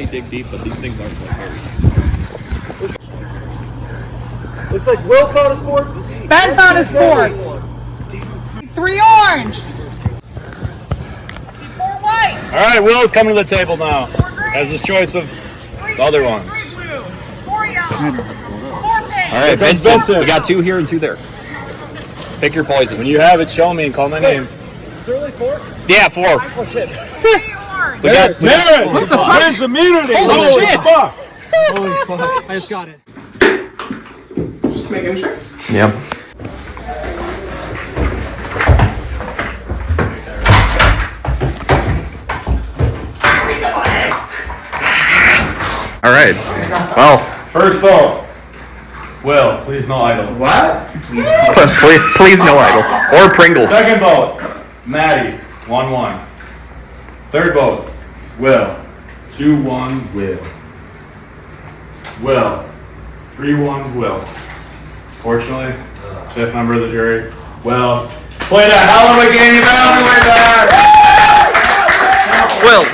say dig deep, but these things aren't like very. Looks like Will found his board. Ben found his board. 3 orange. 4 white. All right, Will's coming to the table now. Has his choice of the other ones. 4 yellow. 4 pink. All right, Vincent. We got 2 here and 2 there. Pick your poison. When you have it, show me and call my name. Is there only 4? Yeah, 4. Oh shit. 3 orange. Maris! What the fuck? Wins immunity. Holy shit. Fuck. Holy fuck. I just got it. Just making sure. Yep. All right. Well, First vote. Will, please no idol. What? please no idol or Pringles. Second vote. Maddie. 1-1. Third vote. Will. 2-1. Will. Will. 3-1. Will. Fortunately, 5th member of the jury. Will. Played a hell of a game. You better only way back. Will.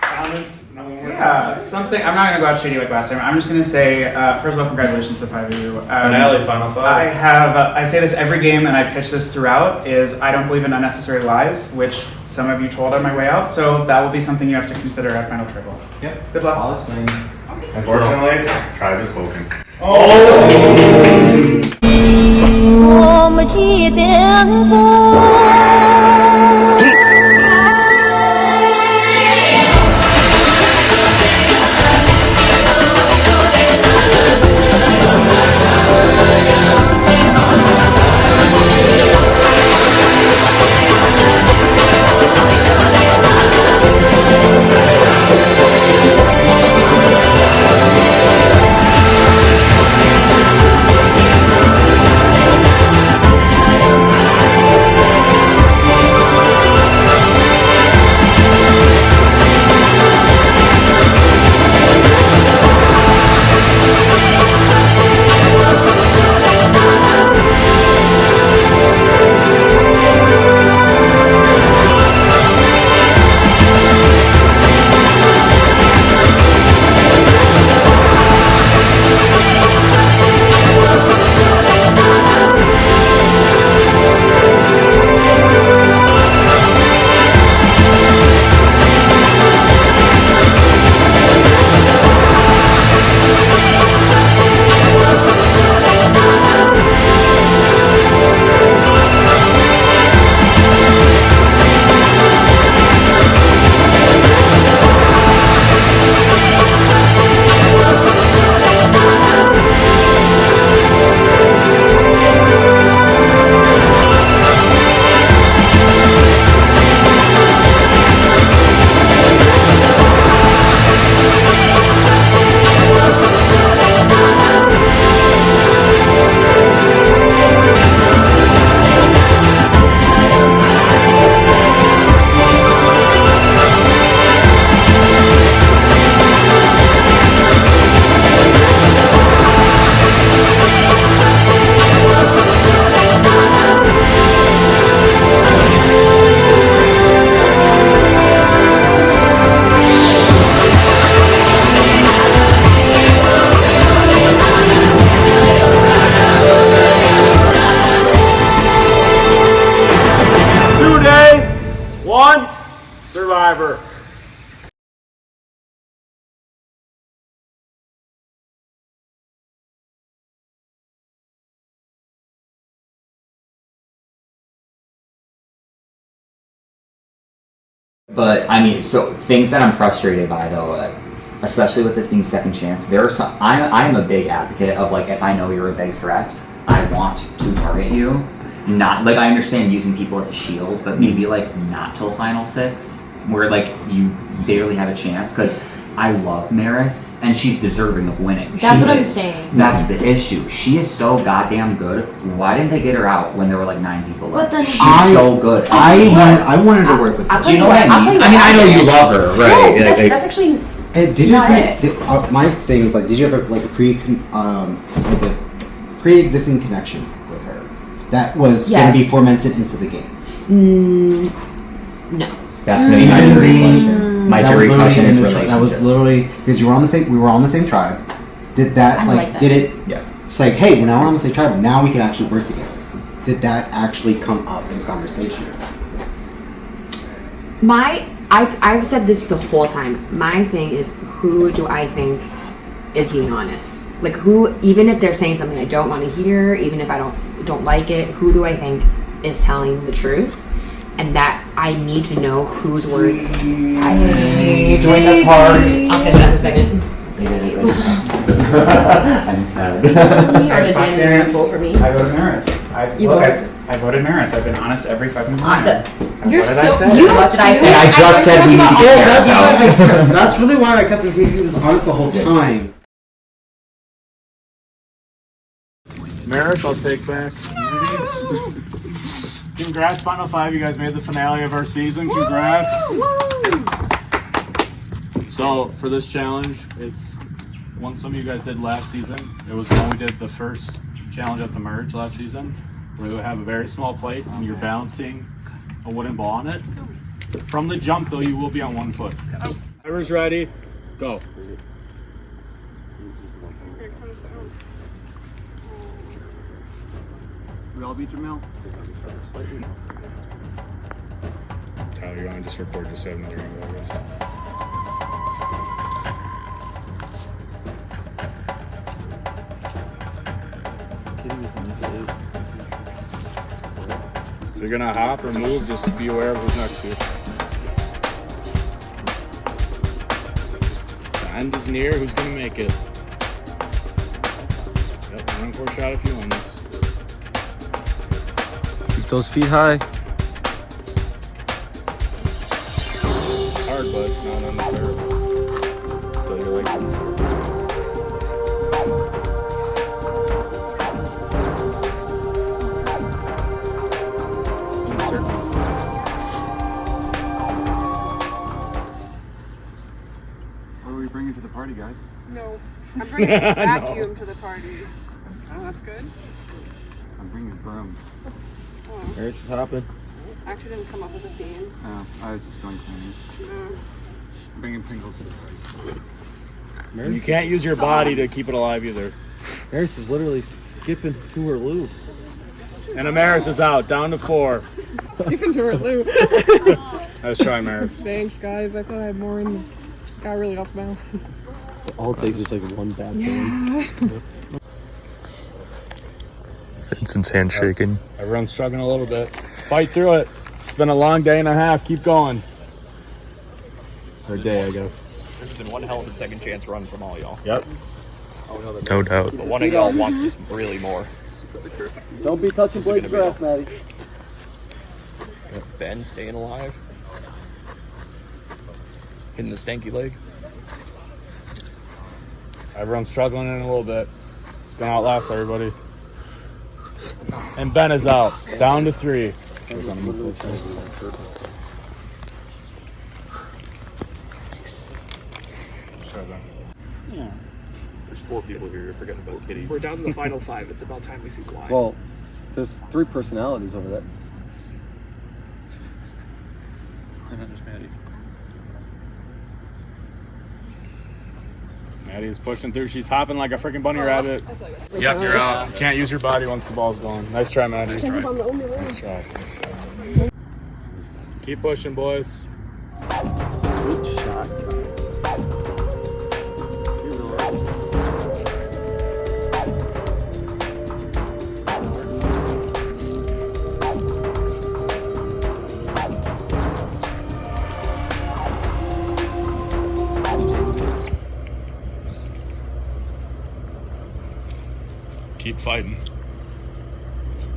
Comments? No one word? Yeah, something. I'm not gonna go out shady like last time. I'm just gonna say, first of all, congratulations to the 5 of you. Finale, final 5. I say this every game, and I pitch this throughout. Is I don't believe in unnecessary lies, which some of you told on my way out. So that will be something you have to consider at final triple. Yep. Good luck. I'll explain. Unfortunately, tribe has spoken. Survivor. But I mean, so things that I'm frustrated by though, especially with this being second chance, there are some. I am a big advocate of like if I know you're a big threat, I want to target you. Not like I understand using people as a shield, but maybe like not till final 6, where like you barely have a chance. Because I love Maris, and she's deserving of winning. That's what I'm saying. That's the issue. She is so goddamn good. Why didn't they get her out when there were like 9 people left? But then she's so good. I wanted to work with her. Do you know what I mean? I mean, I know you love her, right? No, that's actually did you not my thing is like, did you have a pre-existing connection with her that was going to be fomented into the game? No. That's going to be my jury question. My That was jury literally question in is the relationship. that was literally because you were on the same. We were on the same tribe. Did that I like that. Did it? Yeah. It's like, hey, we're now on the same tribe. Now we can actually work together. Did that actually come up in conversation? I've said this the whole time. My thing is, who do I think is being honest? Like, who, even if they're saying something I don't want to hear, even if I don't like it, who do I think is telling the truth? And that I need to know whose words. I join the party. I'll finish that in a second. I'm sad. Or the Dan Maris vote for me. I voted Maris. You voted? I voted Maris. I've been honest every fucking time. You're What did so. I say? You, what did I say? And I just said we need to get there. That's really why I kept thinking he was honest the whole time. Maris, I'll take back. Congrats, Final Five. You guys made the finale of our season. Congrats. So, for this challenge, it's one some of you guys did last season. It was when we did the first challenge at the merge last season, where we would have a very small plate and you're balancing a wooden ball on it. From the jump, though, you will be on one foot. Whoever's ready, go. We all beat Jamil. Tyler, you want to just record just so I have another angle, I guess? So you're gonna hop or move, just be aware of who's next to you. The end is near, who's gonna make it? Yep, 1-4 shot if you win this. Keep those feet high. Hard, but it's not unfair. So you're like, what are we bringing to the party, guys? No, I'm bringing a vacuum to the party. Oh, that's good. I'm bringing brooms. Oh, Maris is hopping. I actually didn't come up with a theme. Oh, I was just going clean. No. I'm bringing Pringles to the party. And you can't use your body to keep it alive either. Maris is literally skipping to her loo. And Amaris is out, down to 4. Skipping to her loo. Let's try Amaris. Thanks, guys. I thought I had more in the... Got really off balance. All it takes is like one bad thing. Vincent's hand shaking. Everyone's struggling a little bit. Fight through it. It's been a long day and a half. Keep going. It's our day, I guess. This has been one hell of a second chance run from all y'all. Yep. No doubt. But one of y'all wants this really more. Don't be touching blades of grass, Maddie. Ben staying alive. Hitting the stanky leg. Everyone's struggling in a little bit. It's gonna outlast everybody. And Ben is out. Down to 3. There's 4 people here. You're forgetting about Kitty. We're down to the final 5. It's about time we see Glide. Well, there's 3 personalities over there. Maddie's pushing through. She's hopping like a freaking bunny rabbit. Yep, you're out. You can't use your body once the ball's going. Nice try, Maddie. Nice try. Nice try. Keep pushing, boys. Good shot. Keep fighting.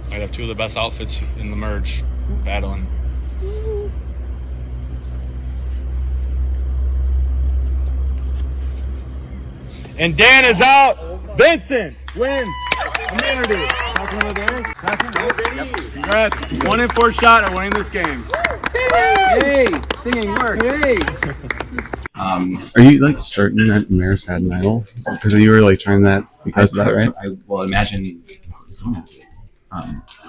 Might have 2 of the best outfits in the merge battling. And Dan is out. Vincent wins immunity. Congrats. 1-4 shot at winning this game. Hey, singing works. Hey. Are you like certain that Maris had an idol? Because you were like trying that because of that, right? I will imagine someone has it.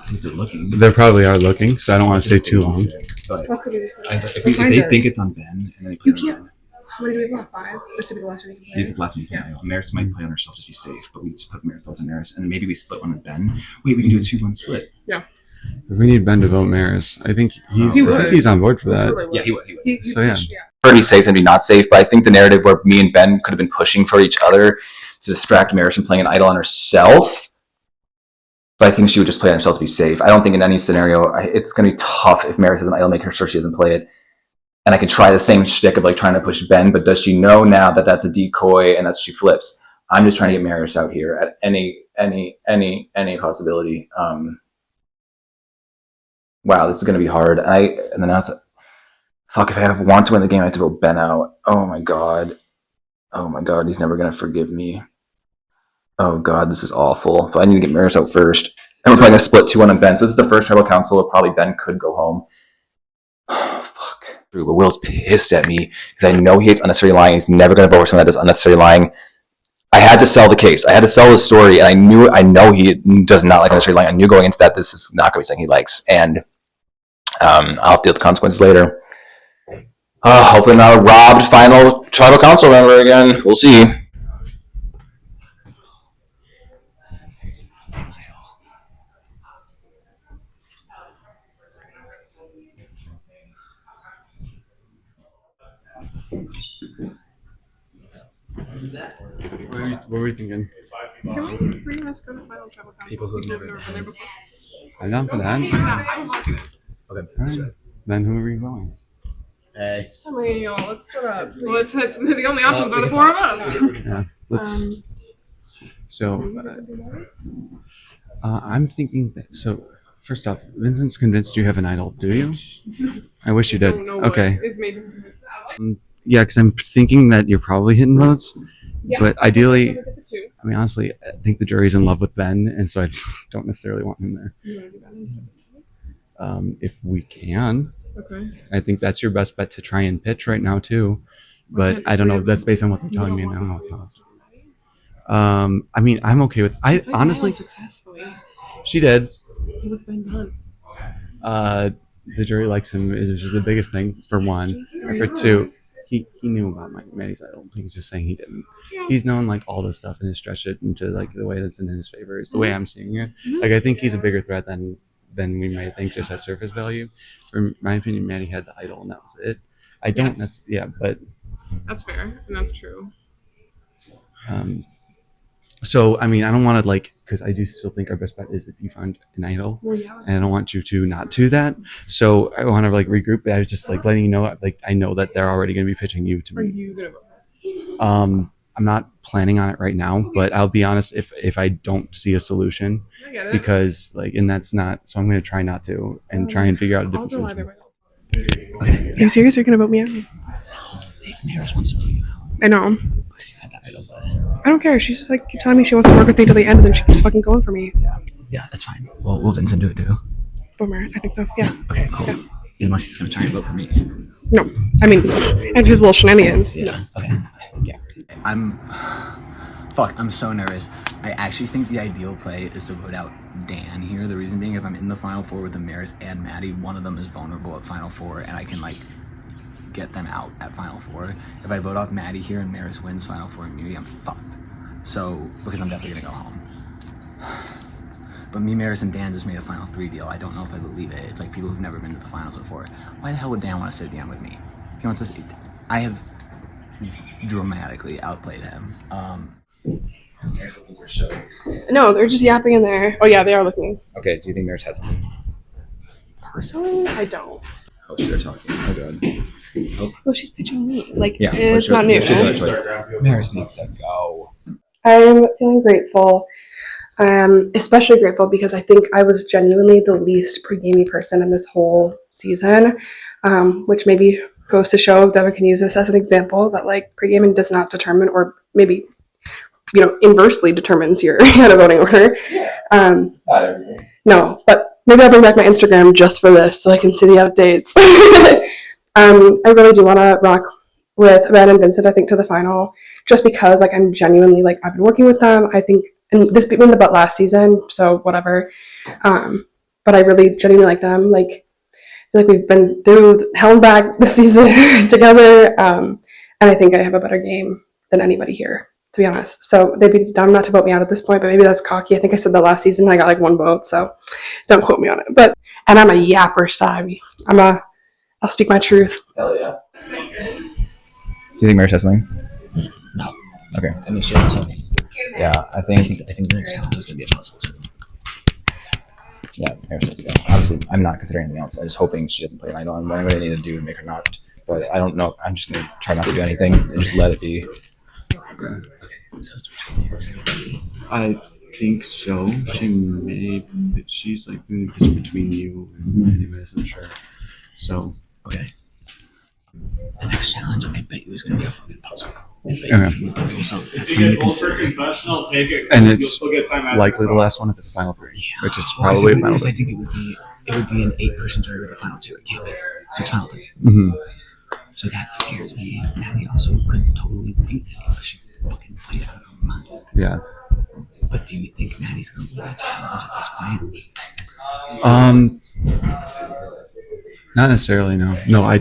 See if they're looking. They probably are looking, so I don't want to stay too long. But That's gonna be just if they think it's on Ben and then they play You on can't. Ben, How many do we have? 5? This should be the last week. this is the last week. Yeah. Maris might play on herself just be safe, but we just put Maris on Maris, and then maybe we split one with Ben. Wait, we can do a 2-1 split. Yeah. If we need Ben to vote Maris, I think he's on board for that. Yeah, he would. So yeah. Prefer to be safe than be not safe, but I think the narrative where me and Ben could have been pushing for each other to distract Maris from playing an idol on herself. But I think she would just play on herself to be safe. I don't think in any scenario it's going to be tough if Maris has an idol, making sure she doesn't play it. And I can try the same shtick of like trying to push Ben, but does she know now that that's a decoy and that she flips? I'm just trying to get Maris out here at any possibility. Wow, this is going to be hard. And then that's fuck. If I want to win the game, I have to vote Ben out. Oh my god, he's never going to forgive me. Oh god, this is awful. So I need to get Maris out first. And we're probably going to split 2-1 on Ben. So this is the first tribal council. Probably Ben could go home. Fuck. But Will's pissed at me because I know he hates unnecessary lying. He's never going to vote for someone that does unnecessary lying. I had to sell the case. I had to sell the story, and I know he does not like unnecessary lying. I knew going into that this is not going to be something he likes, and I'll have to deal with the consequences later. Hopefully not a robbed final tribal council member again. We'll see. What were you thinking? Can we bring us go to final tribal council? People who've never been there before. I'm down for that. I'm watching it. Okay. Alright. Then who are we going? Hey. Somebody, let's split up. Well, it's the only options are the 4 of us. Yeah. Let's. I'm thinking that. So first off, Vincent's convinced you have an idol. Do you? I wish you did. Okay. Yeah, because I'm thinking that you're probably hitting votes. Yeah, but ideally, I mean, honestly, I think the jury's in love with Ben, and so I don't necessarily want him there. If we can. Okay. I think that's your best bet to try and pitch right now, too. But I don't know. That's based on what they're telling me, and I don't know what else. I mean, I'm okay with. I honestly. Successfully. She did. What's been done? The jury likes him. Is just the biggest thing for one. And for two, he knew about Maddie's idol. He's just saying he didn't. He's known like all this stuff and has stretched it into like the way that's in his favor. It's the way I'm seeing it. Like I think he's a bigger threat than we might think just at surface value. For my opinion, Maddie had the idol and that was it. I don't but that's fair and that's true. So I mean, I don't want to because I do still think our best bet is if you find an idol, and I don't want you to not do that. So I want to regroup. But I was just letting you know, I know that they're already going to be pitching you to me. Are you gonna? I'm not planning on it right now, but I'll be honest if I don't see a solution, I get it. because and that's not. So I'm going to try not to and try and figure out a different solution. Okay. Are you serious? You're gonna vote me out? Maris wants to vote you out. I know. I don't care. She's keeps telling me she wants to work with me till the end, and then she keeps fucking going for me. Yeah, that's fine. Well, will Vincent do it too? For Maris, I think so. Yeah. Okay. Cool. Yeah. Unless he's gonna try and vote for me. No, I mean, and his little shenanigans. Yeah. No. Okay. Yeah. I'm so nervous. I actually think the ideal play is to vote out Dan here. The reason being, if I'm in the Final Four with the Maris and Maddie, one of them is vulnerable at Final Four, and I can get them out at Final Four. If I vote off Maddie here and Maris wins Final Four immunity, I'm fucked. So, because I'm definitely gonna go home. But me, Maris, and Dan just made a Final 3 deal. I don't know if I believe it. It's people who've never been to the finals before. Why the hell would Dan want to sit at the end with me? He wants to. I have dramatically outplayed him. No, they're just yapping in there. Oh yeah, they are looking. Okay, do you think Maris has something? Personally, I don't. Oh, they're talking. Oh god. Oh. Well, she's pitching me. It's not new. Maris needs to go. I'm feeling grateful. Especially grateful because I think I was genuinely the least pre-gamey person in this whole season, which maybe goes to show Devin can use this as an example that pre-gaming does not determine, or maybe inversely determines your kind of voting order. It's not everything. No, but maybe I'll bring back my Instagram just for this so I can see the updates. I really do want to rock with Ben and Vincent, I think, to the final, just because I'm genuinely I've been working with them. I think, and this beat me in the butt last season, so whatever. But I really genuinely like them. feel like we've been through hell and back this season together, and I think I have a better game than anybody here, to be honest. So they'd be dumb not to vote me out at this point, but maybe that's cocky. I think I said that last season I got like 1 vote, so don't quote me on it. And I'm a yapper, so I'll speak my truth. Hell yeah. Do you think Maris has something? No. Okay. I mean, she hasn't told me. Yeah, I think the next challenge is going to be a puzzle too. Yeah, Maris does. Yeah. Obviously, I'm not considering anything else. I'm just hoping she doesn't play an idol. And what I need to do to make her not. But I don't know. I'm just going to try not to do anything and just let it be. Okay. So it's between you. I think so. She's like between you and anybody, I'm sure. So. Okay. The next challenge, I bet you, is going to be a fucking puzzle. Okay. So that's something to consider. Confessional, take it. And You'll it's still get time after likely the last one if it's a final 3, which is probably a final 3. I think it would be an 8-person jury with a final 2. It can't be. So it's final 3. Mm-hmm. So that scares me. Maddie also could totally beat me, but she fucking played out of her mind. Yeah. But do you think Maddie's going to win that challenge at this point? Not necessarily. No. I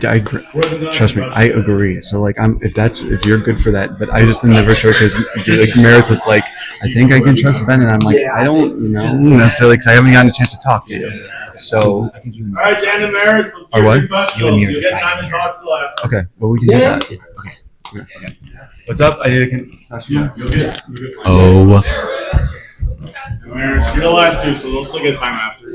trust me. I agree. So like, if you're good for that, but I just am never sure because like Maris is like, I think I can trust Ben, and I'm like, I don't know necessarily because I haven't gotten a chance to talk to you. So I think you. All right, Dan and Maris, let's do what? confessionals. You get time and thoughts left. Okay, well we can do that. Okay. What's up? I need a confession. Oh. Maris, you're the last 2, so they'll still get time after.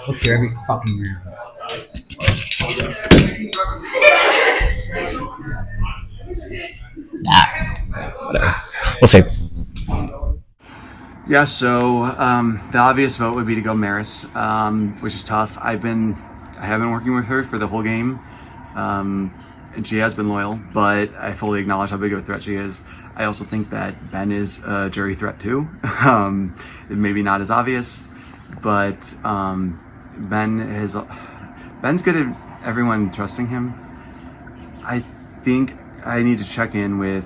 Look here, every fucking year. Whatever. We'll see. Yeah, so the obvious vote would be to go Maris, which is tough. I have been working with her for the whole game, and she has been loyal, but I fully acknowledge how big of a threat she is. I also think that Ben is a jury threat too. Maybe not as obvious, but Ben's good at everyone trusting him. I think I need to check in with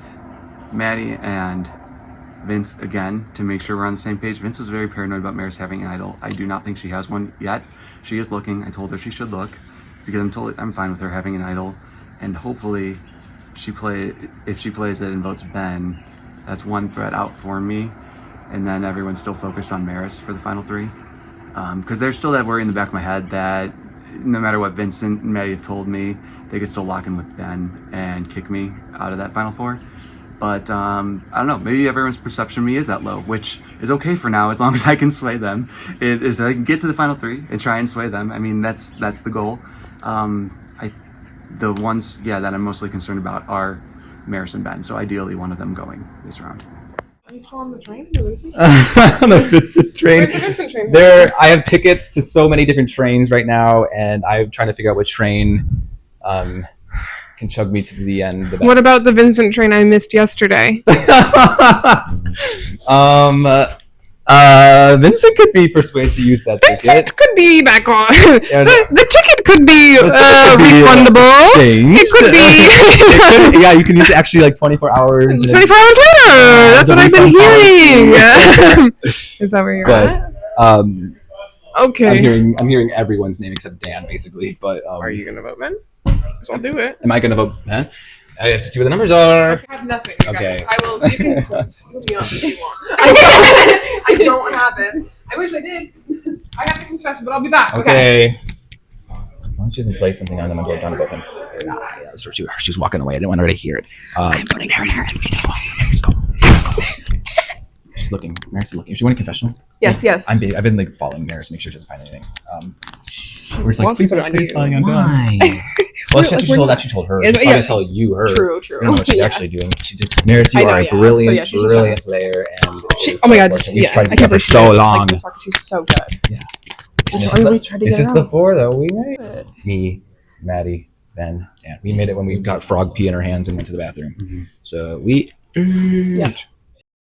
Maddie and Vince again to make sure we're on the same page. Vince is very paranoid about Maris having an idol. I do not think she has one yet. She is looking. I told her she should look because I'm fine with her having an idol, and hopefully if she plays it and votes Ben, that's one threat out for me, and then everyone's still focused on Maris for the final 3, because there's still that worry in the back of my head that no matter what Vincent and Maddie have told me, they could still lock in with Ben and kick me out of that final 4. But I don't know, maybe everyone's perception of me is that low, which is okay for now as long as I can sway them. It is that I can get to the final 3 and try and sway them. I mean, that's the goal. The ones, that I'm mostly concerned about are Maris and Ben. So ideally, one of them going this round. Are you still on the train? On the Vincent train. Where's the Vincent train? I have tickets to so many different trains right now, and I'm trying to figure out which train can chug me to the end the best. What about the Vincent train I missed yesterday? Vincent could be persuaded to use that ticket. Vincent could be back on. Yeah, the ticket could be refundable. It could be. Yeah, you can use it actually like 24 hours. 24 hours later. That's what I've been hearing. Is that where you're at? Okay. I'm hearing everyone's name except Dan, basically. But are you gonna vote Ben? So I'll do it. Am I gonna vote Ben? I have to see what the numbers are. I have nothing. Okay. I will. You can put me on if you want. I don't have it. I wish I did. I have to confess, but I'll be back. Okay. As long as she doesn't play something on them, I'm going down about him. Yeah, that's true. She's walking away. I didn't want her to hear it. I'm voting Maris. Let's go. She's looking. Maris is looking. Is she want a confessional? Yes. I've been like following Maris to make sure she doesn't find anything. We're just like, please telling on Why? Well, she told her. She's probably tell you her. True. I don't know what she's actually doing. She did. Maris, you are a brilliant player, and oh my god, we've tried to get for so long. She's so good. Yeah. This is the 4 that we made. Me, Maddie, Ben, and we made it when we got frog pee in our hands and went to the bathroom. Mm-hmm. So we. Yeah.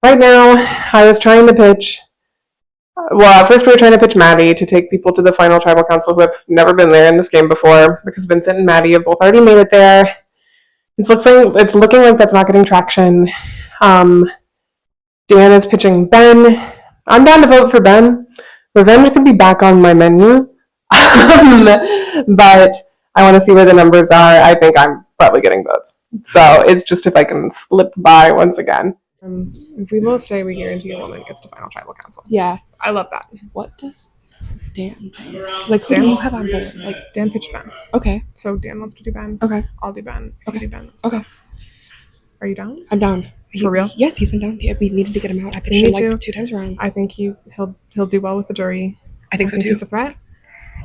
Right now, I was trying to pitch. Well, first we were trying to pitch Maddie to take people to the final tribal council who have never been there in this game before, because Vincent and Maddie have both already made it there. It's looking like that's not getting traction. Dan is pitching Ben. I'm down to vote for Ben. Revenge can be back on my menu, but I want to see where the numbers are. I think I'm probably getting votes. So it's just if I can slip by once again. If we both stay, we guarantee a woman gets to final tribal council. Yeah. I love that. What does Dan think? Like, who Dan, do you have on board? Like, Dan pitched Ben. Okay. So Dan wants to do Ben. Okay. I'll do Ben. Okay. You do Ben. Okay. Are you down? I'm down. For real? Yes, he's been down. Yeah, we needed to get him out. I pitched him like 2 times around. I think he'll do well with the jury. I think so too. He's a threat.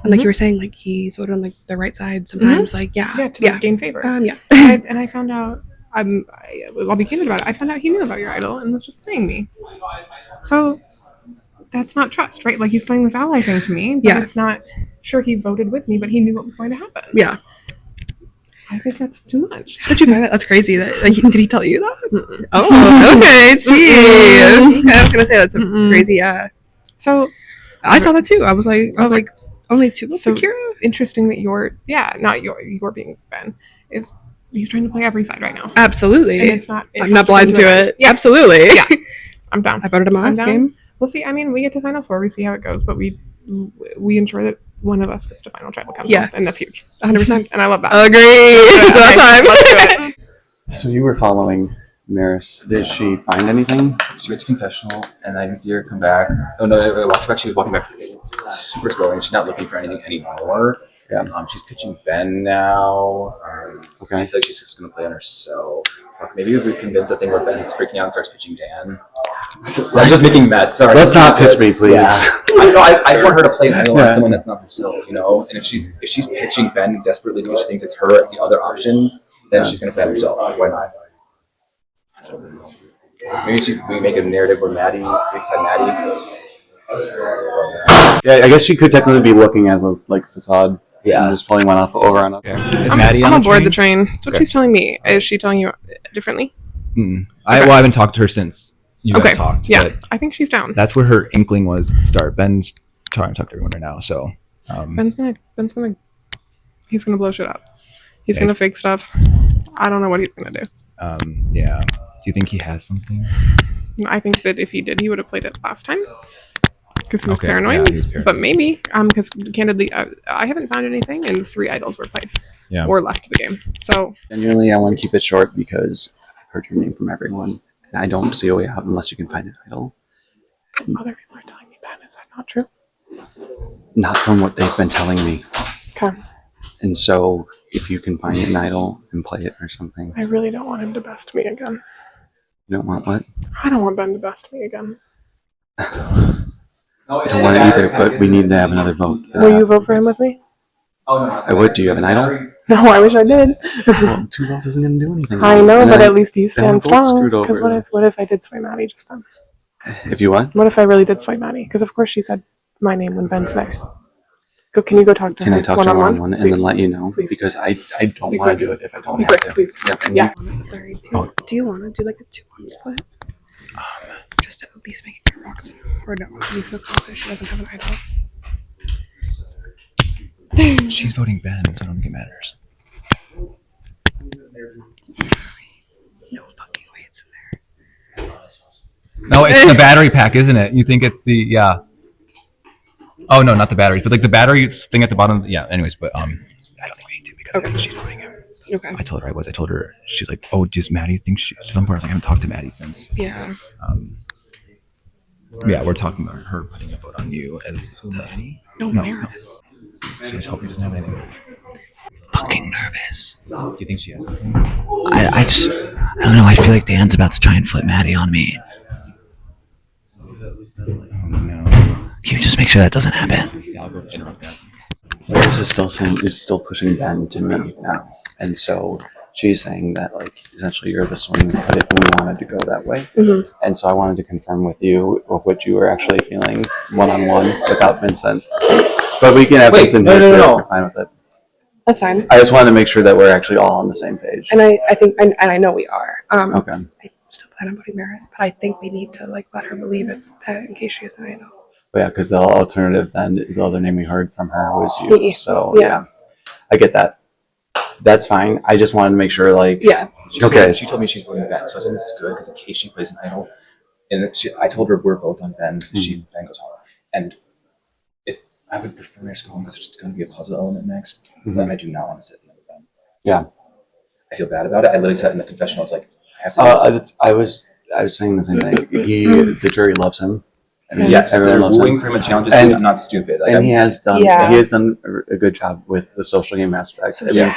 And like you were saying, like he's voted on like the right side sometimes. Like to like, gain favor. Yeah. and I found out. I'll be candid about it. I found out he knew about your idol and was just playing me. So that's not trust, right? Like he's playing this ally thing to me. But it's not. Sure, he voted with me, but he knew what was going to happen. Yeah. I think that's too much. How did you find that? That's crazy. That like, did he tell you that? Oh, okay. See, I was gonna say that's a crazy. So I saw that too. I was like, only 2 votes so for Kira. Interesting that not you're being Ben is he's trying to play every side right now. Absolutely. And it's not. I'm not blind to it. Yeah. Absolutely. Yeah. I'm down. I voted him last game. We'll see. I mean, we get to Final Four. We see how it goes, but we ensure that one of us gets to Final Tribal Council. Yeah. And that's huge. 100%. And I love that. Agree. It's about time. Let's do it. So you were following Maris. Did she find anything? She went to confessional, and I can see her come back. Oh no, I walked back. She was walking back super slowly, and she's not looking for anything anymore. Yeah. She's pitching Ben now. Okay. I feel like she's just gonna play on herself. Fuck, maybe if we convince that thing where Ben's freaking out and starts pitching Dan. I'm just making mess. Sorry. Let's not pitch me, please. Yeah. I want her to play an idol on someone that's not herself, And if she's pitching Ben desperately because she thinks it's her as the other option, then she's gonna play on herself. That's why not. Maybe we make a narrative where Maddie takes on Maddie. Yeah, I guess she could technically be looking as a facade. Yeah. And just pulling one off over on. Is Maddie I'm on on board the train. That's what she's telling me. Is she telling you differently? I haven't talked to her since you guys talked. Yeah, but I think she's down. that's where her inkling was at the start. Ben's trying to talk to everyone right now, so Ben's gonna he's gonna blow shit up. He's gonna fake stuff. I don't know what he's gonna do. yeah. Do you think he has something? I think that if he did, he would have played it last time because he was Okay, paranoid. yeah, he was paranoid. But maybe because candidly, I haven't found anything, and 3 idols were played or left the game. So Genuinely, I want to keep it short because I've heard your name from everyone, and I don't see a way out unless you can find an idol. other people are telling me, Ben, is that not true? Not from what they've been telling me. Okay. And so, if you can find an idol and play it or something, I really don't want him to best me again. you don't want what? I don't want Ben to best me again. I don't want it either, but we need to have another vote. Will you vote for him with me? I would. Do you have an idol? No, I wish I did. Well, 2 votes isn't going to do anything. I know, And but then- at least you then we're stand both strong. screwed over Because what if I did sway Maddie just then? If you what? What if I really did sway Maddie? Because of course she said my name when Ben's there. Can you go talk to Can her I talk to her one-on-one? one-on-one and then let you know? Please. Because I don't Be want to quick. do it if I don't Be have quick, to. please. Yeah. Sorry. Do you want to do like a 2-1 split? Just to at least make it rocks. Or no? Do you feel confident she doesn't have an idol? She's voting Ben, so I don't think it matters. No fucking way it's in there. No, it's the battery pack, isn't it? You think it's the Oh no, not the batteries, but like the battery thing at the bottom. Yeah. Anyways, but I don't think we need to because she's voting him. Okay. I told her I was. I told her she's like, oh, does Maddie think she's somewhere? I was like, I haven't talked to Maddie since. Yeah. Yeah, we're talking about her putting a vote on you as Maddie. No, Maris. She just hope he doesn't have anything. Fucking nervous. Do you think she has something? I don't know. I feel like Dan's about to try and flip Maddie on me. Oh no. Can you just make sure that doesn't happen? Yeah, I'll go interrupt that. Maris is still pushing Ben to me now, and so she's saying that essentially you're the swing but if we wanted to go that way. Mm-hmm. And so I wanted to confirm with you what you were actually feeling one-on-one without Vincent. But we can have Vincent here too. We're fine with it. That's fine. I just wanted to make sure that we're actually all on the same page. And I think, and I know we are. Okay. I still plan on voting Maris, but I think we need to let her believe it's Pet in case she isn't idol. But yeah, because the alternative then, the other name we heard from her was you. Me. So Yeah. I get that. That's fine. I just wanted to make sure Yeah. Okay. She told me she's voting Ben, so I think this is good because in case she plays an idol, And I told her we're both on Ben. Ben goes home, and I would prefer Maris to go home because there's going to be a puzzle element next. But I do not want to sit in with Ben. Yeah. I feel bad about it. I literally sat in the confessional. I was like, I have to. I was saying the same thing. The jury loves him. And yes, everyone they're loves wooing him. for him and challenges. And I'm not stupid. Like, he has done a good job with the social game aspect. I mean,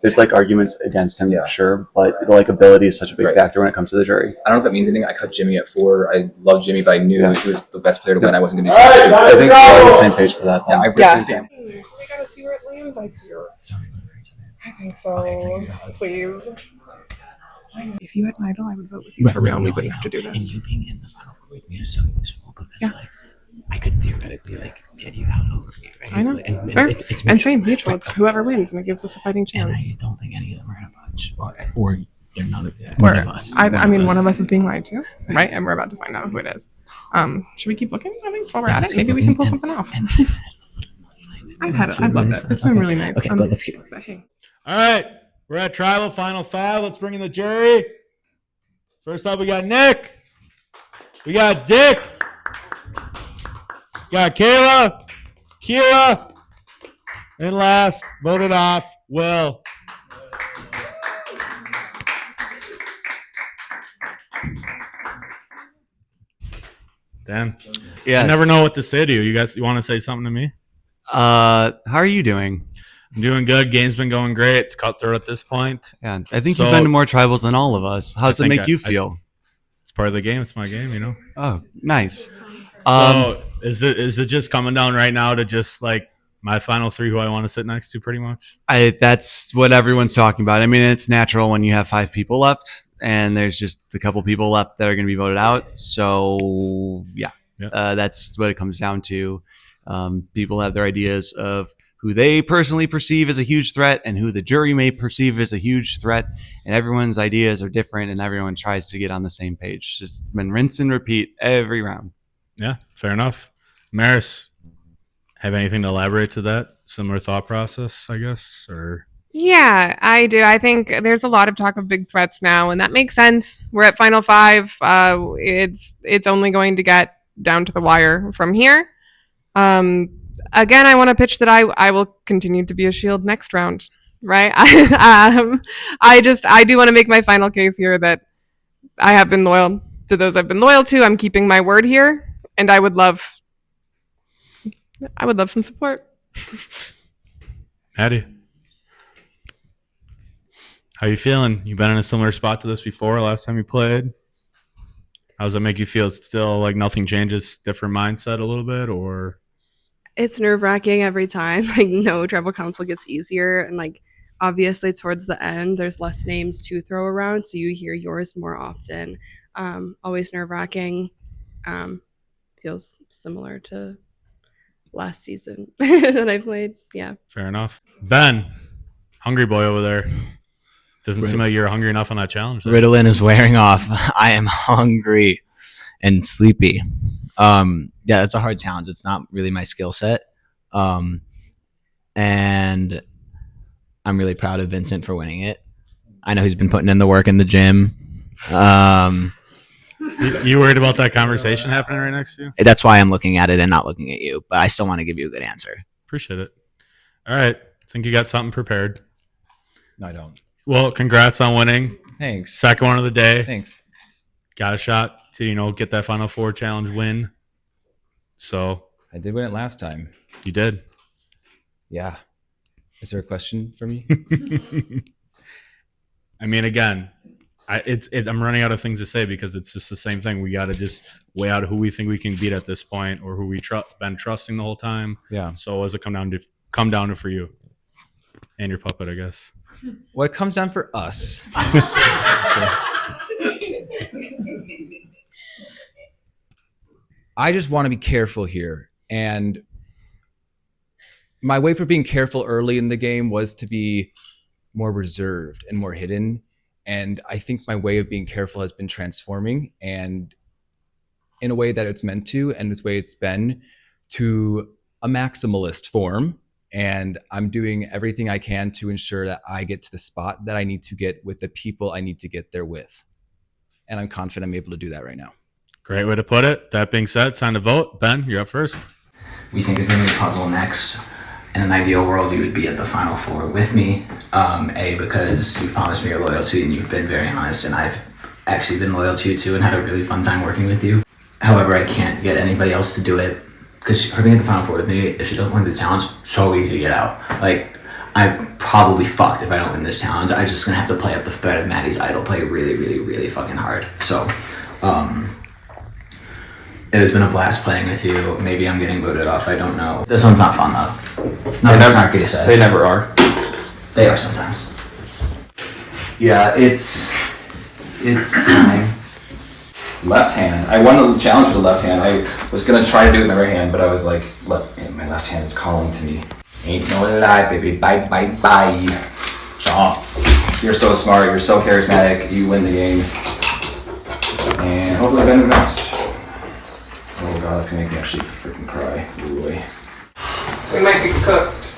there's like arguments against him, sure, but the likability is such a big factor when it comes to the jury. I don't know if that means anything. I cut Jimmy at 4. I love Jimmy, but I knew he was the best player to win. I wasn't going to do something. I think we're on the same page for that. Yeah, I risked it. So we gotta see where it lands, I fear. I think so. Please. If you had an idol, I would vote with you for real. We wouldn't have to do this. And you being in the final four with me is so useful because like I could theoretically like get you out over me, right? I know. And Fair. It's and same mutual. It's whoever wins, and it gives us a fighting chance. And I don't think any of them are gonna budge, or they're none of one of us. One of us is being lied to, right? And we're about to find out who it is. Should we keep looking at things while we're at it? Maybe we can pull something off. I've loved it. It's been really nice. Okay, let's keep looking. But hey. All right, we're at tribal final 5. Let's bring in the jury. First up, we got Nick. We got Dick. Got Kayla, Kira, and last, voted off, Will. Dan, Yes. I never know what to say to you. You want to say something to me? How are you doing? I'm doing good. Game's been going great. It's cutthroat at this point. Yeah, I think you've been to more tribals than all of us. How does it make you feel? It's part of the game. It's my game, you know. Oh, nice. So is it just coming down right now to just like my final 3 who I want to sit next to, pretty much? That's what everyone's talking about. I mean, it's natural when you have 5 people left, and there's just a couple people left that are going to be voted out. So yeah. That's what it comes down to. People have their ideas of who they personally perceive as a huge threat and who the jury may perceive as a huge threat, and everyone's ideas are different, and everyone tries to get on the same page. Just been rinse and repeat every round. Yeah, fair enough. Maris, have anything to elaborate to that? Similar thought process, I guess, or? Yeah, I do. I think there's a lot of talk of big threats now, and that makes sense. We're at Final 5. It's only going to get down to the wire from here. Again, I want to pitch that I will continue to be a shield next round, right? I do want to make my final case here that I have been loyal to those I've been loyal to. I'm keeping my word here, and I would love some support. Maddie, how you feeling? You've been in a similar spot to this before last time you played. How does it make you feel? It's still like nothing changes, different mindset a little bit, or? It's nerve-wracking every time. Like, no, tribal council gets easier, and like obviously towards the end there's less names to throw around, so you hear yours more often. Always nerve-wracking. Feels similar to last season that I played. Yeah. Fair enough. Ben, hungry boy over there. Doesn't seem like you're hungry enough on that challenge. Ritalin is wearing off. I am hungry and sleepy. Yeah, it's a hard challenge. It's not really my skill set. And I'm really proud of Vincent for winning it. I know he's been putting in the work in the gym. You worried about that conversation happening right next to you? That's why I'm looking at it and not looking at you. But I still want to give you a good answer. Appreciate it. All right. Think you got something prepared. No, I don't. Well, congrats on winning. Thanks. Second one of the day. Thanks. Got a shot to, get that Final 4 challenge win. So I did win it last time. You did. Yeah. Is there a question for me? I mean, again, I'm running out of things to say because it's just the same thing. We got to just weigh out who we think we can beat at this point, or who we been trusting the whole time. Yeah. So what does it come down to for you and your puppet, I guess? What comes down for us? I just want to be careful here, and my way for being careful early in the game was to be more reserved and more hidden. And I think my way of being careful has been transforming, and in a way that it's meant to, and this way it's been, to a maximalist form. And I'm doing everything I can to ensure that I get to the spot that I need to get with the people I need to get there with. And I'm confident I'm able to do that right now. Great way to put it. That being said, it's time to vote. Ben, you're up first. We think it's going to be a puzzle next. In an ideal world, you would be at the Final Four with me. Because you've promised me your loyalty and you've been very honest, and I've actually been loyal to you too and had a really fun time working with you. However, I can't get anybody else to do it because her being at the Final Four with me, if she doesn't win the challenge, so easy to get out. Like, I'm probably fucked if I don't win this challenge. I'm just gonna have to play up the threat of Maddie's idol, play really, really, really fucking hard. So, it has been a blast playing with you. Maybe I'm getting voted off, I don't know. This one's not fun though. Nothing snarky to say. They never are. They are sometimes. Yeah, it's time. Left hand. I won the challenge with the left hand. I was gonna try to do it with my right hand, but I was like, my left hand is calling to me. Ain't no lie, baby. Bye, bye, bye. Jump. You're so smart. You're so charismatic. You win the game. And hopefully Ben is next. Oh god, that's gonna make me actually freaking cry. Ooh, boy. We might be cooked.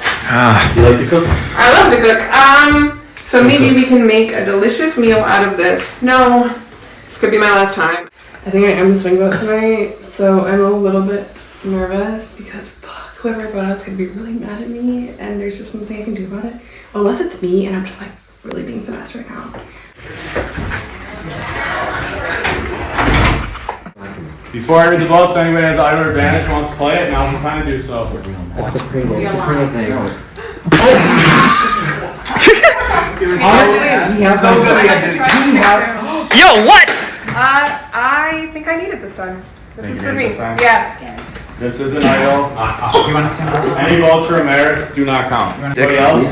You like to cook? I love to cook. So maybe we can make a delicious meal out of this. No, this could be my last time. I think I am the swing vote tonight, so I'm a little bit nervous because fuck, whoever I vote out is gonna be really mad at me, and there's just nothing I can do about it. Unless it's me, and I'm just like really being finessed right now. Before I read the votes, anybody has either advantage and wants to play it, now's the time to do so. That's the Pringle. It's the Pringle thing. Yo, what? I think I need it this time. This is for me. Yeah. This is an idol. You want to stand up? Any votes for Amaris do not count. Anybody else?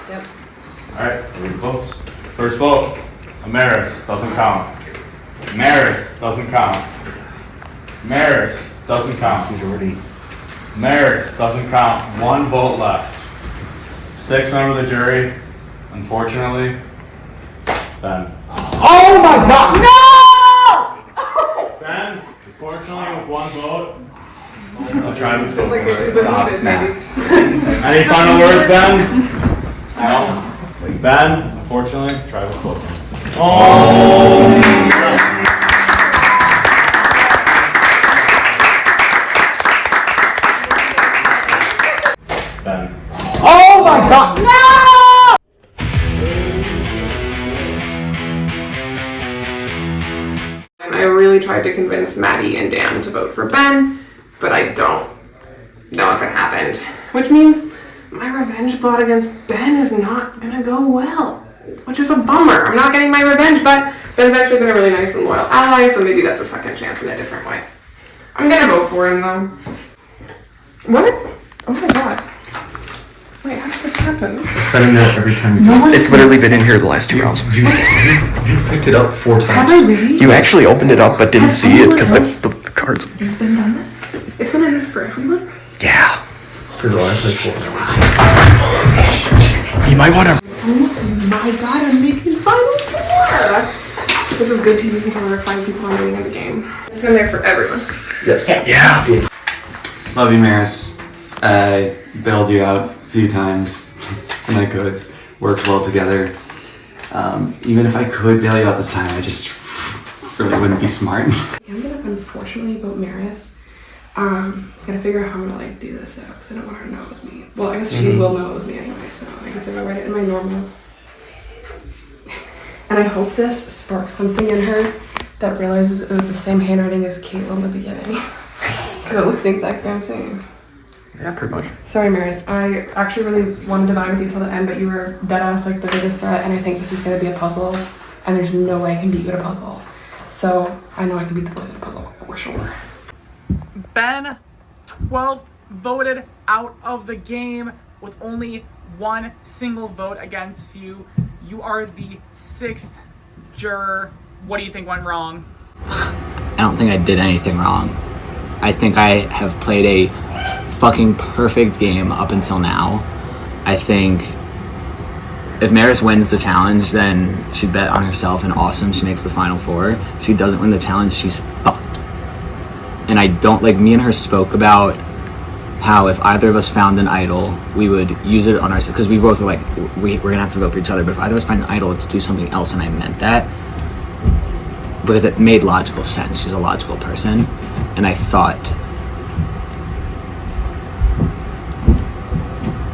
Yep. Alright, read the votes. First vote, Amaris doesn't count. Amaris doesn't count. Amaris doesn't count. Majority. Amaris doesn't count. One vote left. 6 members of the jury. Unfortunately, Ben. Oh my god! No! Ben, unfortunately, with one vote, I'll try to scope Like, for this it. is maybe. Any final words, Ben? No. Ben, unfortunately, try to scope. Oh! Ben. Oh my god! No! And I really tried to convince Maddie and Dan to vote for Ben, but I don't know if it happened. Which means my revenge plot against Ben is not gonna go well, which is a bummer. I'm not getting my revenge, but Ben's actually been a really nice and loyal ally, so maybe that's a second chance in a different way. I'm gonna vote for him though. What? Oh my god. Wait, how did this happen? Been in there every time. It's literally been in here the last 2 rounds. You picked it up 4 times. Have I really? You actually opened it up but didn't Has see it anyone because else the cards. been done this? It's been in this for everyone? Yeah. For the last like 4 You might want to. Oh my god, I'm making Final Four! This is good to use until there are 5 people remaining in the game. It's been there for everyone. Yes. Yeah. Love you, Maris. I bailed you out a few times when I could. Worked well together. Even if I could bail you out this time, I just really wouldn't be smart. I'm gonna unfortunately vote Maris. Gotta figure out how I'm gonna like do this though, because I don't want her to know it was me. Well, I guess she will know it was me anyway, so I guess I'm gonna write it in my normal. And I hope this sparks something in her that realizes it was the same handwriting as Caitlin in the beginning. Because it looks the exact same thing. Yeah, pretty much. Sorry, Maris. I actually really wanted to vibe with you till the end, but you were dead ass like the biggest threat, and I think this is gonna be a puzzle, and there's no way I can beat you at a puzzle. So I know I can beat the boys at a puzzle for sure. Ben, 12th voted out of the game with only 1 single vote against you. You are the 6th juror. What do you think went wrong? I don't think I did anything wrong. I think I have played a fucking perfect game up until now. I think if Maris wins the challenge, then she'd bet on herself and awesome, she makes the Final Four. If she doesn't win the challenge, she's fucked. And I don't, like, me and her spoke about how if either of us found an idol, we would use it on ourselves, because we both were like, we're gonna have to vote for each other, but if either of us find an idol, let's do something else, and I meant that. because it made logical sense. She's a logical person, and I thought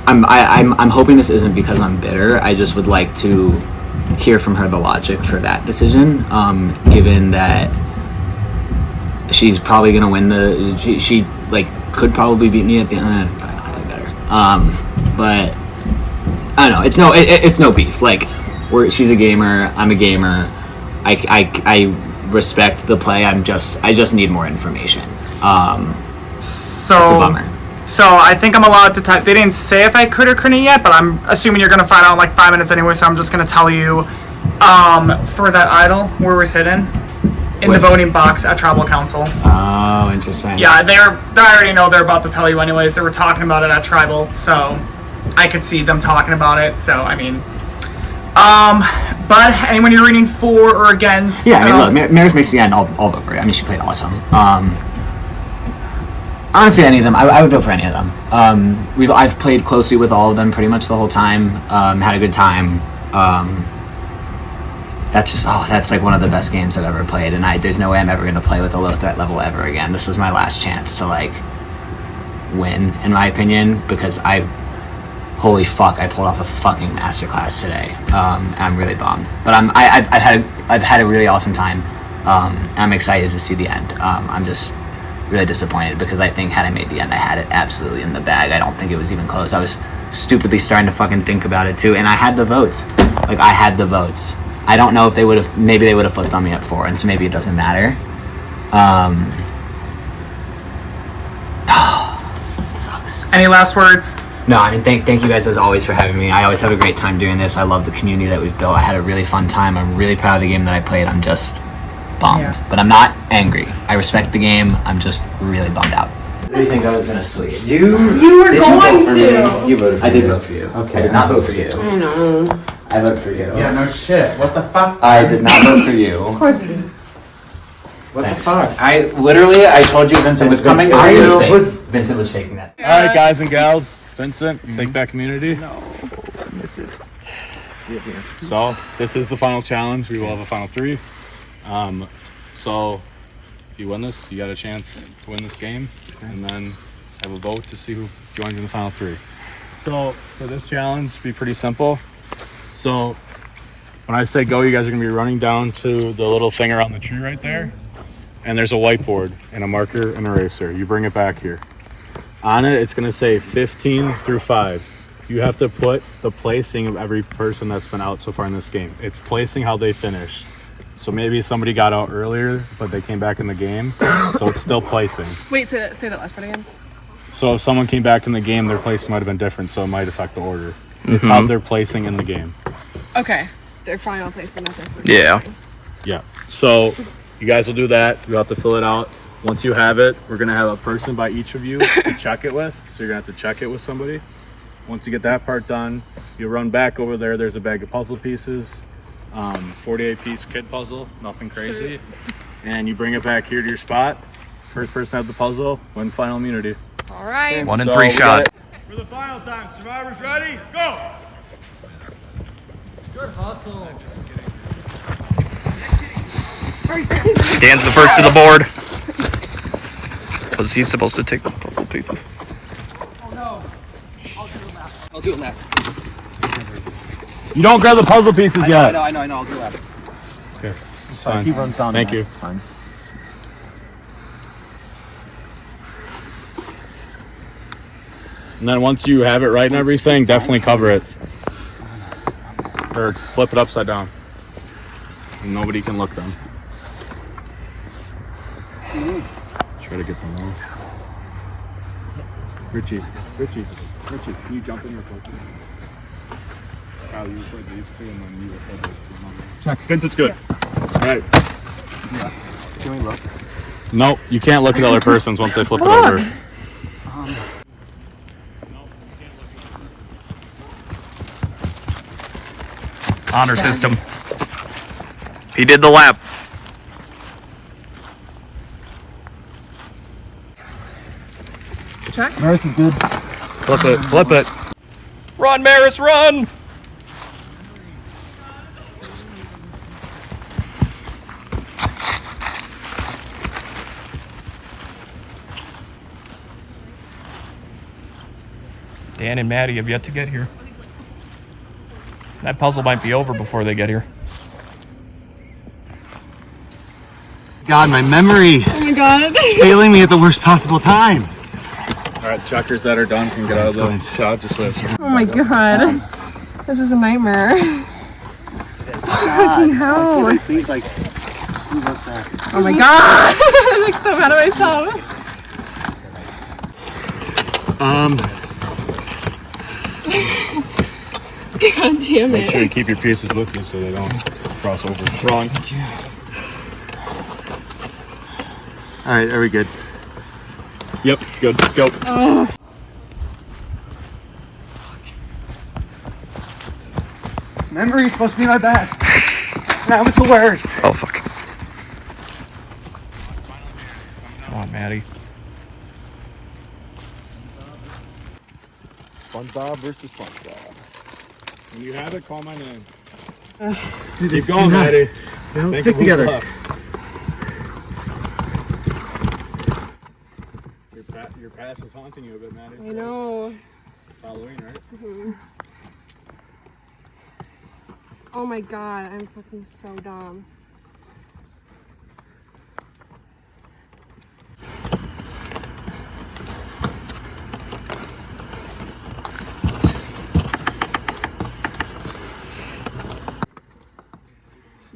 I'm hoping this isn't because I'm bitter. I just would like to hear from her the logic for that decision, given that she's probably gonna win she like could probably beat me at the end. Probably better. But I don't know. It's no beef. Like she's a gamer. I'm a gamer. I respect the play. I just need more information. So it's a bummer. So I think I'm allowed to they didn't say if I could or couldn't yet, but I'm assuming you're gonna find out in like 5 minutes anyway, so I'm just gonna tell you for that idol where we're sitting in the voting box at tribal council. Oh, interesting. Yeah, I already know they're about to tell you anyways. They were talking about it at tribal, so I could see them talking about it. So I mean, but anyone you're reading for or against? Yeah, I mean, look, Maris makes the end. I'll vote for it. I mean, she played awesome. Honestly, any of them. I would vote for any of them. I've played closely with all of them pretty much the whole time. Had a good time. That's like one of the best games I've ever played, and there's no way I'm ever going to play with a low threat level ever again. This was my last chance to like win, in my opinion, because holy fuck, I pulled off a fucking masterclass today. I'm really bummed, but I've had a really awesome time. And I'm excited to see the end. I'm just really disappointed because I think had I made the end, I had it absolutely in the bag. I don't think it was even close. I was stupidly starting to fucking think about it too, and I had the votes. Like I had the votes. I don't know if maybe they would have flipped on me at 4, and so maybe it doesn't matter. It sucks. Any last words? No, I mean, thank you guys as always for having me. I always have a great time doing this. I love the community that we've built. I had a really fun time. I'm really proud of the game that I played. I'm just bummed, but I'm not angry. I respect the game. I'm just really bummed out. What do you think I was gonna sweep? You were going to. You voted for me. I did vote for you. Okay. I did not vote for you. I know. I voted for you. Yeah, no shit. What the fuck? I did not vote for you. Of course you did. What the fuck? I told you Vincent was coming. Vincent was faking that. All right, guys and gals. Vincent, Think Back Community. No, I miss it. So this is the final challenge. We will have a final 3. So if you win this, you got a chance to win this game, and then have a vote to see who joins in the final 3. So for this challenge, be pretty simple. So when I say go, you guys are gonna be running down to the little thing around the tree right there, and there's a whiteboard and a marker and eraser. You bring it back here. On it, it's gonna say 15 through 5. You have to put the placing of every person that's been out so far in this game. It's placing how they finished. So maybe somebody got out earlier, but they came back in the game, so it's still placing. Wait, say that last part again. So if someone came back in the game, their placing might have been different, so it might affect the order. It's how they're placing in the game. Okay. Their final placing, not their first. Yeah. Yeah. So you guys will do that. You'll have to fill it out. Once you have it, we're going to have a person by each of you to check it with. So you're going to have to check it with somebody. Once you get that part done, you run back over there. There's a bag of puzzle pieces. 48-piece kid puzzle, nothing crazy. And you bring it back here to your spot. First person to have the puzzle wins final immunity. All right. 1 in 3 shot. For the final time, survivors ready? Go! Good hustle. Dan's the first to the board. Was he supposed to take the puzzle pieces? Oh no. I'll do it left. You don't grab the puzzle pieces yet. I know. I'll do it left. Okay. It's fine. He runs down. Thank you. It's fine. And then once you have it right and everything, definitely cover it. Or flip it upside down. And nobody can look them. Try to get them all. Richie, can you jump in real quick? Kyle, you record these 2 and then you record those 2. Check. Vincent's good. All right. Yeah. Can we look? Nope, you can't look at other persons once they flip it over. Honor system. He did the lap. Check. Maris is good. Flip it. Flip it. Run, Maris, run! Dan and Maddie have yet to get here. That puzzle might be over before they get here. God, my memory. Oh my god. Failing me at the worst possible time. All right, checkers that are done can get out of the shot. Just this. Oh my god. This is a nightmare. Fucking hell. Please, like, Oh my god. I'm like so mad at myself. God damn Make it. sure you keep your pieces with you so they don't cross over. Wrong. Thank you. All right, are we good? Yep, good. Go. Oh. Memory is supposed to be my best. Now it's the worst. Oh, fuck. Come on, Maddie. SpongeBob versus SpongeBob. When you have it, call my name. Dude, Keep going, Maddie. They don't Think stick of who's together. left. Your past is haunting you a bit, Maddie. I know. It's Halloween, right? Mm-hmm. Oh my god, I'm fucking so dumb.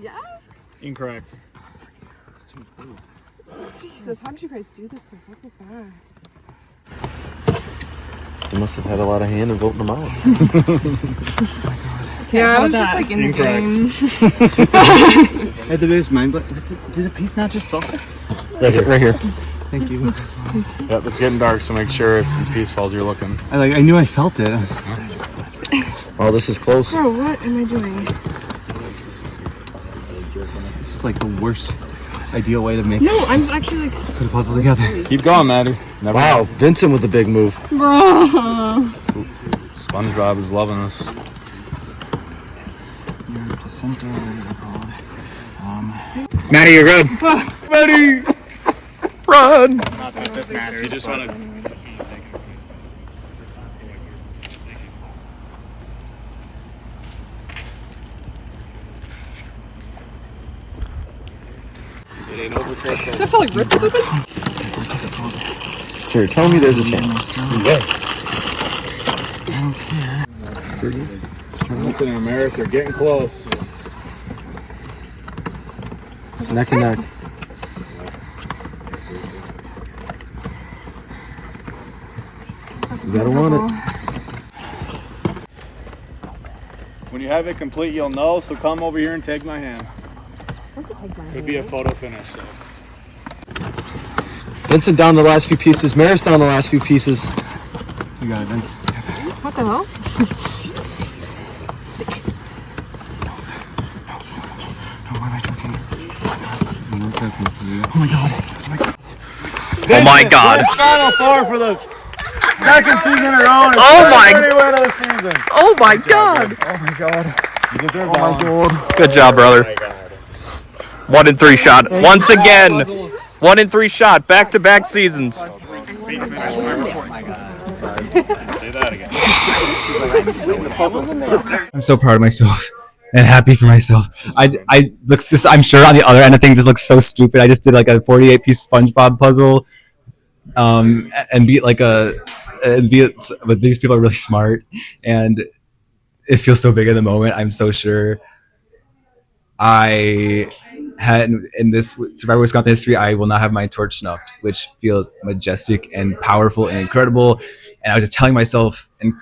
Yeah? Incorrect. Jesus, how did you guys do this so fucking fast? They must have had a lot of hand in voting them out. Yeah, I was just like in the game. At the biggest mind, but did a piece not just fall? Right here. Thank you. Yep, it's getting dark, so make sure if your piece falls, you're looking. I knew I felt it. Oh, this is close. Bro, what am I doing? This is like the worst ideal way to make. No, I'm actually like put a puzzle together. Keep going, Maddie. Never Wow, mind. Vincent with the big move. Bro. SpongeBob is loving this. Maddie, you're good. Maddie! Run! Not that this matters. You just want to. It ain't over till it's Do I over. have to like rip this open? Sure, tell me there's a chance. I don't care. Listen, in America, they're getting close. Neck and neck. You gotta want it. When you have it complete, you'll know, so come over here and take my hand. Could be a photo finish, though. Vincent down the last few pieces. Maris down the last few pieces. You got it, Vince. What the hell? Oh my god. Oh my god. Final four for the second season in a row. And Oh my- Anywhere to the season. Oh my god. Oh my god. You deserve that one. Good job, brother. 1 in 3 shot. Once again. 1 in 3 shot. Back-to-back seasons. Say that again. I'm so proud of myself and happy for myself. I'm sure on the other end of things this looks so stupid. I just did like a 48-piece SpongeBob puzzle, but these people are really smart, and it feels so big in the moment. I'm so sure. I had in this Survivor Wisconsin history, I will not have my torch snuffed, which feels majestic and powerful and incredible. And I was just telling myself and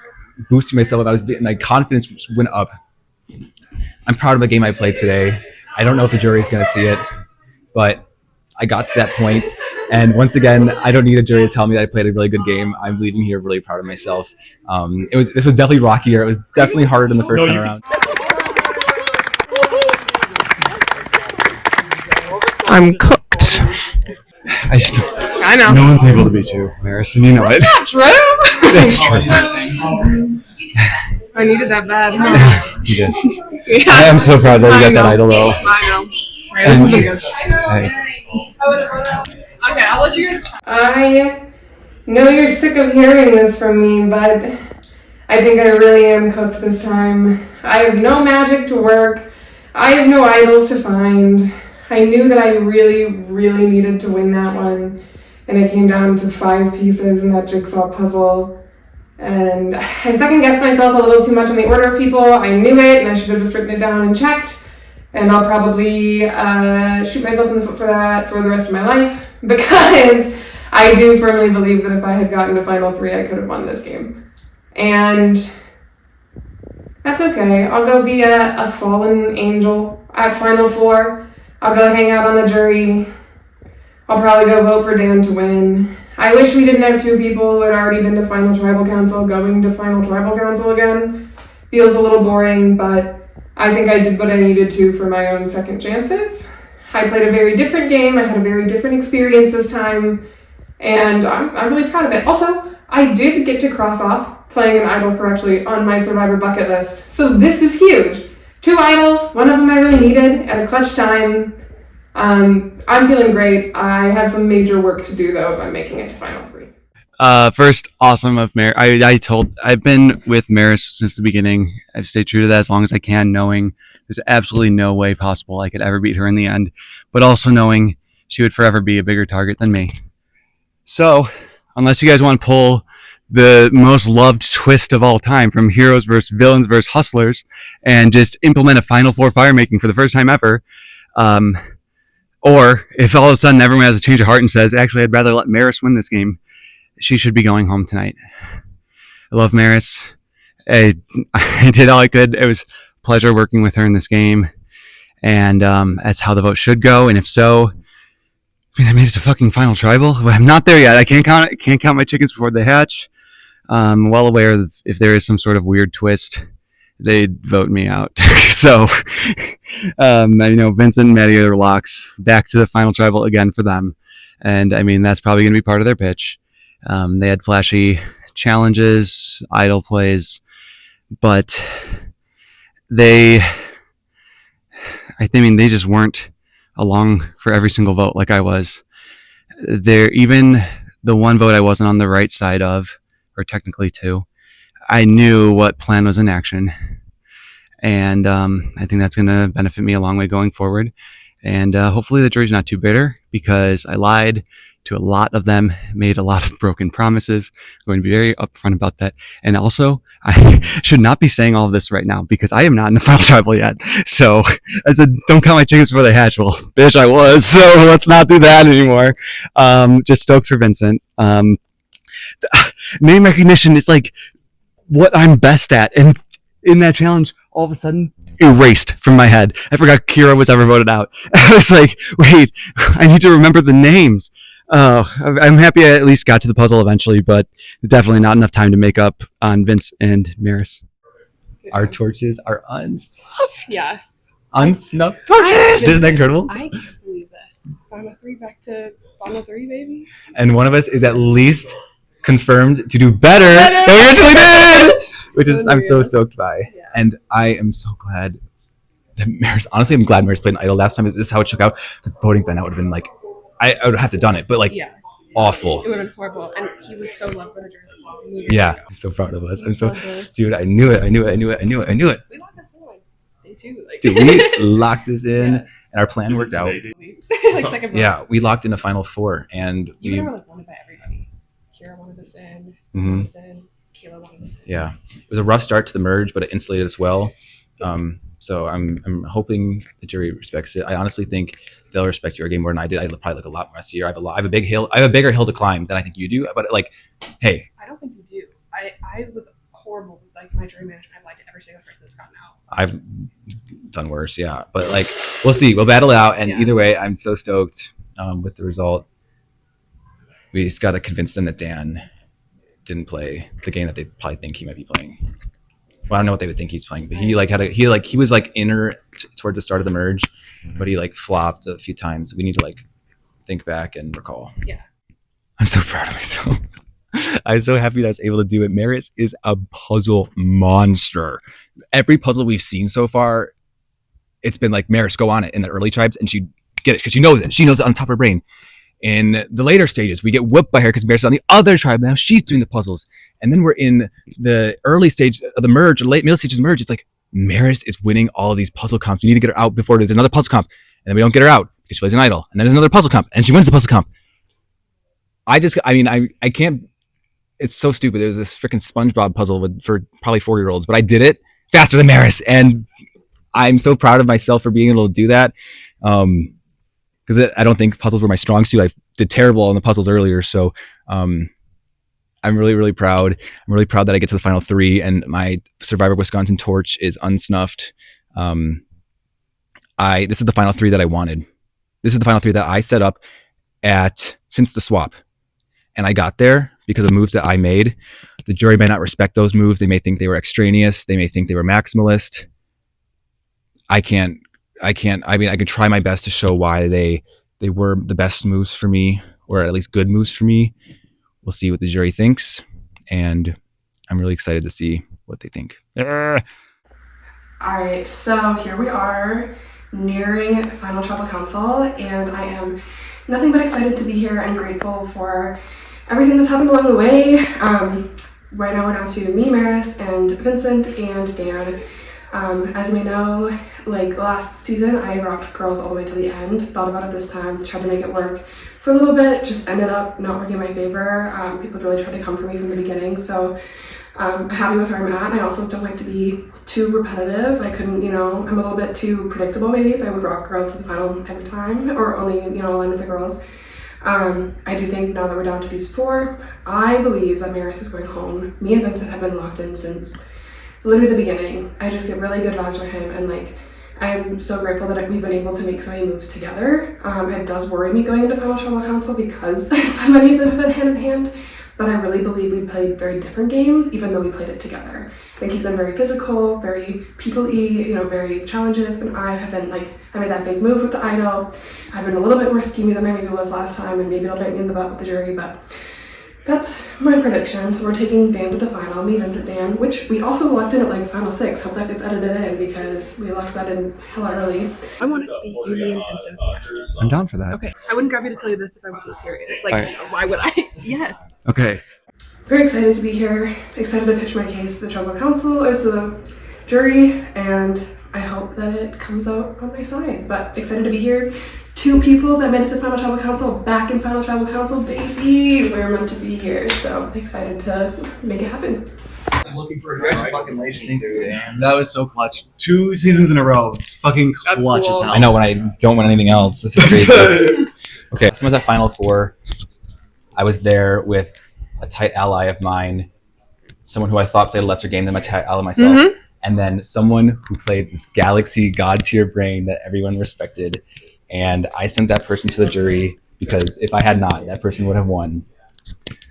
boosting myself. My confidence just went up. I'm proud of the game I played today. I don't know if the jury is going to see it, but I got to that point. And once again, I don't need a jury to tell me that I played a really good game. I'm leaving here really proud of myself. This was definitely rockier. It was definitely harder than the first time around. I'm cooked. I know. No one's able to beat you, Maris, and you know it. That's not true. It's true. I needed that bad. You did. Yeah. I am so proud that you got that idol, though. I know. Right, this is good. Hey. Okay, I'll let you guys try. I know you're sick of hearing this from me, but I think I really am cooked this time. I have no magic to work. I have no idols to find. I knew that I really, really needed to win that one, and it came down to 5 pieces in that jigsaw puzzle. And I second-guessed myself a little too much in the order of people. I knew it, and I should have just written it down and checked. And I'll probably shoot myself in the foot for that for the rest of my life, because I do firmly believe that if I had gotten to Final 3, I could have won this game. And that's okay. I'll go be a fallen angel at Final 4. I'll go hang out on the jury. I'll probably go vote for Dan to win. I wish we didn't have 2 people who had already been to Final Tribal Council going to Final Tribal Council again. Feels a little boring, but I think I did what I needed to for my own second chances. I played a very different game. I had a very different experience this time, and I'm really proud of it. Also, I did get to cross off playing an idol correctly on my Survivor bucket list. So this is huge. 2 idols, one of them I really needed at a clutch time. I'm feeling great. I have some major work to do though if I'm making it to Final 3. First, awesome of Maris. I've been with Maris since the beginning. I've stayed true to that as long as I can, knowing there's absolutely no way possible I could ever beat her in the end, but also knowing she would forever be a bigger target than me. So, unless you guys want to pull the most loved twist of all time from heroes versus villains versus hustlers and just implement a Final 4 fire making for the first time ever, or if all of a sudden everyone has a change of heart and says, actually, I'd rather let Maris win this game, she should be going home tonight. I love Maris. I did all I could. It was a pleasure working with her in this game, and that's how the vote should go. And if so, I made it to fucking Final Tribal. I'm not there yet. I can't count my chickens before they hatch. I'm well aware of if there is some sort of weird twist, they'd vote me out. So, I know Vincent and Maddie are locks. Back to the Final Tribal again for them. And I mean, that's probably going to be part of their pitch. They had flashy challenges, idle plays, but they just weren't along for every single vote like I was. Even the one vote I wasn't on the right side of, or technically 2, I knew what plan was in action. And I think that's going to benefit me a long way going forward. And hopefully the jury's not too bitter, because I lied to a lot of them, made a lot of broken promises. I'm going to be very upfront about that. And also, I should not be saying all of this right now, because I am not in the Final Tribal yet. So I said, don't count my chickens before they hatch. Well, bitch, I was. So let's not do that anymore. Just stoked for Vincent. Name recognition is like what I'm best at. And in that challenge, all of a sudden, erased from my head. I forgot Kira was ever voted out. I was like, wait, I need to remember the names. I'm happy I at least got to the puzzle eventually, but definitely not enough time to make up on Vince and Maris. Our torches are unsnuffed. Yeah. Unsnuffed torches! Isn't that incredible? I can't believe this. Final 3 back to Final 3, baby. And one of us is at least confirmed to do better than we originally did, which is I'm so stoked by. Yeah. And I am so glad that Maris, honestly, I'm glad Maris played an idol last time. This is how it shook out, because voting Ben out would have been like, I would have to done it, but like, awful. It would have been horrible. And he was so loved by the jury. Yeah, I'm so proud of us. I'm so, dude, I knew it. We locked this in. Day 2. Dude, we locked this in, and our plan worked out. Like second vote. Yeah, we locked in a Final 4, and you were like wanted by everybody. Kira wanted this in. Mm-hmm. This in. Kayla wanted this in. Yeah, it was a rough start to the merge, but it insulated us well. So I'm hoping the jury respects it. I honestly think they'll respect your game more than I did. I probably look a lot messier. I have a bigger hill to climb than I think you do. But like, hey, I don't think you do. I was horrible with like my jury management. I've lied to every single person that's gotten out. I've done worse, yeah. But like, we'll see. We'll battle it out. And either way, I'm so stoked with the result. We just got to convince them that Dan didn't play the game that they probably think he might be playing. Well, I don't know what they would think he's playing, but he was like inner toward the start of the merge, but he like flopped a few times. We need to like think back and recall. Yeah. I'm so proud of myself. I'm so happy that I was able to do it. Maris is a puzzle monster. Every puzzle we've seen so far, it's been like, Maris, go on it in the early tribes, and she'd get it because she knows it. She knows it on top of her brain. In the later stages, we get whooped by her because Maris is on the other tribe. Now she's doing the puzzles. And then we're in the early stage of the merge, or late middle stages of the merge. It's like Maris is winning all of these puzzle comps. We need to get her out before there's another puzzle comp. And then we don't get her out because she plays an idol. And then there's another puzzle comp and she wins the puzzle comp. I can't. It's so stupid. There's this freaking SpongeBob puzzle for probably 4-year-olds, but I did it faster than Maris. And I'm so proud of myself for being able to do that. Because I don't think puzzles were my strong suit. I did terrible on the puzzles earlier. So I'm really, really proud. I'm really proud that I get to the final 3 and my Survivor Wisconsin torch is unsnuffed. This is the final 3 that I wanted. This is the final 3 that I set up since the swap. And I got there because of moves that I made. The jury may not respect those moves. They may think they were extraneous. They may think they were maximalist. I can try my best to show why they were the best moves for me, or at least good moves for me. We'll see what the jury thinks, and I'm really excited to see what they think. All right, so here we are nearing Final Tribal Council, and I am nothing but excited to be here and grateful for everything that's happened along the way. Right now we're down to me, Maris, and Vincent, and Dan. As you may know, like last season, I rocked girls all the way to the end. Thought about it this time, tried to make it work for a little bit, just ended up not working in my favor. People really tried to come for me from the beginning, so I'm happy with where I'm at. I also don't like to be too repetitive. I couldn't, I'm a little bit too predictable maybe if I would rock girls to the final every time, or only, align with the girls. I do think now that we're down to these 4, I believe that Maris is going home. Me and Vincent have been locked in since literally the beginning. I just get really good vibes from him, and I'm so grateful that we've been able to make so many moves together. It does worry me going into Final Tribal Council because so many of them have been hand in hand, but I really believe we played very different games even though we played it together. I think he's been very physical, very people-y, very challenges, and I have been I made that big move with the idol. I've been a little bit more schemy than I maybe was last time, and maybe it'll bite me in the butt with the jury, but that's my prediction. So we're taking Dan to the final, me, Vincent, Dan, which we also locked in at final 6. Hope that gets edited in because we locked that in hella early. I want it to be you, me, and Vincent. I'm down for that. Okay, I wouldn't grab you to tell you this if I wasn't serious. Right. Why would I? Yes. Okay. Very excited to be here. Excited to pitch my case to the Tribal Council as the jury, and I hope that it comes out on my side. But excited to be here. 2 people that made it to Final Tribal Council, back in Final Tribal Council, baby! We're meant to be here, so excited to make it happen. I'm looking for congratulations, dude. That was so clutch. 2 seasons in a row. It's fucking clutch as hell. I know when I don't want anything else. This is crazy. Okay, so I was at Final 4. I was there with a tight ally of mine, someone who I thought played a lesser game than my tight ally myself, and then someone who played this Galaxy God tier brain that everyone respected. And I sent that person to the jury because if I had not, that person would have won.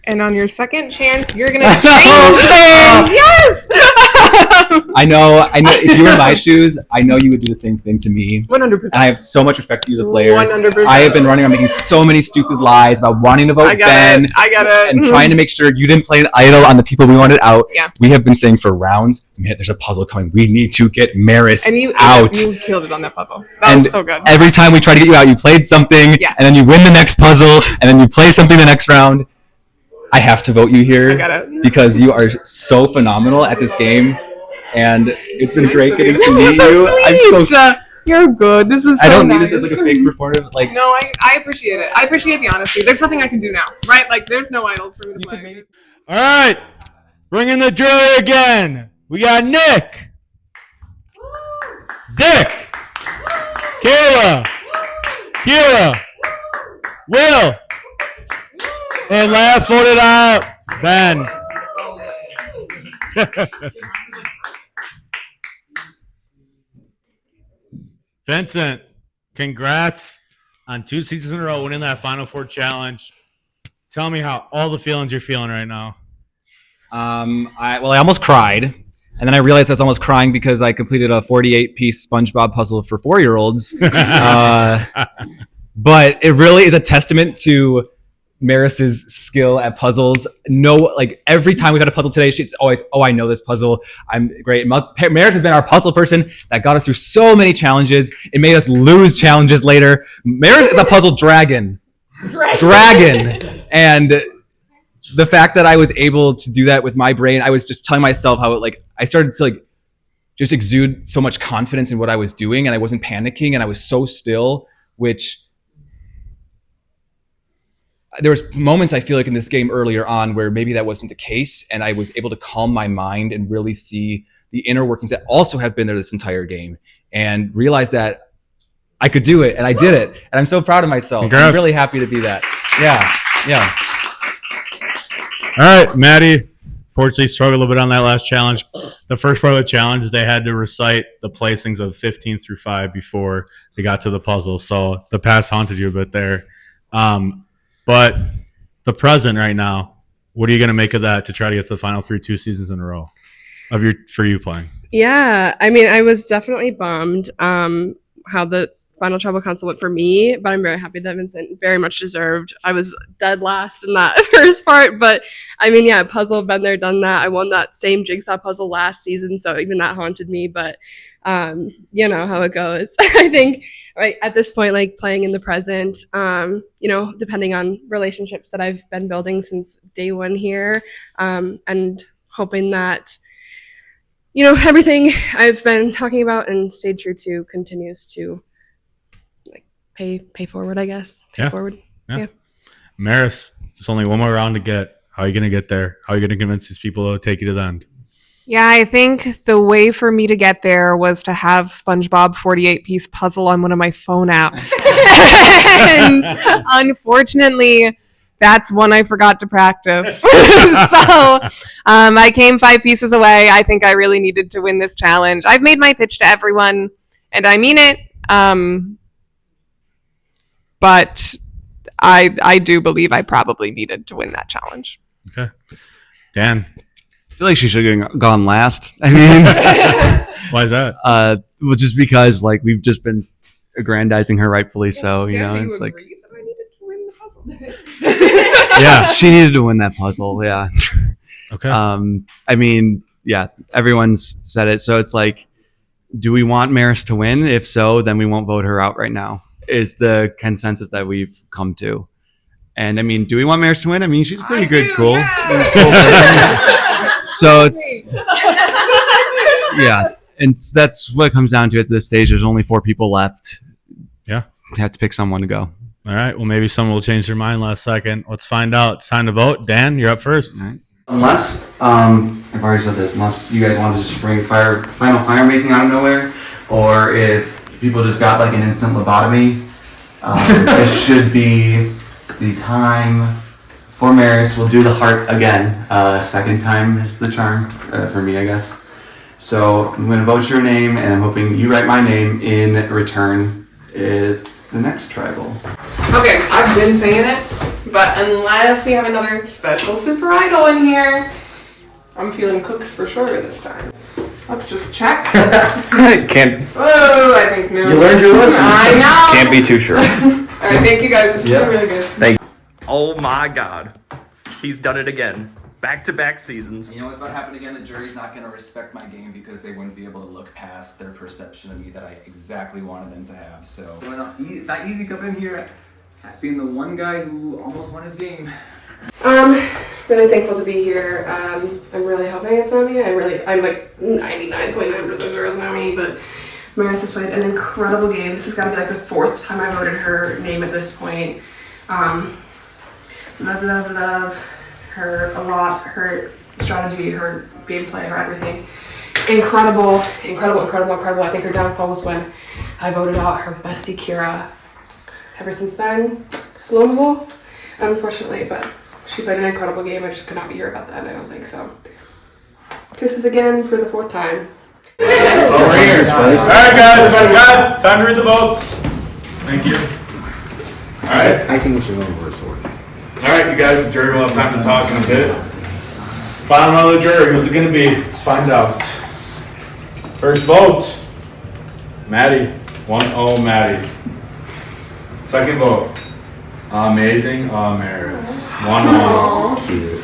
And on your second chance, you're gonna change things. Yes. I know. If you were in my shoes, I know you would do the same thing to me. 100%. I have so much respect for you as a player. 100%. I have been running around making so many stupid lies about wanting to vote Ben. I got it. And trying to make sure you didn't play an idol on the people we wanted out. Yeah. We have been saying for rounds, man, there's a puzzle coming. We need to get Maris out. You killed it on that puzzle. That was so good. Every time we tried to get you out, you played something, and then you win the next puzzle, and then you play something the next round. I have to vote you here because you are so phenomenal at this game, and it's been great getting to meet you. I'm so you're good. This is so I don't nice. need this as a fake performative. No, I appreciate it. I appreciate the honesty. There's nothing I can do now, right? There's no idols for me to play. All right, bring in the jury again. We got Nick, Dick, Kayla, Kira, Will, and last voted out, Ben. Vincent, congrats on 2 seasons in a row winning that Final 4 challenge. Tell me how all the feelings you're feeling right now. I almost cried, and then I realized I was almost crying because I completed a 48-piece SpongeBob puzzle for 4-year-olds. But it really is a testament to Maris's skill at puzzles. Every time we've had a puzzle today, she's always, I know this puzzle. I'm great. Maris has been our puzzle person that got us through so many challenges. It made us lose challenges later. Maris is a puzzle dragon. dragon. And the fact that I was able to do that with my brain, I was just telling myself how I started to just exude so much confidence in what I was doing, and I wasn't panicking, and I was so still, which there was moments I feel like in this game earlier on where maybe that wasn't the case, and I was able to calm my mind and really see the inner workings that also have been there this entire game, and realize that I could do it, and I did it, and I'm so proud of myself. Congrats. I'm really happy to be that. Yeah. All right, Maddie. Fortunately, struggled a little bit on that last challenge. The first part of the challenge, they had to recite the placings of 15 through 5 before they got to the puzzle. So the past haunted you a bit there. But the present right now, what are you going to make of that to try to get to the final 2 seasons in a row for you playing? Yeah, I mean, I was definitely bummed how the final tribal council went for me, but I'm very happy that Vincent very much deserved. I was dead last in that first part, but I mean, yeah, puzzle, been there, done that. I won that same jigsaw puzzle last season, so even that haunted me, but you know how it goes. I think at this point, playing in the present, depending on relationships that I've been building since day one here, and hoping that everything I've been talking about and stayed true to continues to pay forward, I guess. Pay forward. Yeah. Maris, there's only one more round to get. How are you going to get there? How are you going to convince these people to take you to the end? Yeah, I think the way for me to get there was to have SpongeBob 48-piece puzzle on one of my phone apps. And unfortunately, that's one I forgot to practice. So I came 5 pieces away. I think I really needed to win this challenge. I've made my pitch to everyone, and I mean it. But I do believe I probably needed to win that challenge. Okay. Dan. I feel like she should have gone last. I mean, why is that? Well, just because we've just been aggrandizing her, rightfully so. It's like. Yeah, she needed to win that puzzle. Yeah. Okay. I mean, yeah, everyone's said it. So it's like, do we want Maris to win? If so, then we won't vote her out right now, is the consensus that we've come to. And I mean, do we want Maris to win? I mean, she's pretty good. Cool. So it's, yeah. And that's what it comes down to at this stage. There's only 4 people left. Yeah. You have to pick someone to go. All right. Well, maybe someone will change their mind last second. Let's find out. It's time to vote. Dan, you're up first. All right. Unless, I've already said this, unless you guys want to just bring final fire making out of nowhere, or if people just got an instant lobotomy, this should be the time for Maris. We'll do the heart again. Second time is the charm for me, I guess. So I'm going to vote your name, and I'm hoping you write my name in return at the next tribal. Okay, I've been saying it, but unless we have another special super idol in here, I'm feeling cooked for sure this time. Let's just check. Can't. Oh, I think no. You learned your lesson. I know. Can't be too sure. All right, thank you guys. This has been really good. Thank you. Oh my God, he's done it again. Back-to-back seasons. You know what's about to happen again? The jury's not going to respect my game because they wouldn't be able to look past their perception of me that I exactly wanted them to have. So it's not easy coming in here being the one guy who almost won his game. Really thankful to be here. I'm really hoping it's not me. I'm 99.9% sure it's not me, but Maris has played an incredible game. This has got to be the 4th time I voted her name at this point. Love her a lot, her strategy, her gameplay, her everything. Incredible. I think her downfall was when I voted out her bestie Kira. Ever since then, lone wolf, unfortunately, but she played an incredible game. I just could not be here about that, I don't think so. Kisses again for the 4th time. All right, guys, time to read the votes. Thank you. All right. I think we should go word for it. All right, you guys, the jury will have time to talk in a bit. Final round of the jury, who's it going to be? Let's find out. First vote, Maddie. 1-0, Maddie. Second vote, amazing, Maris. 1-0. Cute.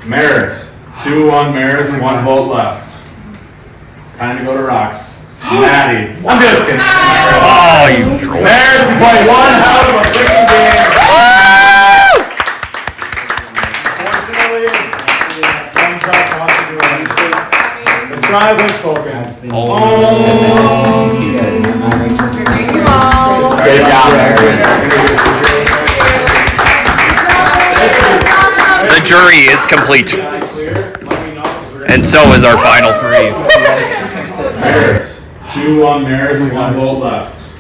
Maris. 2-1, Maris, 1 vote left. It's time to go to rocks. Maddie. I'm just kidding. Oh, you troll. Maris is like one hell of a freaking game. Unfortunately, soundtrack wants to do it. The tribe has spoken. Great job, The jury is complete. And so is our final three. Maris. 2 on Maris and 1 vote left.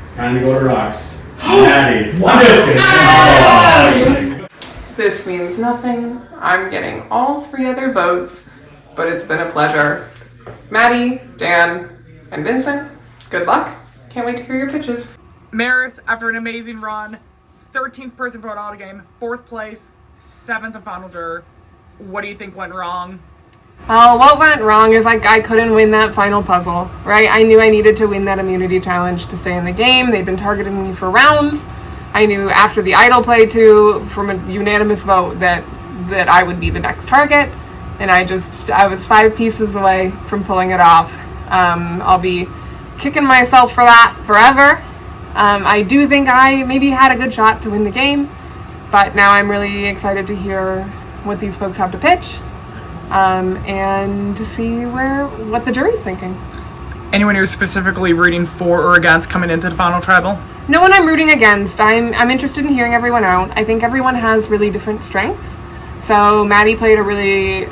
It's time to go to Rocks. Maddie. I'm just kidding. This means nothing. I'm getting all 3 other votes, but it's been a pleasure. Maddie, Dan, and Vincent, good luck. Can't wait to hear your pitches. Maris, after an amazing run, 13th person vote out of game, 4th place, 7th and final juror. What do you think went wrong? What went wrong is I couldn't win that final puzzle, right? I knew I needed to win that immunity challenge to stay in the game. They'd been targeting me for rounds. I knew after the idol play too, from a unanimous vote, that I would be the next target. And I was 5 pieces away from pulling it off. I'll be kicking myself for that forever. I do think I maybe had a good shot to win the game, but now I'm really excited to hear what these folks have to pitch, and to see what the jury's thinking. Anyone you're specifically rooting for or against coming into the final tribal? No one I'm rooting against. I'm interested in hearing everyone out. I think everyone has really different strengths. So Maddie played a really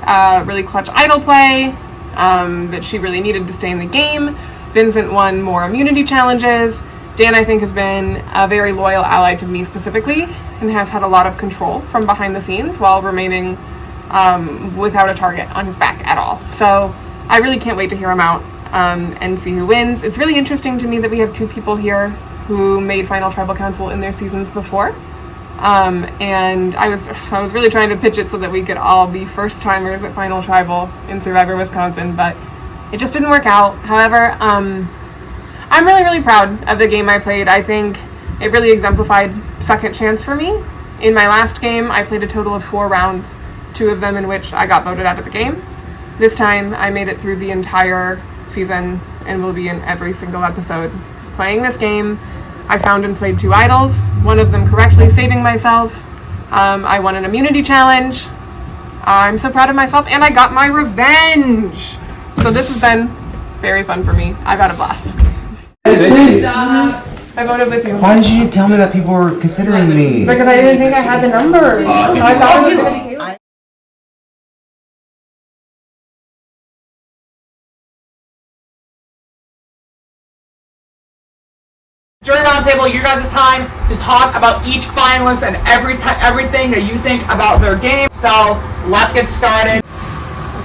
clutch idol play that she really needed to stay in the game. Vincent won more immunity challenges. Dan, I think, has been a very loyal ally to me specifically and has had a lot of control from behind the scenes while remaining without a target on his back at all. So I really can't wait to hear him out and see who wins. It's really interesting to me that we have 2 people here who made Final Tribal Council in their seasons before. And I was really trying to pitch it so that we could all be first timers at Final Tribal in Survivor Wisconsin, but it just didn't work out. However, I'm really, really proud of the game I played. I think it really exemplified second chance for me. In my last game, I played a total of 4 rounds, 2 of them in which I got voted out of the game. This time, I made it through the entire season and will be in every single episode playing this game. I found and played 2 idols, one of them correctly saving myself. I won an immunity challenge. I'm so proud of myself, and I got my revenge. So this has been very fun for me. I've had a blast. I voted with you. Why did you tell me that people were considering me? Because I didn't think I had the numbers. I thought it was going to be Caleb. During roundtable, you guys' time to talk about each finalist and everything that you think about their game. So let's get started.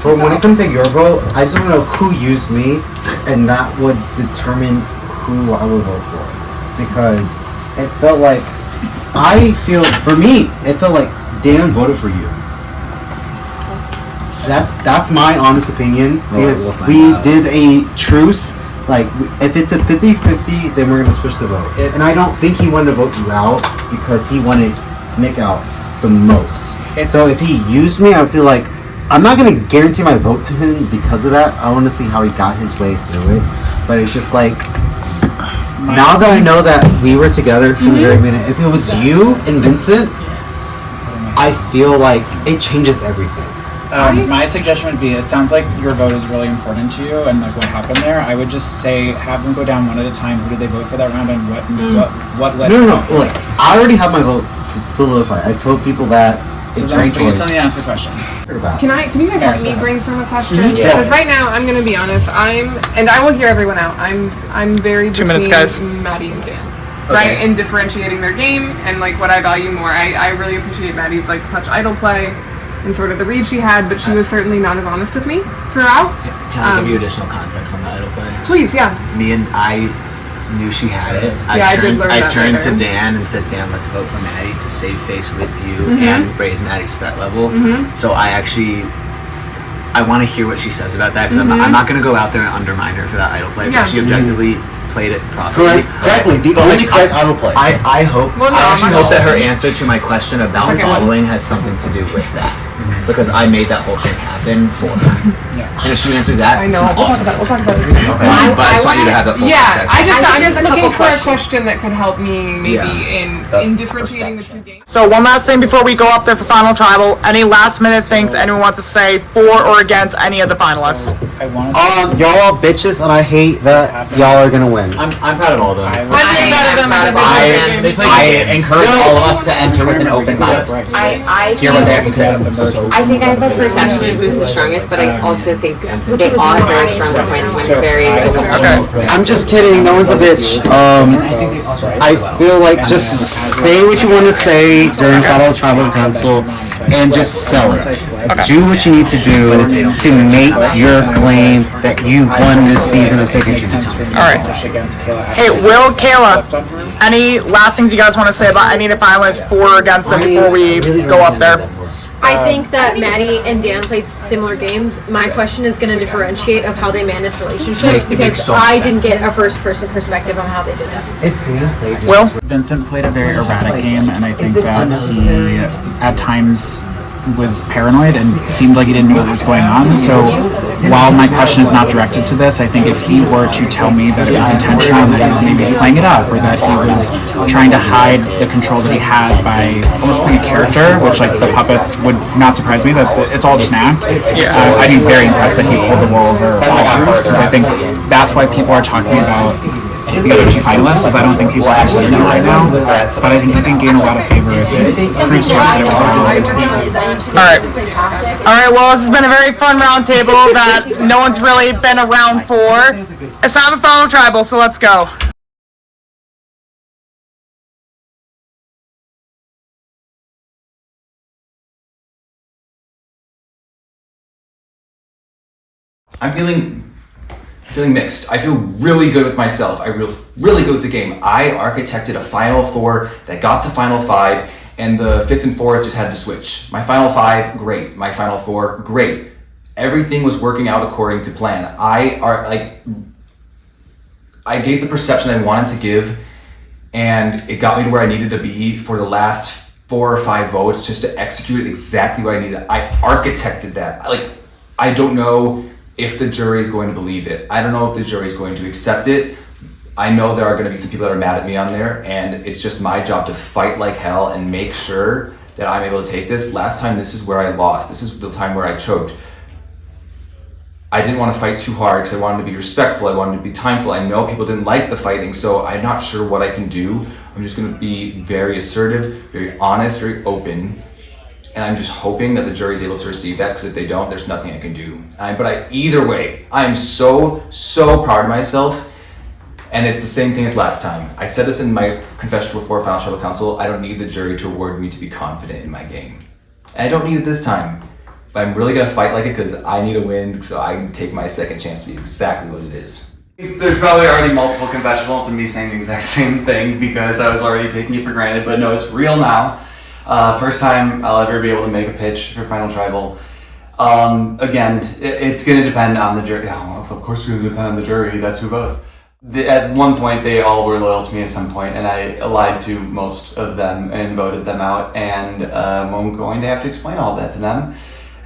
For when it comes to your vote, I just want to know who used me, and that would determine who I would vote for. Because it felt like, for me, it felt like Dan voted for you. That's my honest opinion. Because we did a truce. Like, if it's a 50-50, then we're going to switch the vote. And I don't think he wanted to vote you out because he wanted Nick out the most. So if he used me, I feel like I'm not going to guarantee my vote to him because of that. I want to see how he got his way through it. But it's just like, now that I know that we were together from the very beginning, if it was you and Vincent, I feel like it changes everything. My suggestion would be, it sounds like your vote is really important to you and like what happened there. I would just say have them go down one at a time. Who did they vote for that round and what led to that? No. Look, I already have my vote solidified. I told people that So it's then, ranked but you choice. still need to ask a question. Can you guys help me brainstorm a question? Yeah. Because right now I'm gonna be honest, and I will hear everyone out. I'm very 2 minutes, guys. Maddie and Dan. Right? In differentiating their game and like what I value more. I really appreciate Maddie's like clutch idol play and sort of the read she had, but she was certainly not as honest with me throughout. Can I give you additional context on the idol play? Please, yeah. Me and I knew she had it. I did learn that turned later. to Dan and said, Dan, let's vote for Maddie to save face with you Mhm. and raise Maddie's threat level. Mhm. So I want to hear what she says about that because Mhm. I'm not going to go out there and undermine her for that idol play, Yeah. but she objectively played it properly. Correctly. The But, only correct idol play. I hope. Well, no, I actually I'm hope not- that her answer to my question about The second one. following has something to do with that, because I made that whole thing happen. happen for? And if she answers that, I know. We'll talk about it. Okay. But I just want you to have that full context. I'm just looking for a question that could help me maybe in differentiating the two games. So one last thing before we go up there for final tribal. Any last minute things anyone wants to say for or against any of the finalists? Y'all are bitches, and I hate that y'all are gonna win. I'm proud of all of them. I'm better than I encourage all of us to enter with an open mind. I Hear what they have to say. I think I have a perception of who's the strongest, but I also think they all have very strong points and very. I'm just kidding. No one's a bitch. I feel like just say what you want to say during final tribal council, and just sell it. Do what you need to do to make your claim that you won this season of Second Chance. All right. Hey, Will, Kayla, any last things you guys want to say about any of the finalists for or against them before we go up there? I think that Maddie and Dan played similar games. My question is going to differentiate of how they manage relationships because I didn't get a first-person perspective on how they did that. Will? Vincent played a very erratic game, and I think that he, at times, was paranoid and seemed like he didn't know what was going on. So while my question is not directed to this, I think if he were to tell me that it was intentional and that he was maybe playing it up or that he was trying to hide the control that he had by almost playing a character, which like the puppets would not surprise me that it's all just an act. I'd be very impressed that he pulled the wool over all our hearts, because I think that's why people are talking about the other two finalists, as I don't think people actually know right now, but I think you can gain a lot of favor if it proves to us that it was all intentional. Alright, well, this has been a very fun round table that no one's really been around for. It's time for final tribal, so let's go. I'm feeling mixed. I feel really good with myself. I feel really good with the game. I architected a Final Four that got to Final Five, and the fifth and fourth just had to switch. My Final Five, great. My Final Four, great. Everything was working out according to plan. I gave the perception I wanted to give, and it got me to where I needed to be for the last 4 or 5 votes just to execute exactly what I needed. I architected that. I don't know if the jury is going to believe it. I don't know if the jury is going to accept it. I know there are going to be some people that are mad at me on there, and it's just my job to fight like hell and make sure that I'm able to take this. Last time, this is where I lost. This is the time where I choked. I didn't want to fight too hard because I wanted to be respectful. I wanted to be timeful. I know people didn't like the fighting, so I'm not sure what I can do. I'm just going to be very assertive, very honest, very open. And I'm just hoping that the jury is able to receive that, because if they don't, there's nothing I can do. Either way, I'm so proud of myself. And it's the same thing as last time. I said this in my confession before Final Tribal Council. I don't need the jury to award me to be confident in my game. And I don't need it this time. But I'm really going to fight like it because I need a win, so I can take my second chance to be exactly what it is. There's probably already multiple confessionals and me saying the exact same thing because I was already taking it for granted. But no, it's real now. First time I'll ever be able to make a pitch for Final Tribal. Again, it's going to depend on the jury. Oh, of course it's going to depend on the jury. That's who votes. At one point, they all were loyal to me at some point, and I lied to most of them and voted them out. And I'm going to have to explain all that to them.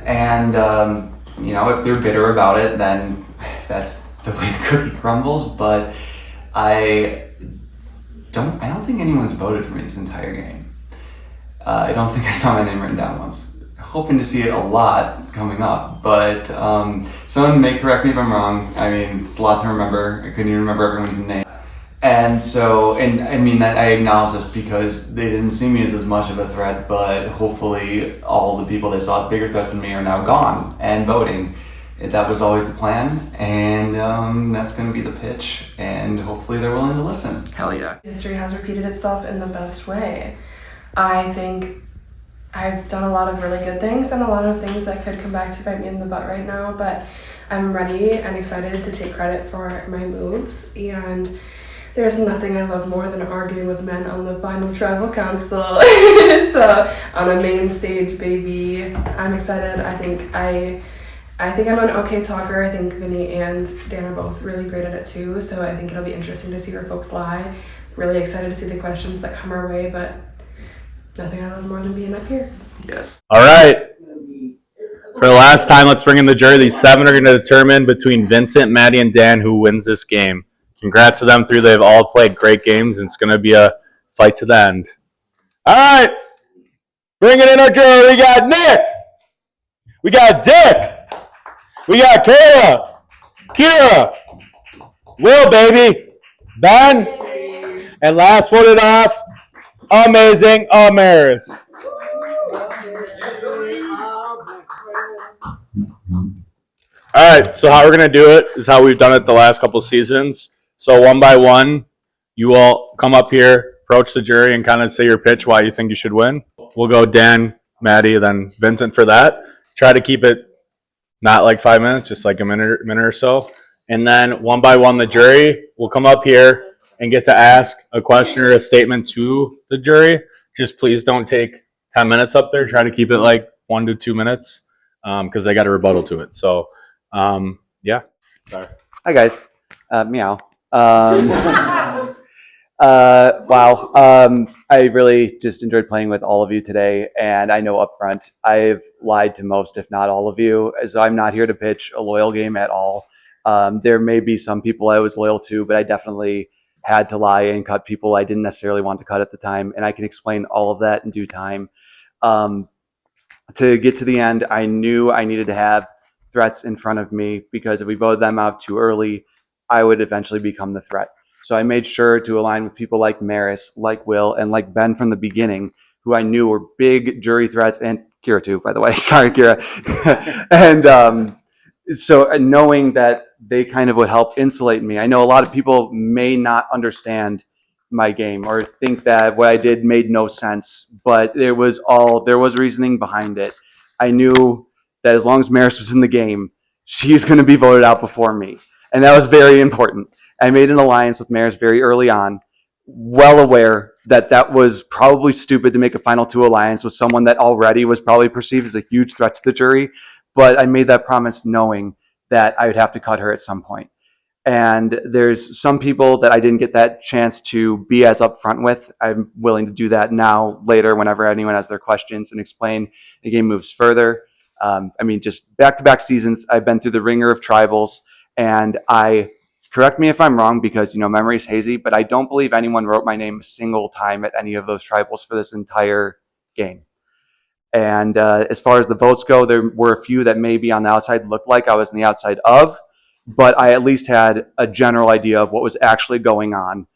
And if they're bitter about it, then that's the way the cookie crumbles. But I don't think anyone's voted for me this entire game. I don't think I saw my name written down once. Hoping to see it a lot coming up, but someone may correct me if I'm wrong. I mean, it's a lot to remember. I couldn't even remember everyone's name. And I mean that I acknowledge this because they didn't see me as much of a threat, but hopefully all the people they saw as bigger threats than me are now gone and voting. That was always the plan, and that's going to be the pitch, and hopefully they're willing to listen. Hell yeah. History has repeated itself in the best way. I think I've done a lot of really good things and a lot of things that could come back to bite me in the butt right now, but I'm ready and excited to take credit for my moves, and there's nothing I love more than arguing with men on the Final Tribal Council. So on a main stage, baby, I'm excited. I think I'm an okay talker. I think Vinny and Dan are both really great at it too, so I think it'll be interesting to see where folks lie. Really excited to see the questions that come our way, but nothing I love more than being up here. Yes. All right. For the last time, let's bring in the jury. These 7 are going to determine between Vincent, Maddie, and Dan who wins this game. Congrats to them 3. They've all played great games, and it's going to be a fight to the end. All right. Bringing in our jury, we got Nick. We got Dick. We got Kayla. Kira. Will, baby. Ben. And last voted off, amazing Amaris. All right, so how we're going to do it is how we've done it the last couple seasons. So one by one, you all come up here, approach the jury, and kind of say your pitch, why you think you should win. We'll go Dan, Maddie, then Vincent for that. Try to keep it not like 5 minutes, just like a minute or so. And then one by one, the jury will come up here and get to ask a question or a statement to the jury. Just please don't take 10 minutes up there. Try to keep it like 1 to 2 minutes because they got a rebuttal to it. So, yeah. Sorry. Hi, guys. Meow. Wow. I really just enjoyed playing with all of you today, and I know up front I've lied to most, if not all of you, so I'm not here to pitch a loyal game at all. There may be some people I was loyal to, but I definitely had to lie and cut people I didn't necessarily want to cut at the time, and I can explain all of that in due time. To get to the end, I knew I needed to have threats in front of me because if we voted them out too early, I would eventually become the threat. So I made sure to align with people like Maris, like Will, and like Ben from the beginning, who I knew were big jury threats, and Kira too, by the way. Sorry, Kira. And so knowing that they kind of would help insulate me. I know a lot of people may not understand my game or think that what I did made no sense, but there was reasoning behind it. I knew that as long as Maris was in the game, she's going to be voted out before me. And that was very important. I made an alliance with Maris very early on, well aware that that was probably stupid to make a final 2 alliance with someone that already was probably perceived as a huge threat to the jury. But I made that promise knowing that I would have to cut her at some point. And there's some people that I didn't get that chance to be as upfront with. I'm willing to do that now, later, whenever anyone has their questions and explain the game moves further. Just back-to-back seasons, I've been through the ringer of tribals, and correct me if I'm wrong because, memory's hazy, but I don't believe anyone wrote my name a single time at any of those tribals for this entire game. And as far as the votes go, there were a few that maybe on the outside looked like I was on the outside of, but I at least had a general idea of what was actually going on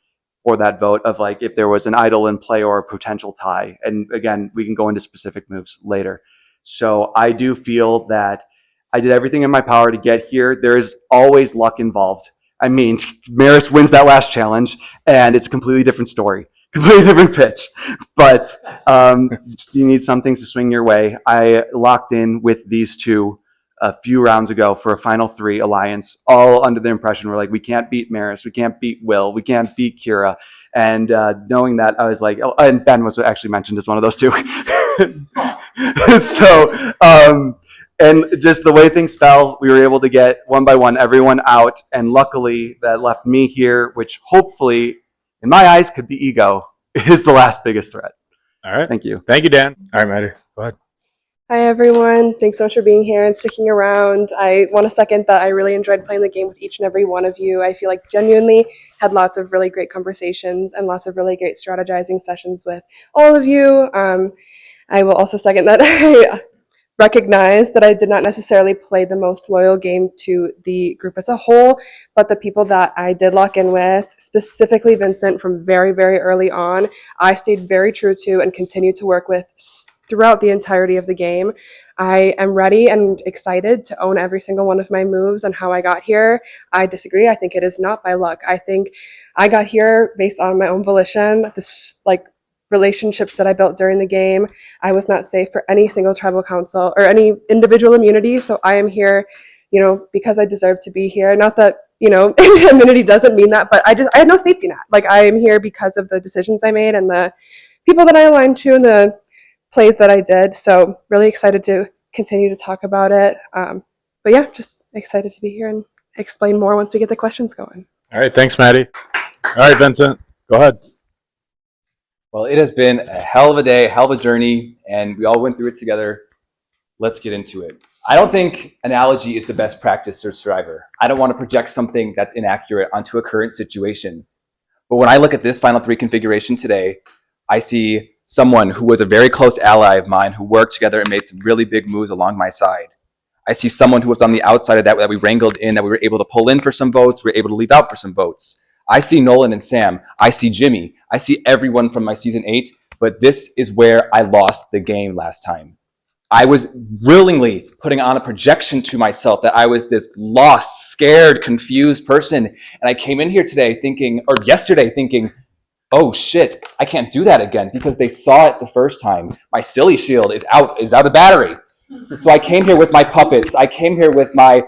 for that vote of like if there was an idol in play or a potential tie. And again, we can go into specific moves later. So I do feel that I did everything in my power to get here. There is always luck involved. Maris wins that last challenge, and it's a completely different story, completely different pitch. But you need some things to swing your way. I locked in with these two a few rounds ago for a final 3 alliance, all under the impression we're like, we can't beat Maris, we can't beat Will, we can't beat Kira. And knowing that, I was like, oh, and Ben was actually mentioned as one of those 2. So, and just the way things fell, we were able to get one by one everyone out, and luckily that left me here, which hopefully, in my eyes, could be ego, is the last biggest threat. All right. Thank you. Thank you, Dan. All right, Maddie, go ahead. Hi, everyone. Thanks so much for being here and sticking around. I want to second that I really enjoyed playing the game with each and every one of you. I feel like genuinely had lots of really great conversations and lots of really great strategizing sessions with all of you. I will also second that I recognize that I did not necessarily play the most loyal game to the group as a whole, but the people that I did lock in with, specifically Vincent from very, very early on, I stayed very true to and continued to work with throughout the entirety of the game. I am ready and excited to own every single one of my moves and how I got here. I disagree. I think it is not by luck. I think I got here based on my own volition. Relationships that I built during the game. I was not safe for any single tribal council or any individual immunity. So I am here, because I deserve to be here. Not that, immunity doesn't mean that, but I had no safety net. I am here because of the decisions I made and the people that I aligned to and the plays that I did. So really excited to continue to talk about it. But yeah, just excited to be here and explain more once we get the questions going. All right. Thanks, Maddie. All right, Vincent, go ahead. Well, it has been a hell of a day, hell of a journey, and we all went through it together. Let's get into it. I don't think analogy is the best practice for Survivor. I don't want to project something that's inaccurate onto a current situation. But when I look at this Final 3 configuration today, I see someone who was a very close ally of mine who worked together and made some really big moves along my side. I see someone who was on the outside of that we wrangled in, that we were able to pull in for some votes, we were able to leave out for some votes. I see Nolan and Sam. I see Jimmy. I see everyone from my season 8, but this is where I lost the game last time. I was willingly putting on a projection to myself that I was this lost, scared, confused person. And I came in here today thinking, or yesterday thinking, oh shit, I can't do that again because they saw it the first time. My silly shield is out of battery. So I came here with my puppets. I came here with my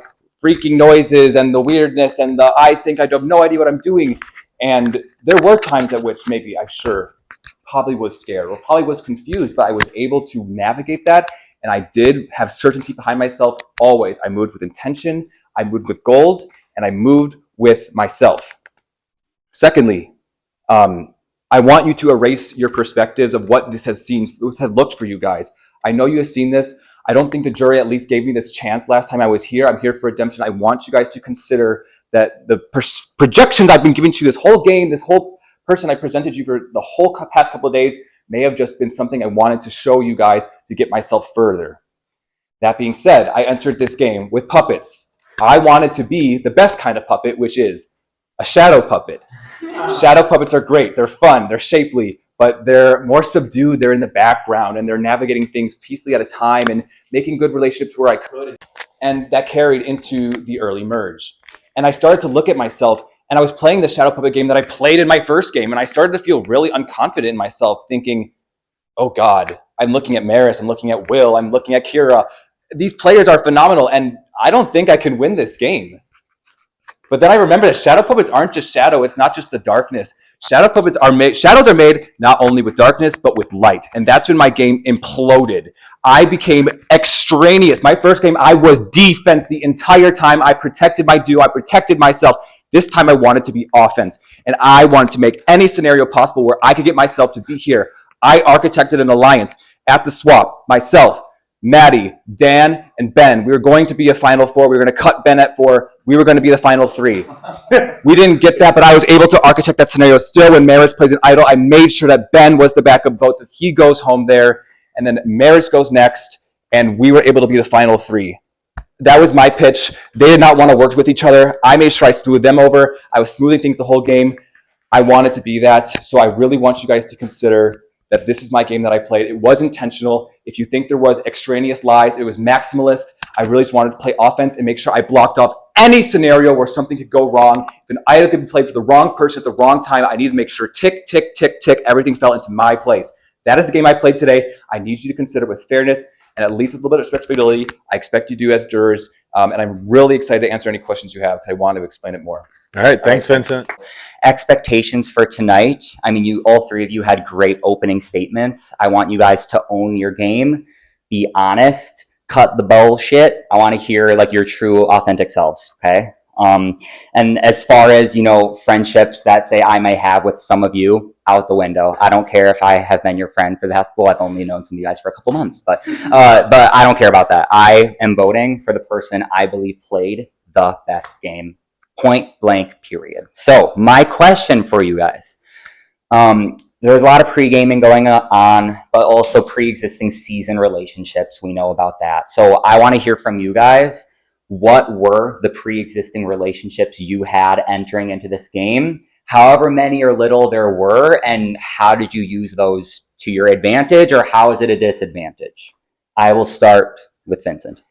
freaking noises and the weirdness and the I think I have no idea what I'm doing. And there were times at which maybe probably was scared or probably was confused, but I was able to navigate that. And I did have certainty behind myself always. I moved with intention, I moved with goals, and I moved with myself. Secondly, I want you to erase your perspectives of what this has looked for you guys. I know you have seen this. I don't think the jury at least gave me this chance last time I was here. I'm here for redemption. I want you guys to consider that the projections I've been giving to you this whole game, this whole person I presented you for the whole past couple of days may have just been something I wanted to show you guys to get myself further. That being said, I entered this game with puppets. I wanted to be the best kind of puppet, which is a shadow puppet. Shadow puppets are great. They're fun. They're shapely, but they're more subdued. They're in the background and they're navigating things peacefully at a time and making good relationships where I could. And that carried into the early merge. And I started to look at myself and I was playing the shadow puppet game that I played in my first game. And I started to feel really unconfident in myself thinking, oh God, I'm looking at Maris. I'm looking at Will. I'm looking at Kira. These players are phenomenal. And I don't think I can win this game. But then I remember that shadow puppets aren't just shadow. It's not just the darkness. Shadows are made not only with darkness, but with light. And that's when my game imploded. I became extraneous. My first game, I was defense the entire time. I protected my duo. I protected myself. This time I wanted to be offense. And I wanted to make any scenario possible where I could get myself to be here. I architected an alliance at the swap. Myself, Maddie, Dan, and Ben. We were going to be a Final 4. We were going to cut Ben at 4. We were going to be the Final 3. We didn't get that, but I was able to architect that scenario. Still, when Maris plays an idol, I made sure that Ben was the backup vote, so he goes home there, and then Maris goes next, and we were able to be the Final 3. That was my pitch. They did not want to work with each other. I made sure I smoothed them over. I was smoothing things the whole game. I wanted to be that, so I really want you guys to consider that this is my game that I played. It was intentional. If you think there was extraneous lies, it was maximalist. I really just wanted to play offense and make sure I blocked off any scenario where something could go wrong. If an item could be played for the wrong person at the wrong time, I needed to make sure tick, tick, tick, tick, everything fell into my place. That is the game I played today. I need you to consider with fairness and at least with a little bit of respectability. I expect you to as jurors. And I'm really excited to answer any questions you have. I want to explain it more. All right. Thanks, Vincent. Expectations for tonight. I mean, all three of you had great opening statements. I want you guys to own your game, be honest, cut the bullshit. I want to hear like your true, authentic selves. Okay. And as far as, friendships that say I may have with some of you, out the window. I don't care if I have been your friend for the past, I've only known some of you guys for a couple months, but I don't care about that. I am voting for the person I believe played the best game, point blank, period. So my question for you guys, there's a lot of pre-gaming going on, but also pre-existing season relationships. We know about that. So I want to hear from you guys. What were the pre-existing relationships you had entering into this game? However many or little there were, and how did you use those to your advantage, or how is it a disadvantage? I will start with Vincent.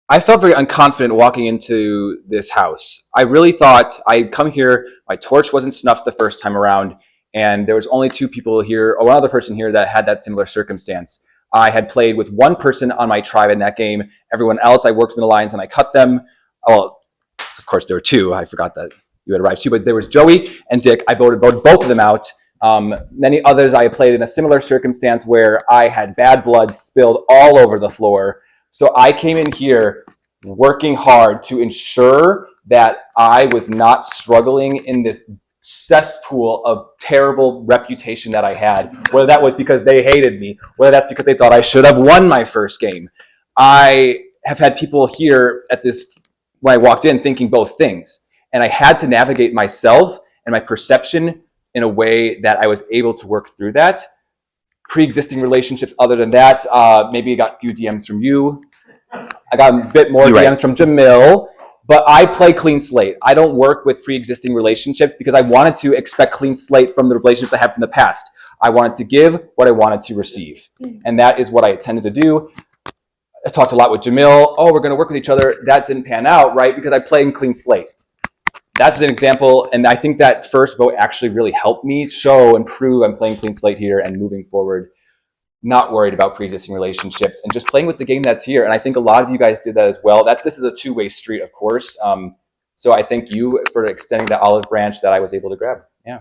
I felt very unconfident walking into this house. I really thought I'd come here, my torch wasn't snuffed the first time around, and there was only two people here, or one other person here that had that similar circumstance. I had played with one person on my tribe in that game. Everyone else, I worked with an alliance and I cut them. Well, of course, there were two. I forgot that you had arrived too, but there was Joey and Dick. I voted both of them out. Many others I played in a similar circumstance where I had bad blood spilled all over the floor. So I came in here working hard to ensure that I was not struggling in this cesspool of terrible reputation that I had, whether that was because they hated me, whether that's because they thought I should have won my first game. I have had people here at this, when I walked in, thinking both things. And I had to navigate myself and my perception in a way that I was able to work through that. Pre-existing relationships, other than that, maybe I got a few DMs from you. I got a bit more DMs from Jamil. But I play clean slate. I don't work with pre-existing relationships because I wanted to expect clean slate from the relationships I had from the past. I wanted to give what I wanted to receive. And that is what I intended to do. I talked a lot with Jamil. Oh, we're going to work with each other. That didn't pan out, right? Because I play in clean slate. That's an example. And I think that first vote actually really helped me show and prove I'm playing clean slate here and moving forward. Not worried about pre-existing relationships and just playing with the game that's here. And I think a lot of you guys did that as well. This is a two-way street, of course. So I thank you for extending that olive branch that I was able to grab. Yeah.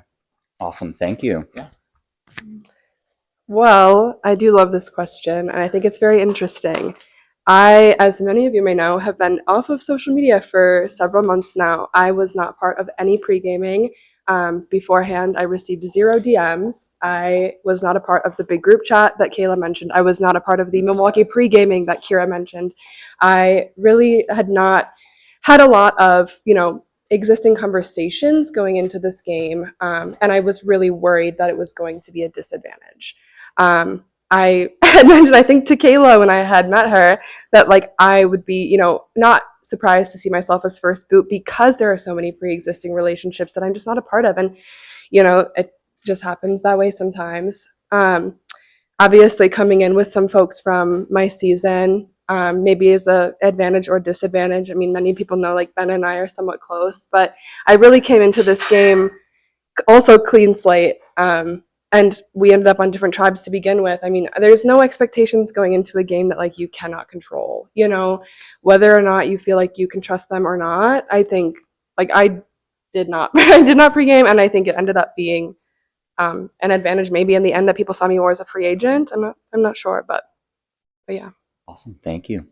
Awesome. Thank you. Yeah. Well, I do love this question, and I think it's very interesting. I, as many of you may know, have been off of social media for several months now. I was not part of any pre-gaming. Beforehand, I received 0 DMs. I was not a part of the big group chat that Kayla mentioned. I was not a part of the Milwaukee pre-gaming that Kira mentioned. I really had not had a lot of, existing conversations going into this game, and I was really worried that it was going to be a disadvantage. I had mentioned, I think, to Kayla when I had met her that I would be, not surprised to see myself as first boot because there are so many pre-existing relationships that I'm just not a part of. And, it just happens that way sometimes. Obviously coming in with some folks from my season, maybe is a advantage or disadvantage. I mean, many people know Ben and I are somewhat close, but I really came into this game also clean slate. And we ended up on different tribes to begin with. I mean, there's no expectations going into a game that you cannot control, whether or not you feel like you can trust them or not. I think I did not, I did not pregame. And I think it ended up being an advantage maybe in the end that people saw me more as a free agent. I'm not sure, but yeah. Awesome. Thank you.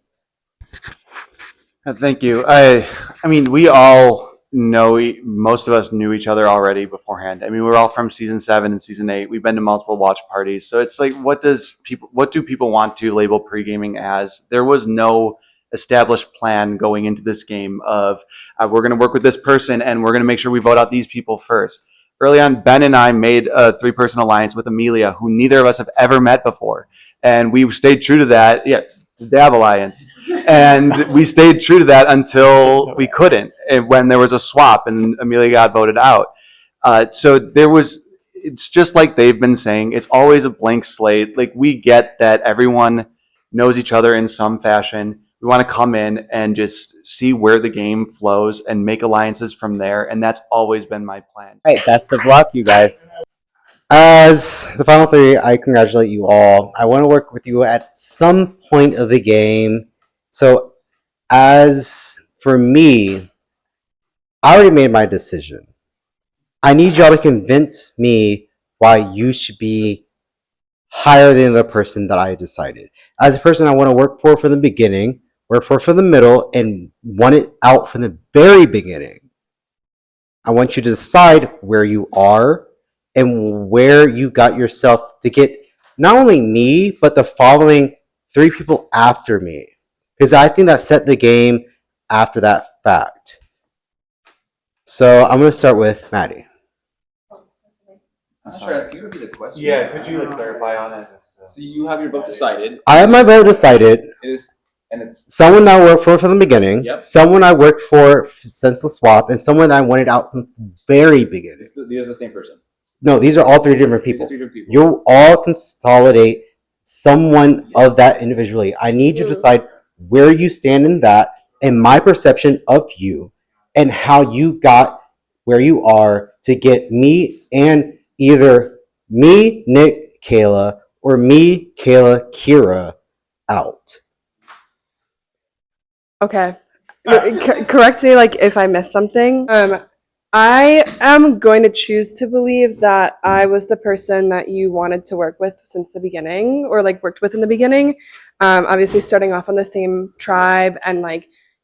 Thank you. I mean, we all know, most of us knew each other already beforehand. I mean, we're all from season 7 and season 8. We've been to multiple watch parties. So it's what do people want to label pre-gaming as? There was no established plan going into this game of we're going to work with this person and we're going to make sure we vote out these people first. Early on, Ben and I made a 3-person alliance with Amelia, who neither of us have ever met before. And we stayed true to that. Yeah. Dab Alliance, and we stayed true to that until we couldn't, when there was a swap and Amelia got voted out. So it's just like they've been saying, it's always a blank slate. We get that everyone knows each other in some fashion. We want to come in and just see where the game flows and make alliances from there, and that's always been my plan. All right, best of luck, you guys. As the final 3, I congratulate you all. I want to work with you at some point of the game. So, as for me, I already made my decision. I need y'all to convince me why you should be higher than the person that I decided. As a person I want to work for from the beginning, work for from the middle, and want it out from the very beginning. I want you to decide where you are and where you got yourself to get not only me, but the following 3 people after me. Because I think that set the game after that fact. So I'm going to start with Maddie. I'm sorry, can you repeat the question? Yeah, could you clarify on it? So you have your vote decided. I have my vote decided. It's someone I worked for from the beginning, Yep. someone I worked for since the swap, and someone I wanted out since the very beginning. These are the same person. No, these are all 3 different people. 3 different people. You all consolidate someone of that individually. I need you to decide where you stand in that and my perception of you and how you got where you are to get me and either me, Nick, Kayla, or me, Kayla, Kira out. Okay. Correct me if I missed something. I am going to choose to believe that I was the person that you wanted to work with since the beginning, or worked with in the beginning. Obviously starting off on the same tribe and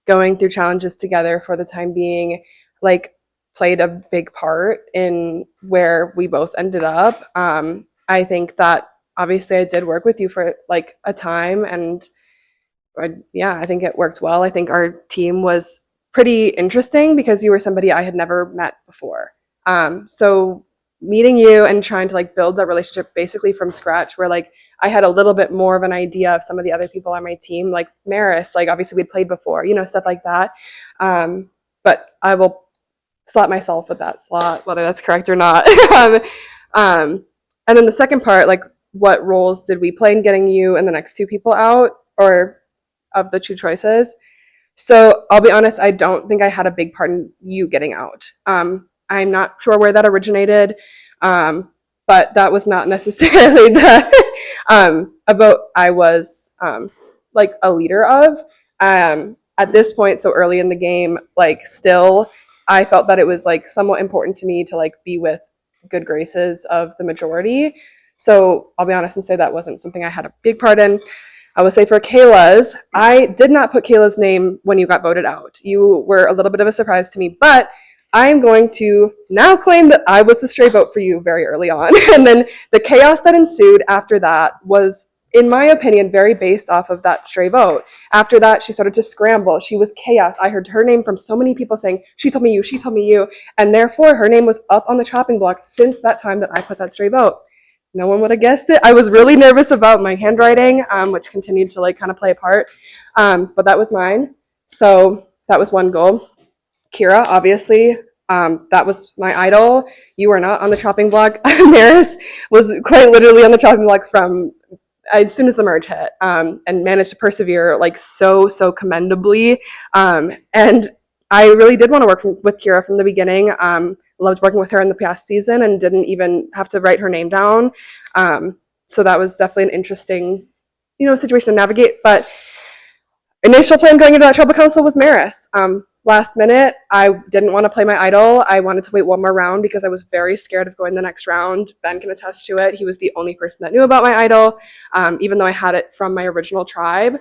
going through challenges together for the time being. played a big part in where we both ended up. I think that obviously I did work with you for like a time, and I think it worked well. I think our team was pretty interesting because you were somebody I had never met before. So meeting you and trying to like build that relationship basically from scratch, where like I had a little bit more of an idea of some of the other people on my team, like Maris, like obviously we'd played before, stuff like that. But I will slot myself with that slot, whether that's correct or not. And then the second part, like what roles did we play in getting you and the next two people out, or of the two choices? So I'll be honest, I don't think I had a big part in you getting out. I'm not sure where that originated, but that was not necessarily a vote I was like a leader of. At this point, so early in the game, like still, I felt that it was like somewhat important to me to like be with good graces of the majority. So I'll be honest and say that wasn't something I had a big part in. I would say for Kayla's, I did not put Kayla's name when you got voted out. You were a little bit of a surprise to me, but I am going to now claim that I was the stray vote for you very early on. And then the chaos that ensued after that was, in my opinion, very based off of that stray vote. After that, she started to scramble. She was chaos. I heard her name from so many people saying, she told me you, she told me you. And therefore, her name was up on the chopping block since that time that I put that stray vote. No one would have guessed it. I was really nervous about my handwriting, which continued to like kind of play a part. But that was mine. So that was one goal. Kira, obviously, that was my idol. You were not on the chopping block. Maris was quite literally on the chopping block from as soon as the merge hit, and managed to persevere like so commendably. And I really did want to work with Kira from the beginning. Loved working with her in the past season and didn't even have to write her name down. So that was definitely an interesting, situation to navigate. But initial plan going into that tribal council was Maris. Last minute, I didn't want to play my idol. I wanted to wait one more round because I was very scared of going the next round. Ben can attest to it. He was the only person that knew about my idol, even though I had it from my original tribe.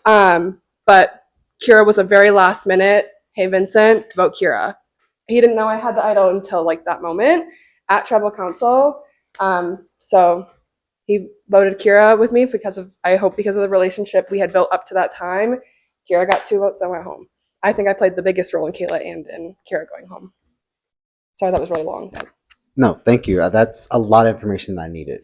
But Kira was a very last minute, hey, Vincent, vote Kira. He didn't know I had the idol until like that moment at tribal council. So he voted Kira with me because of the relationship we had built up to that time. Kira got 2 votes, I went home. I think I played the biggest role in Kayla and in Kira going home. Sorry, that was really long. No, thank you. That's a lot of information that I needed.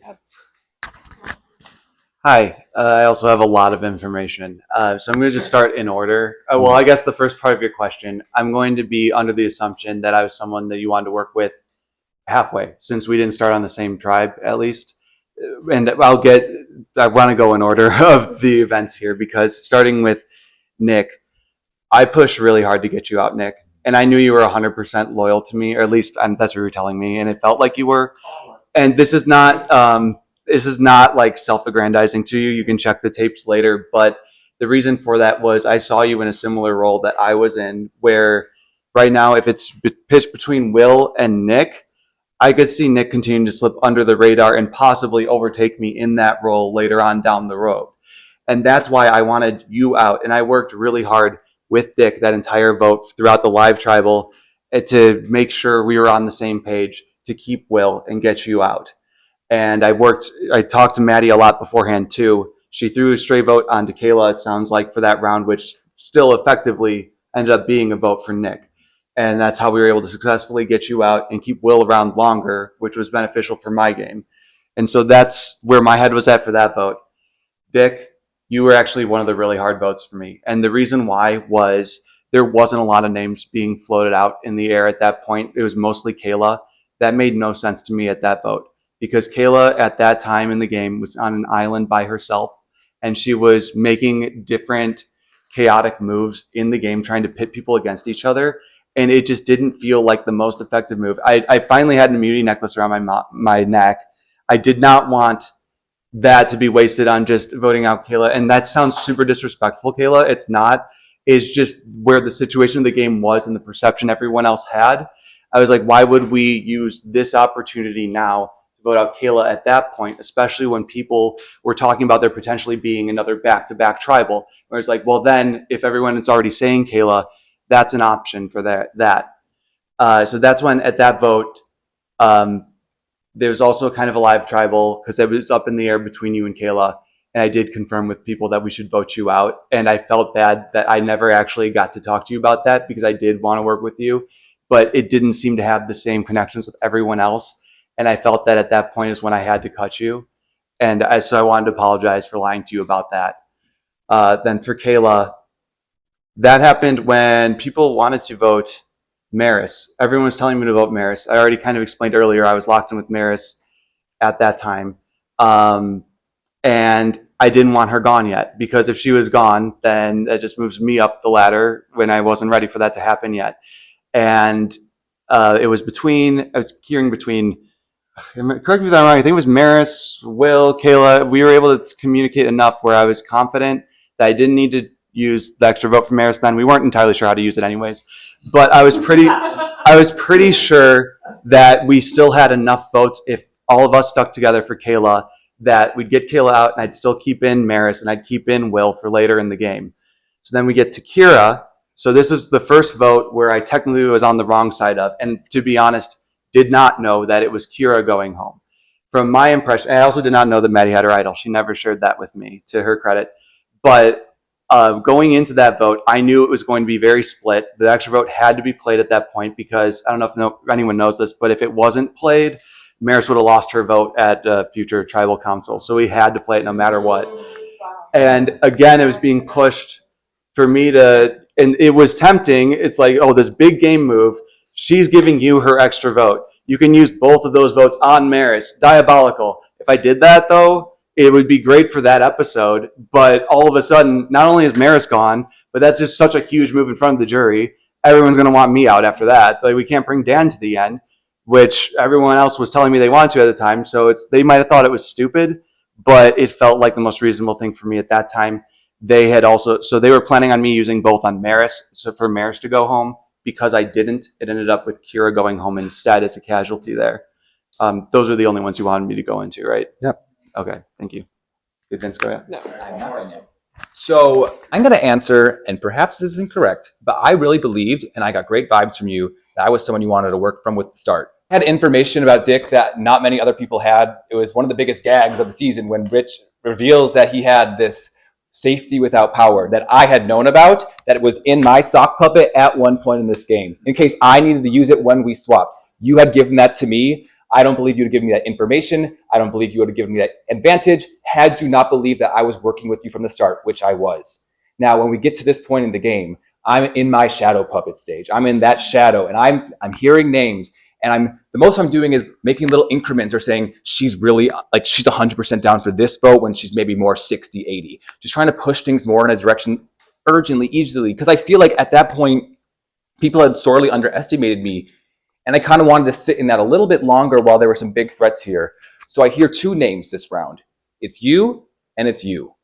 Hi, I also have a lot of information. So I'm going to just start in order. Well, I guess the first part of your question, I'm going to be under the assumption that I was someone that you wanted to work with halfway, since we didn't start on the same tribe, at least. And I want to go in order of the events here, because starting with Nick, I pushed really hard to get you out, Nick. And I knew you were 100% loyal to me, or at least that's what you were telling me, and it felt like you were. And this is not like self-aggrandizing to you. You can check the tapes later. But the reason for that was I saw you in a similar role that I was in, where right now, if it's pitched between Will and Nick, I could see Nick continuing to slip under the radar and possibly overtake me in that role later on down the road. And that's why I wanted you out. And I worked really hard with Dick that entire vote throughout the live tribal to make sure we were on the same page to keep Will and get you out. And I talked to Maddie a lot beforehand too. She threw a stray vote onto Kayla, it sounds like, for that round, which still effectively ended up being a vote for Nick. And that's how we were able to successfully get you out and keep Will around longer, which was beneficial for my game. And so that's where my head was at for that vote. Dick, you were actually one of the really hard votes for me. And the reason why was there wasn't a lot of names being floated out in the air at that point. It was mostly Kayla. That made no sense to me at that vote, because Kayla at that time in the game was on an island by herself, and she was making different chaotic moves in the game, trying to pit people against each other. And it just didn't feel like the most effective move. I finally had an immunity necklace around my neck. I did not want that to be wasted on just voting out Kayla. And that sounds super disrespectful, Kayla. It's not. It's just where the situation of the game was and the perception everyone else had. I was like, why would we use this opportunity now to vote out Kayla at that point, especially when people were talking about there potentially being another back-to-back tribal, where it's like, well, then if everyone is already saying Kayla, that's an option for that. So that's when, at that vote, there was also kind of a live tribal because it was up in the air between you and Kayla. And I did confirm with people that we should vote you out. And I felt bad that I never actually got to talk to you about that because I did want to work with you, but it didn't seem to have the same connections with everyone else. And I felt that at that point is when I had to cut you. And so I wanted to apologize for lying to you about that. Then for Kayla, that happened when people wanted to vote Maris. Everyone was telling me to vote Maris. I already kind of explained earlier I was locked in with Maris at that time. And I didn't want her gone yet because if she was gone, then that just moves me up the ladder when I wasn't ready for that to happen yet. And it was I was hearing between, correct me if I'm wrong, I think it was Maris, Will, Kayla. We were able to communicate enough where I was confident that I didn't need to use the extra vote for Maris then. We weren't entirely sure how to use it anyways. But I was pretty sure that we still had enough votes if all of us stuck together for Kayla that we'd get Kayla out and I'd still keep in Maris and I'd keep in Will for later in the game. So then we get to Kira. So this is the first vote where I technically was on the wrong side of, and to be honest, did not know that it was Kira going home. From my impression, I also did not know that Maddie had her idol. She never shared that with me, to her credit. But going into that vote, I knew it was going to be very split. The extra vote had to be played at that point because I don't know if anyone knows this, but if it wasn't played, Maris would have lost her vote at future tribal council. So we had to play it no matter what. And again, it was being pushed for me to, and it was tempting. It's like, oh, this big game move. She's giving you her extra vote. You can use both of those votes on Maris. Diabolical. If I did that, though, it would be great for that episode. But all of a sudden, not only is Maris gone, but that's just such a huge move in front of the jury. Everyone's going to want me out after that. Like, we can't bring Dan to the end, which everyone else was telling me they wanted to at the time. So they might have thought it was stupid, but it felt like the most reasonable thing for me at that time. They had also, so they were planning on me using both on Maris, so for Maris to go home. Because I didn't, it ended up with Kira going home instead as a casualty there. Those are the only ones you wanted me to go into, right? Yep. Okay, thank you. Did Vince go yet? No. So I'm going to answer, and perhaps this is incorrect, but I really believed, and I got great vibes from you, that I was someone you wanted to work from with the start. I had information about Dick that not many other people had. It was one of the biggest gags of the season when Rich reveals that he had this safety without power that I had known about, that was in my sock puppet at one point in this game, in case I needed to use it when we swapped. You had given that to me. I don't believe you would have given me that information. I don't believe you would have given me that advantage had you not believed that I was working with you from the start, which I was. Now, when we get to this point in the game, I'm in my shadow puppet stage. I'm in that shadow, and I'm hearing names, and the most I'm doing is making little increments or saying she's really, like, she's 100% down for this vote when she's maybe more 60, 80. Just trying to push things more in a direction urgently, easily, because I feel like at that point, people had sorely underestimated me, and I kind of wanted to sit in that a little bit longer while there were some big threats here. So I hear two names this round. It's you, and it's you.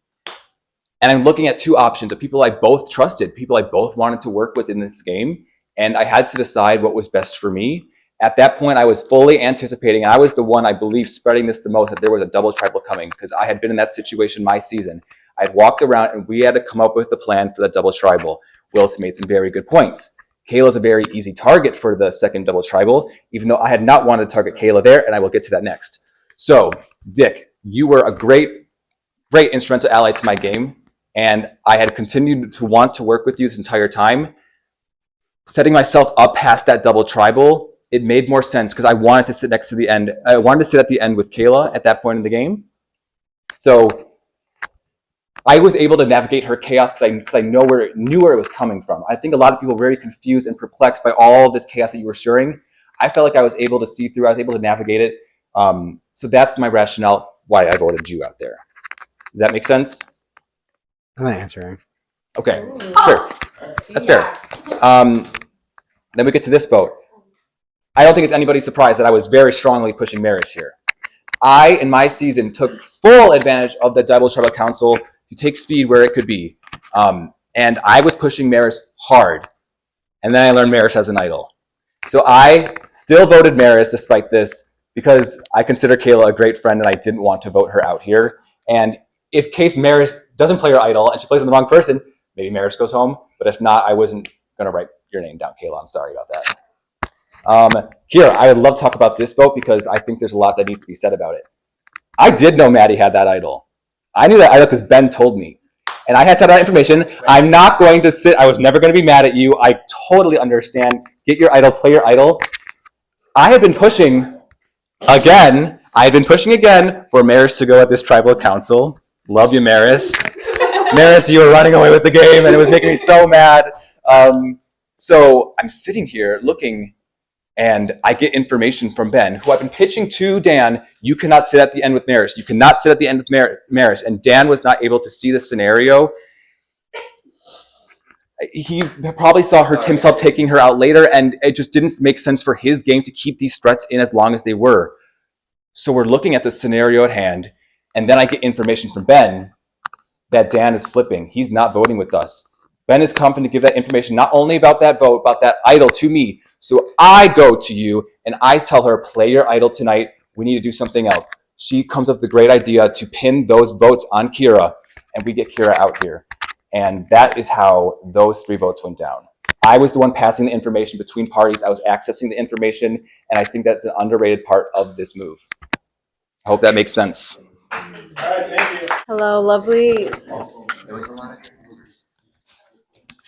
And I'm looking at two options of people I both trusted, people I both wanted to work with in this game, and I had to decide what was best for me. At that point, I was fully anticipating, and I was the one, I believe, spreading this the most, that there was a double tribal coming, because I had been in that situation my season. I had walked around, and we had to come up with the plan for the double tribal. Will's made some very good points. Kayla's a very easy target for the second double tribal, even though I had not wanted to target Kayla there, and I will get to that next. So, Dick, you were a great instrumental ally to my game, and I had continued to want to work with you this entire time. Setting myself up past that double tribal, it made more sense because I wanted to sit next to the end. I wanted to sit at the end with Kayla at that point in the game. So I was able to navigate her chaos because I knew where it was coming from. I think a lot of people were very confused and perplexed by all of this chaos that you were stirring. I felt like I was able to see through. I was able to navigate it. So that's my rationale why I voted you out there. Does that make sense? I'm not answering. Okay, sure. That's fair. Then we get to this vote. I don't think it's anybody's surprise that I was very strongly pushing Maris here. I, in my season, took full advantage of the double tribal council to take speed where it could be. And I was pushing Maris hard. And then I learned Maris has an idol. So I still voted Maris despite this because I consider Kayla a great friend and I didn't want to vote her out here. And if case Maris doesn't play her idol and she plays on the wrong person, maybe Maris goes home. But if not, I wasn't going to write your name down, Kayla. I'm sorry about that. Here, I would love to talk about this vote because I think there's a lot that needs to be said about it. I did know Maddie had that idol. I knew that idol because Ben told me. And I had some of that information. I'm not going to sit, I was never going to be mad at you. I totally understand. Get your idol, play your idol. I have been pushing again for Maris to go at this tribal council. Love you, Maris. Maris, you were running away with the game and it was making me so mad. So I'm sitting here looking and I get information from Ben, who I've been pitching to Dan. You cannot sit at the end with Maris. You cannot sit at the end with Maris. And Dan was not able to see the scenario. He probably saw himself taking her out later, and it just didn't make sense for his game to keep these threats in as long as they were. So we're looking at the scenario at hand, and then I get information from Ben that Dan is flipping. He's not voting with us. Ben is confident to give that information, not only about that vote, about that idol to me. So I go to you and I tell her, play your idol tonight. We need to do something else. She comes up with the great idea to pin those votes on Kira, and we get Kira out here. And that is how those 3 votes went down. I was the one passing the information between parties. I was accessing the information, and I think that's an underrated part of this move. I hope that makes sense. All right, thank you. Hello, lovelies.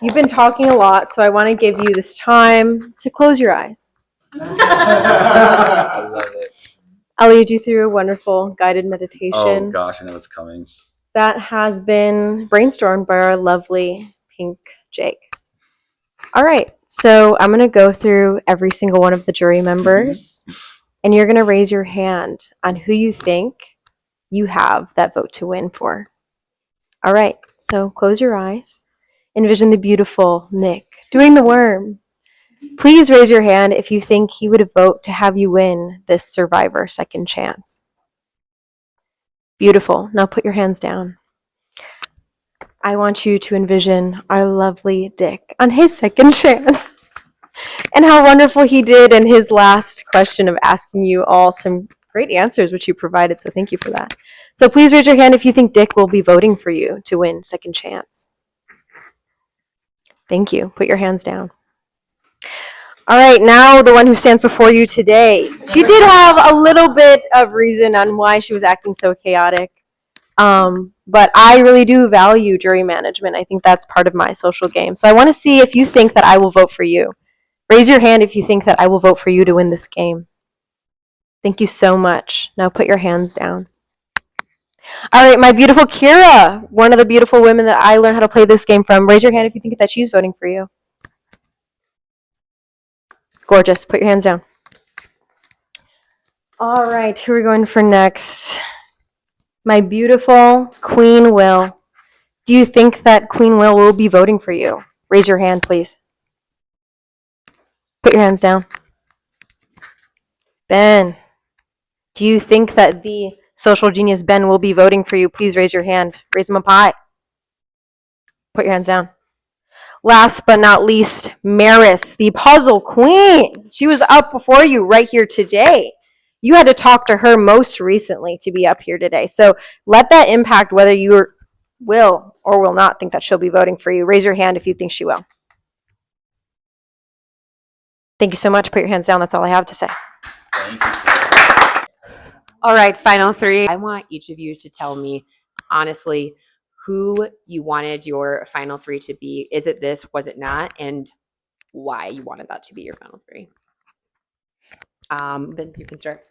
You've been talking a lot, so I want to give you this time to close your eyes. I love it. I'll lead you through a wonderful guided meditation. Oh gosh, I know what's coming. That has been brainstormed by our lovely pink Jake. All right, so I'm going to go through every single one of the jury members, and you're going to raise your hand on who you think you have that vote to win for. All right, so close your eyes. Envision the beautiful Nick doing the worm. Please raise your hand if you think he would vote to have you win this Survivor Second Chance. Beautiful. Now put your hands down. I want you to envision our lovely Dick on his second chance and how wonderful he did in his last question of asking you all some great answers, which you provided, so thank you for that. So please raise your hand if you think Dick will be voting for you to win Second Chance. Thank you. Put your hands down. All right, now the one who stands before you today. She did have a little bit of reason on why she was acting so chaotic. But I really do value jury management. I think that's part of my social game. So I want to see if you think that I will vote for you. Raise your hand if you think that I will vote for you to win this game. Thank you so much. Now put your hands down. All right, my beautiful Kira, one of the beautiful women that I learned how to play this game from. Raise your hand if you think that she's voting for you. Gorgeous. Put your hands down. All right, who are we going for next? My beautiful Queen Will. Do you think that Queen will be voting for you? Raise your hand, please. Put your hands down. Ben, do you think that the social genius Ben will be voting for you? Please raise your hand. Raise them up high. Put your hands down. Last but not least, Maris, the puzzle queen. She was up before you right here today. You had to talk to her most recently to be up here today. So let that impact whether you will or will not think that she'll be voting for you. Raise your hand if you think she will. Thank you so much. Put your hands down. That's all I have to say. All right, final 3. I want each of you to tell me, honestly, who you wanted your final 3 to be. Is it this? Was it not? And why you wanted that to be your final 3. Ben, you can start.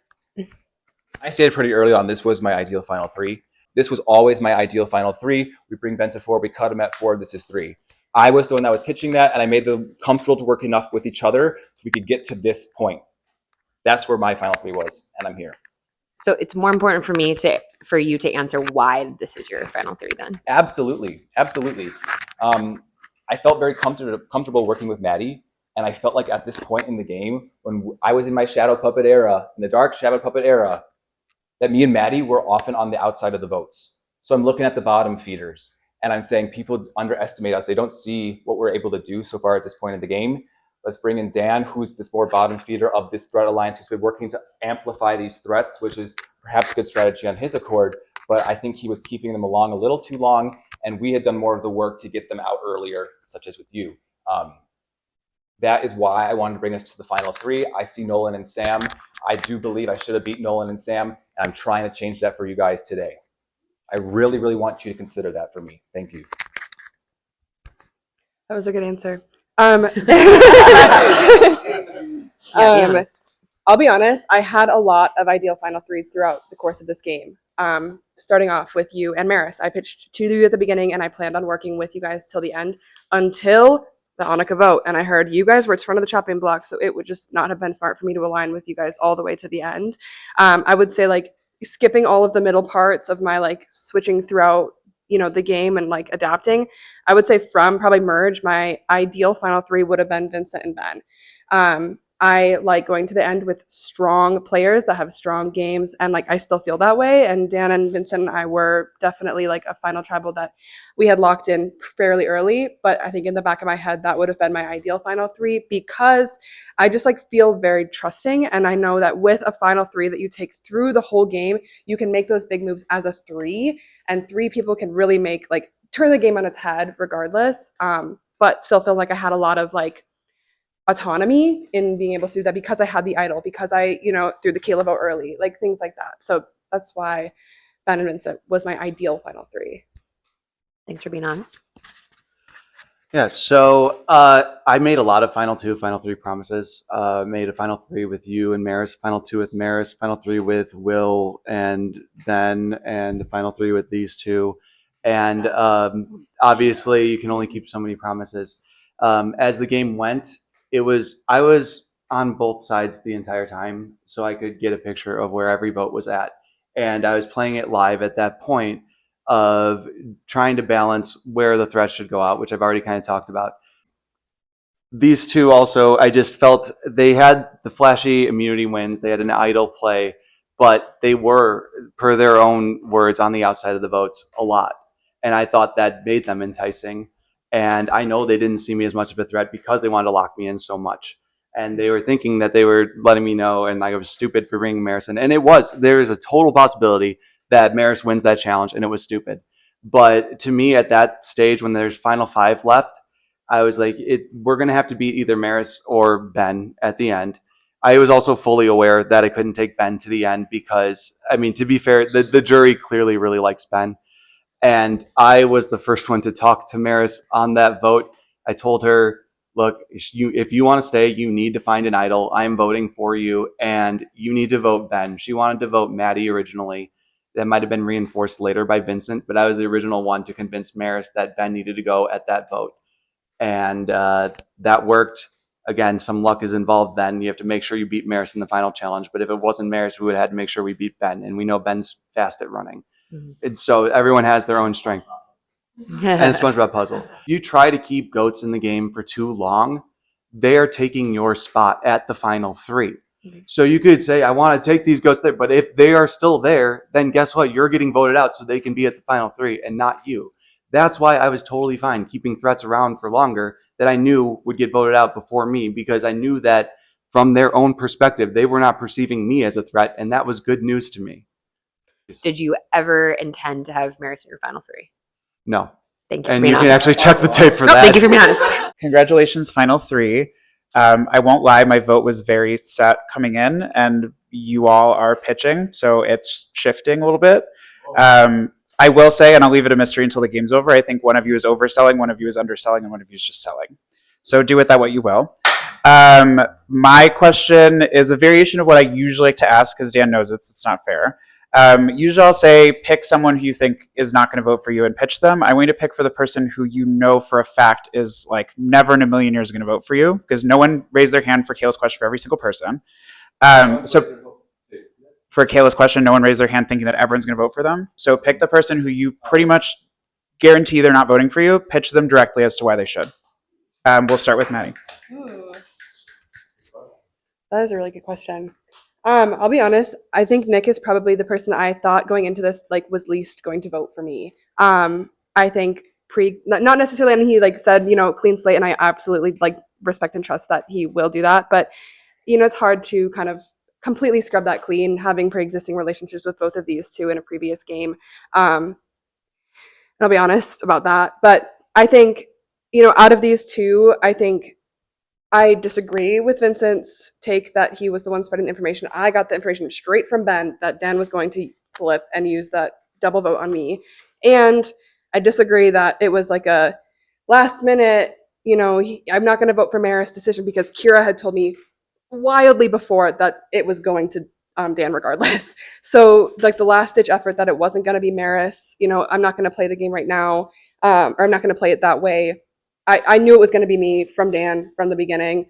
I stated pretty early on, this was my ideal final 3. This was always my ideal final 3. We bring Ben to 4, we cut him at 4, this is 3. I was the one that was pitching that, and I made them comfortable to work enough with each other so we could get to this point. That's where my final 3 was, and I'm here. So it's more important for you to answer why this is your final 3 then. Absolutely. I felt very comfortable working with Maddie, and I felt like at this point in the game, when I was in my shadow puppet era, in the dark shadow puppet era, that me and Maddie were often on the outside of the votes. So I'm looking at the bottom feeders, and I'm saying people underestimate us. They don't see what we're able to do so far at this point in the game. Let's bring in Dan, who's this more bottom feeder of this threat alliance, who's been working to amplify these threats, which is perhaps a good strategy on his accord, but I think he was keeping them along a little too long, and we had done more of the work to get them out earlier, such as with you. That is why I wanted to bring us to the final three. I see Nolan and Sam. I do believe I should have beat Nolan and Sam, and I'm trying to change that for you guys today. I really, really want you to consider that for me. Thank you. That was a good answer. Be honest. I'll be honest, I had a lot of ideal final threes throughout the course of this game. Starting off with you and Maris. I pitched to you at the beginning, and I planned on working with you guys till the end, until the Hanukkah vote. And I heard you guys were in front of the chopping block, so it would just not have been smart for me to align with you guys all the way to the end. I would say, like, skipping all of the middle parts of my, like, switching throughout, you know, the game and, like, adapting. I would say from probably merge, my ideal final three would have been Vincent and Ben. I like going to the end with strong players that have strong games, and like I still feel that way. And Dan and Vincent and I were definitely like a final tribal that we had locked in fairly early. But I think in the back of my head, that would have been my ideal final three, because I just like feel very trusting, and I know that with a final three that you take through the whole game, you can make those big moves as a three, and three people can really make like turn the game on its head regardless. But still feel like I had a lot of like autonomy in being able to do that because I had the idol, because I, you know, threw the Caleb out early, like things like that. So that's why Ben and Vincent was my ideal final three. Thanks for being honest. Yeah, so I made a lot of final two, final three promises. Made a final three with you and Maris, final two with Maris, final three with Will and Ben, and the final three with these two. And obviously, you can only keep so many promises. As the game went, I was on both sides the entire time, so I could get a picture of where every vote was at. And I was playing it live at that point of trying to balance where the threats should go out, which I've already kind of talked about. These two also, I just felt they had the flashy immunity wins, they had an idle play, but they were, per their own words, on the outside of the votes a lot. And I thought that made them enticing. And I know they didn't see me as much of a threat because they wanted to lock me in so much. And they were thinking that they were letting me know, and like I was stupid for bringing Maris in. And it was. There is a total possibility that Maris wins that challenge, and it was stupid. But to me, at that stage, when there's final five left, I was like, we're going to have to beat either Maris or Ben at the end. I was also fully aware that I couldn't take Ben to the end because, I mean, to be fair, the jury clearly really likes Ben. And I was the first one to talk to Maris on that vote. I told her, look, if you want to stay, you need to find an idol. I'm voting for you, and you need to vote Ben. She wanted to vote Maddie originally. That might have been reinforced later by Vincent, but I was the original one to convince Maris that Ben needed to go at that vote. And that worked. Again, some luck is involved then. You have to make sure you beat Maris in the final challenge. But if it wasn't Maris, we would have had to make sure we beat Ben. And we know Ben's fast at running. And so everyone has their own strength. And SpongeBob puzzle. You try to keep goats in the game for too long, they are taking your spot at the final three. So you could say, I want to take these goats there, but if they are still there, then guess what? You're getting voted out so they can be at the final three and not you. That's why I was totally fine keeping threats around for longer that I knew would get voted out before me, because I knew that from their own perspective, they were not perceiving me as a threat, and that was good news to me. Did you ever intend to have Maris in your final three? No. Thank you. And you can actually check the tape for that. Thank you for being honest. Congratulations, final three. I won't lie, my vote was very set coming in, and you all are pitching, so it's shifting a little bit. I will say, and I'll leave it a mystery until the game's over, I think one of you is overselling, one of you is underselling, and one of you is just selling. So do with that what you will. My question is a variation of what I usually like to ask, because Dan knows it's not fair. Usually I'll say, pick someone who you think is not going to vote for you and pitch them. I'm going to pick for the person who you know for a fact is like never in a million years going to vote for you, because no one raised their hand for Kayla's question for every single person. So for Kayla's question, no one raised their hand thinking that everyone's going to vote for them. So pick the person who you pretty much guarantee they're not voting for you, pitch them directly as to why they should. We'll start with Maddie. Ooh. That is a really good question. I'll be honest, I think Nick is probably the person that I thought going into this like was least going to vote for me. I think not necessarily, and he like said, you know, clean slate, and I absolutely like respect and trust that he will do that, but you know, it's hard to kind of completely scrub that clean, having pre-existing relationships with both of these two in a previous game. And I'll be honest about that, but I think, you know, out of these two, I think I disagree with Vincent's take that he was the one spreading the information. I got the information straight from Ben that Dan was going to flip and use that double vote on me. And I disagree that it was like a last minute, I'm not going to vote for Maris decision because Kira had told me wildly before that it was going to Dan regardless. So like the last ditch effort that it wasn't going to be Maris, I'm not going to play the game right now, or I'm not going to play it that way. I knew it was going to be me from Dan from the beginning,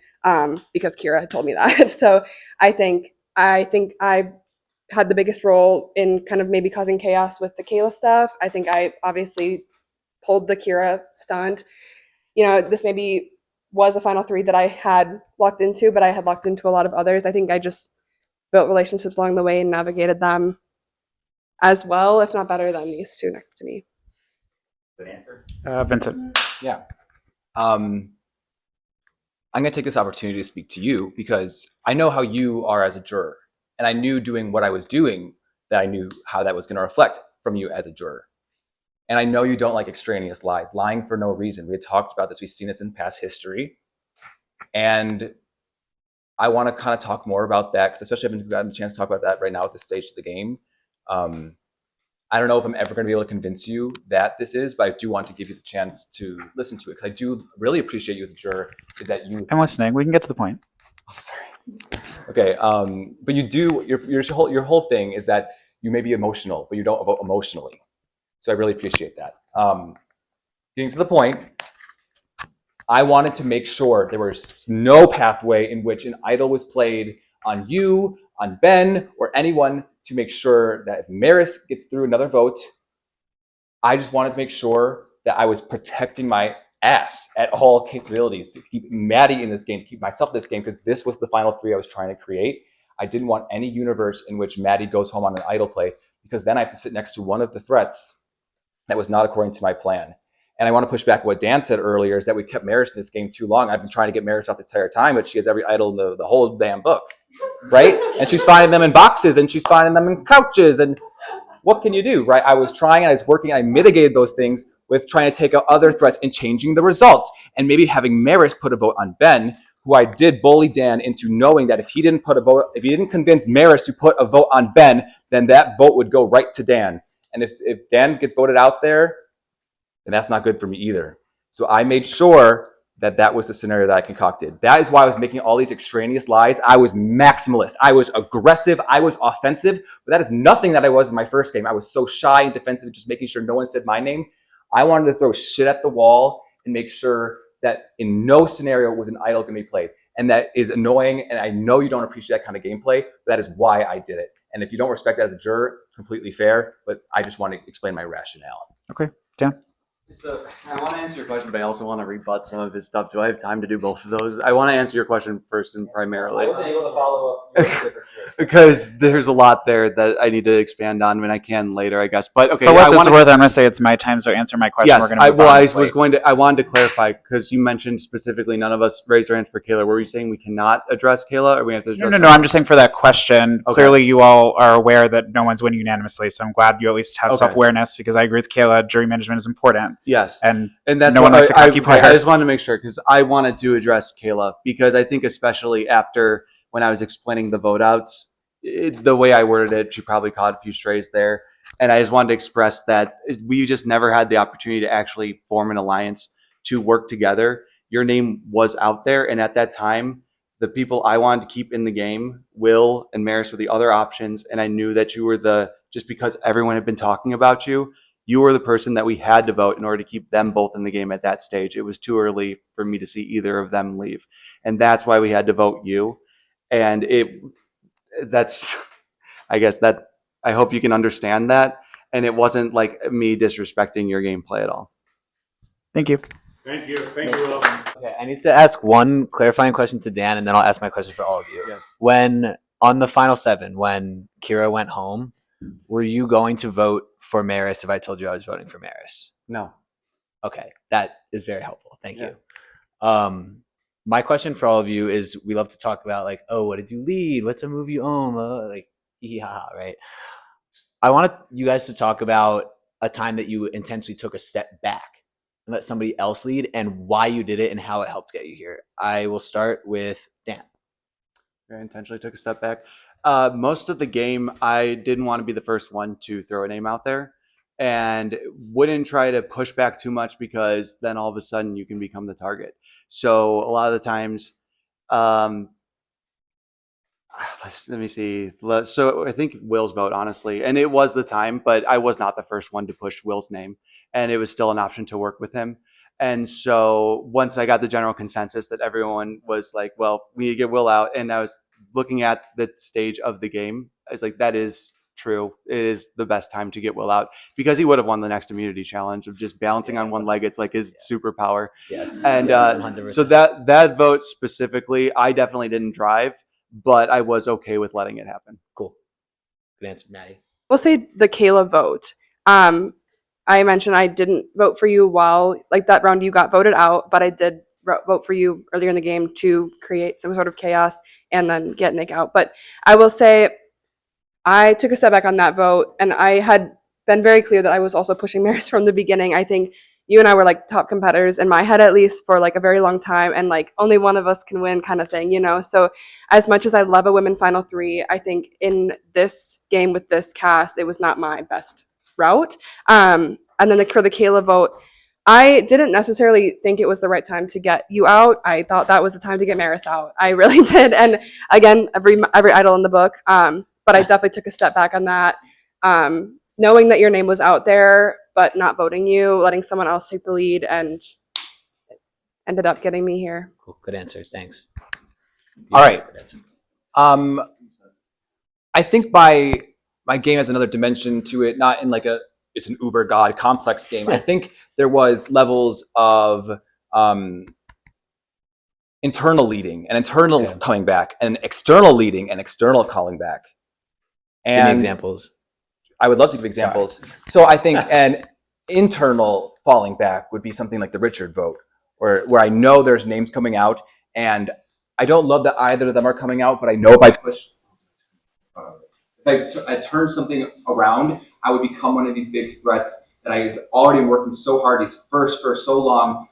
because Kira had told me that. So I think I had the biggest role in kind of maybe causing chaos with the Kayla stuff. I think I obviously pulled the Kira stunt. This maybe was a final three that I had locked into, but I had locked into a lot of others. I think I just built relationships along the way and navigated them as well, if not better than these two next to me. Good answer. Vincent. Yeah. I'm going to take this opportunity to speak to you because I know how you are as a juror. And I knew doing what I was doing that I knew how that was going to reflect from you as a juror. And I know you don't like extraneous lies, lying for no reason. We had talked about this. We've seen this in past history. And I want to kind of talk more about that, because especially I haven't gotten a chance to talk about that right now at this stage of the game. I don't know if I'm ever going to be able to convince you that this is, but I do want to give you the chance to listen to it, because I do really appreciate you as a juror, is that you... I'm listening. We can get to the point. Oh, sorry. Okay, but you do, your whole thing is that you may be emotional, but you don't vote emotionally. So I really appreciate that. Getting to the point, I wanted to make sure there was no pathway in which an idol was played on you, on Ben, or anyone, to make sure that if Maris gets through another vote, I just wanted to make sure that I was protecting my ass at all capabilities to keep Maddie in this game, to keep myself in this game, because this was the final three I was trying to create. I didn't want any universe in which Maddie goes home on an idol play, because then I have to sit next to one of the threats that was not according to my plan. And I want to push back what Dan said earlier, is that we kept Maris in this game too long. I've been trying to get Maris off this entire time, but she has every idol in the whole damn book, right? And she's finding them in boxes, and she's finding them in couches, and what can you do, right? I was trying, and I was working, and I mitigated those things with trying to take out other threats and changing the results, and maybe having Maris put a vote on Ben, who I did bully Dan into knowing that if he didn't convince Maris to put a vote on Ben, then that vote would go right to Dan. And if Dan gets voted out there, then that's not good for me either. So I made sure that was the scenario that I concocted. That is why I was making all these extraneous lies. I was maximalist. I was aggressive. I was offensive. But that is nothing that I was in my first game. I was so shy and defensive, just making sure no one said my name. I wanted to throw shit at the wall and make sure that in no scenario was an idol going to be played. And that is annoying, and I know you don't appreciate that kind of gameplay, but that is why I did it. And if you don't respect that as a juror, completely fair, but I just want to explain my rationale. Okay, Dan? So I want to answer your question, but I also want to rebut some of his stuff. Do I have time to do both of those? I want to answer your question first and primarily. I wasn't able to follow up. Because there's a lot there that I need to expand on when I can later, I guess. But okay, for what this is worth, I'm going to say it's my time, so answer my question. Yes, We're going to I wanted to clarify, because you mentioned specifically none of us raised our hands for Kayla. Were you saying we cannot address Kayla, or we have to address? No. I'm just saying for that question. Okay. Clearly, you all are aware that no one's winning unanimously, so I'm glad you at least have self-awareness, because I agree with Kayla. Jury management is important. Yes, and that's no one likes a cocky player. I just wanted to make sure, because I wanted to address Kayla, because I think especially after when I was explaining the vote outs, the way I worded it, she probably caught a few strays there. And I just wanted to express that we just never had the opportunity to actually form an alliance to work together. Your name was out there, and at that time, the people I wanted to keep in the game, Will and Maris, were the other options, and I knew that you were just because everyone had been talking about you, you were the person that we had to vote in order to keep them both in the game at that stage. It was too early for me to see either of them leave. And that's why we had to vote you. And I guess that I hope you can understand that. And it wasn't like me disrespecting your gameplay at all. Thank you. Thank you. Thank you, Will. Okay, I need to ask one clarifying question to Dan, and then I'll ask my question for all of you. Yes. When on the final 7, when Kira went home, were you going to vote for Maris if I told you I was voting for Maris? No. Okay, that is very helpful. Thank you. My question for all of you is, we love to talk about like, oh, what did you lead? What's a move you own? Like, yeah, right? I want you guys to talk about a time that you intentionally took a step back. and let somebody else lead, and why you did it and how it helped get you here. I will start with Dan. I intentionally took a step back. Most of the game, I didn't want to be the first one to throw a name out there and wouldn't try to push back too much because then all of a sudden you can become the target. So a lot of the times, let me see. So I think Will's vote, honestly, and it was the time, but I was not the first one to push Will's name, and it was still an option to work with him. And so once I got the general consensus that everyone was like, well, we need to get Will out, and I was looking at the stage of the game, I was like, that is true. It is the best time to get Will out because he would have won the next immunity challenge of just balancing on one leg. It's like his superpower. Yes. And Yes, 100%. so that vote specifically, I definitely didn't drive, but I was okay with letting it happen. Cool. Good answer, Maddie. We'll say the Kayla vote. I mentioned I didn't vote for you while like that round you got voted out, but I did vote for you earlier in the game to create some sort of chaos and then get Nick out. But I will say I took a step back on that vote, and I had been very clear that I was also pushing Maris from the beginning. I think you and I were like top competitors in my head, at least for like a very long time, and like only one of us can win kind of thing, you know? So as much as I love a women final three, I think in this game with this cast, it was not my best route. And then for the Kayla vote, I didn't necessarily think it was the right time to get you out. I thought that was the time to get Maris out. I really did. And again, every idol in the book. But I definitely took a step back on that. Knowing that your name was out there, but not voting you, letting someone else take the lead, and ended up getting me here. Cool. Good answer. Thanks. All right. I think my game has another dimension to it, not in like it's an uber god complex game. I think there was levels of internal leading and internal coming back, and external leading and external calling back. And Give me examples. I would love to give examples. So I think an internal falling back would be something like the Richard vote, where I know there's names coming out, and I don't love that either of them are coming out, but I know if I push, if I turn something around, I would become one of these big threats that I've already been working so hard these first for so long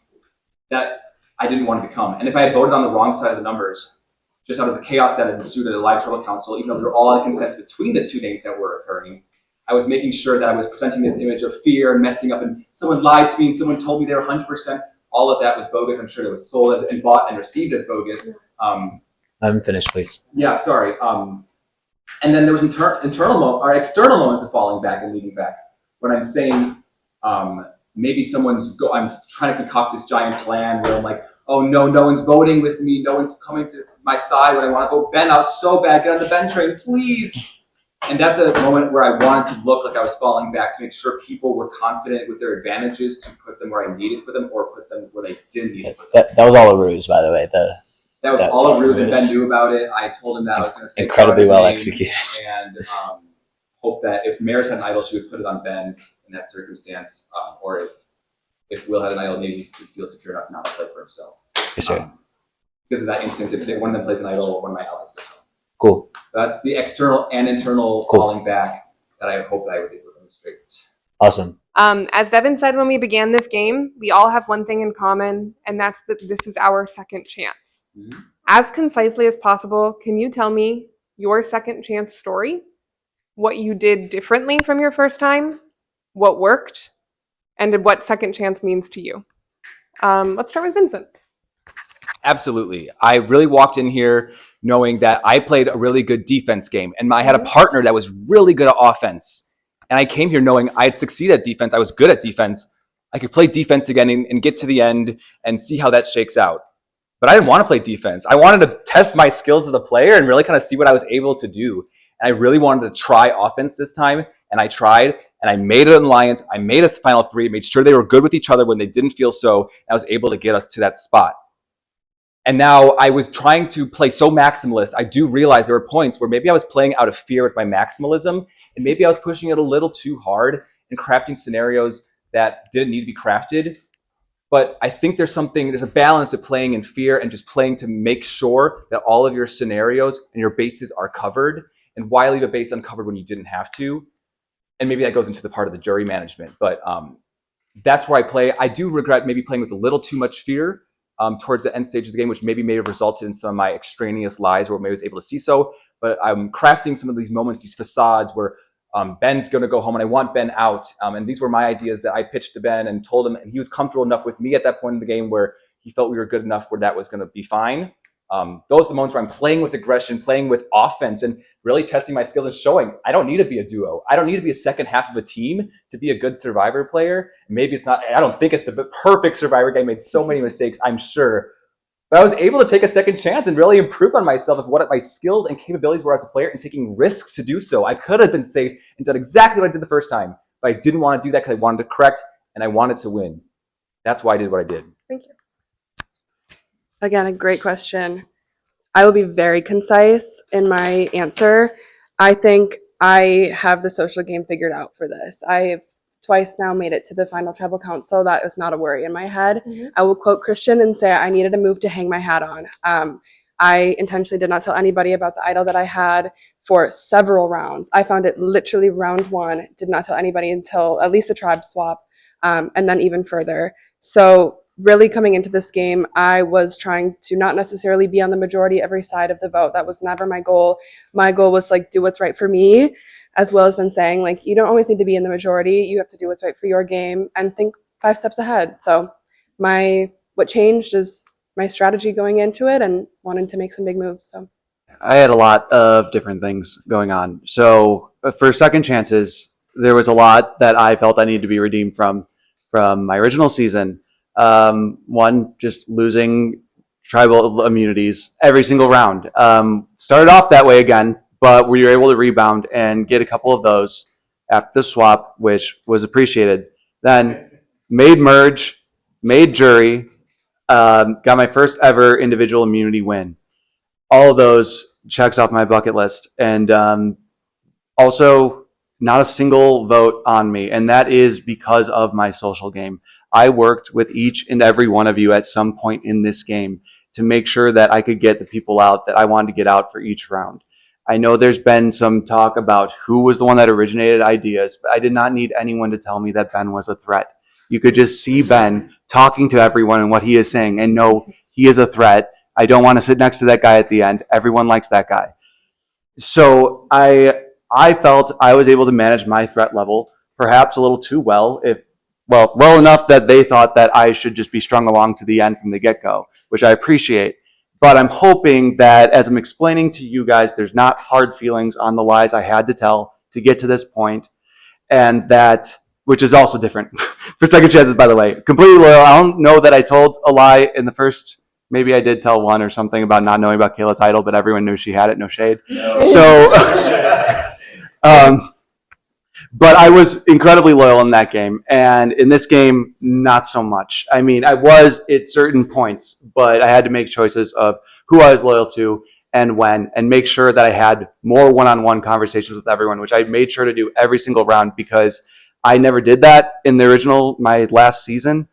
that I didn't want to become. And if I had voted on the wrong side of the numbers, just out of the chaos that had ensued at the live trouble council, even though they were all in consensus between the two names that were occurring, I was making sure that I was presenting this image of fear and messing up, and someone lied to me and someone told me they were 100%. All of that was bogus. I'm sure it was sold and bought and received as bogus. I'm finished, please. Yeah, sorry. And then there was external moments of falling back and leading back. When I'm saying maybe I'm trying to concoct this giant plan where I'm like, oh no, no one's voting with me, no one's coming to my side when I want to vote Ben out so bad, get on the Ben train, please. And that's a moment where I wanted to look like I was falling back to make sure people were confident with their advantages to put them where I needed for them or put them where they didn't need to put them. That was all a ruse, by the way. That was all a ruse, and Ben knew about it. I told him that I was going to incredibly well executed. And hope that if Maris had an idol, she would put it on Ben in that circumstance, or if Will had an idol, maybe he'd feel secure enough not to play for himself. For sure. Because of that instance, if one of them plays an idol, one of my allies does. Cool. That's the external and internal falling back that I hope that I was able to demonstrate. Awesome. As Devin said when we began this game, we all have one thing in common, and that's that this is our second chance. Mm-hmm. As concisely as possible, can you tell me your second chance story? What you did differently from your first time? What worked? And what second chance means to you? Let's start with Vincent. Absolutely. I really walked in here knowing that I played a really good defense game, and I had a partner that was really good at offense. And I came here knowing I'd succeed at defense. I was good at defense. I could play defense again and get to the end and see how that shakes out. But I didn't want to play defense. I wanted to test my skills as a player and really kind of see what I was able to do. And I really wanted to try offense this time, and I tried, and I made an alliance. I made a final three, made sure they were good with each other when they didn't feel so, and I was able to get us to that spot. And now I was trying to play so maximalist. I do realize there were points where maybe I was playing out of fear with my maximalism, and maybe I was pushing it a little too hard and crafting scenarios that didn't need to be crafted. But I think there's a balance to playing in fear and just playing to make sure that all of your scenarios and your bases are covered. And why leave a base uncovered when you didn't have to? And maybe that goes into the part of the jury management. But that's where I play. I do regret maybe playing with a little too much fear towards the end stage of the game, which maybe may have resulted in some of my extraneous lies where maybe I was able to see so. But I'm crafting some of these moments, these facades where Ben's going to go home and I want Ben out. And these were my ideas that I pitched to Ben and told him, and he was comfortable enough with me at that point in the game where he felt we were good enough where that was going to be fine. Those are the moments where I'm playing with aggression, playing with offense, and really testing my skills and showing I don't need to be a duo. I don't need to be a second half of a team to be a good Survivor player. Maybe it's not, I don't think it's the perfect Survivor game. I made so many mistakes, I'm sure. But I was able to take a second chance and really improve on myself of what my skills and capabilities were as a player and taking risks to do so. I could have been safe and done exactly what I did the first time, but I didn't want to do that because I wanted to correct and I wanted to win. That's why I did what I did. Thank you. Again, a great question. I will be very concise in my answer. I think I have the social game figured out for this. I've twice now made it to the final tribal council. That is not a worry in my head. I will quote Christian and say I needed a move to hang my hat on. I intentionally did not tell anybody about the idol that I had for several rounds. I found it literally round 1, did not tell anybody until at least the tribe swap, and then even further. So really coming into this game, I was trying to not necessarily be on the majority every side of the vote. That was never my goal. My goal was like, do what's right for me, as well as been saying, like, you don't always need to be in the majority. You have to do what's right for your game and think 5 steps ahead. So what changed is my strategy going into it and wanting to make some big moves. So I had a lot of different things going on. So for second chances, there was a lot that I felt I needed to be redeemed from my original season. One, just losing tribal immunities every single round. Started off that way again, but we were able to rebound and get a couple of those after the swap, which was appreciated. Then made merge, made jury, got my first ever individual immunity win. All of those checks off my bucket list. And also not a single vote on me. And that is because of my social game. I worked with each and every one of you at some point in this game to make sure that I could get the people out that I wanted to get out for each round. I know there's been some talk about who was the one that originated ideas, but I did not need anyone to tell me that Ben was a threat. You could just see Ben talking to everyone and what he is saying and know he is a threat. I don't want to sit next to that guy at the end. Everyone likes that guy. So I felt I was able to manage my threat level perhaps a little too well, well enough that they thought that I should just be strung along to the end from the get-go, which I appreciate. But I'm hoping that as I'm explaining to you guys, there's not hard feelings on the lies I had to tell to get to this point, and that, which is also different for second chances, by the way. Completely loyal. I don't know that I told a lie in the first, maybe I did tell one or something about not knowing about Kayla's idol, but everyone knew she had it, no shade. No. So, but I was incredibly loyal in that game, and in this game, not so much. I mean, I was at certain points, but I had to make choices of who I was loyal to and when, and make sure that I had more one-on-one conversations with everyone, which I made sure to do every single round because I never did that in the original, my last season.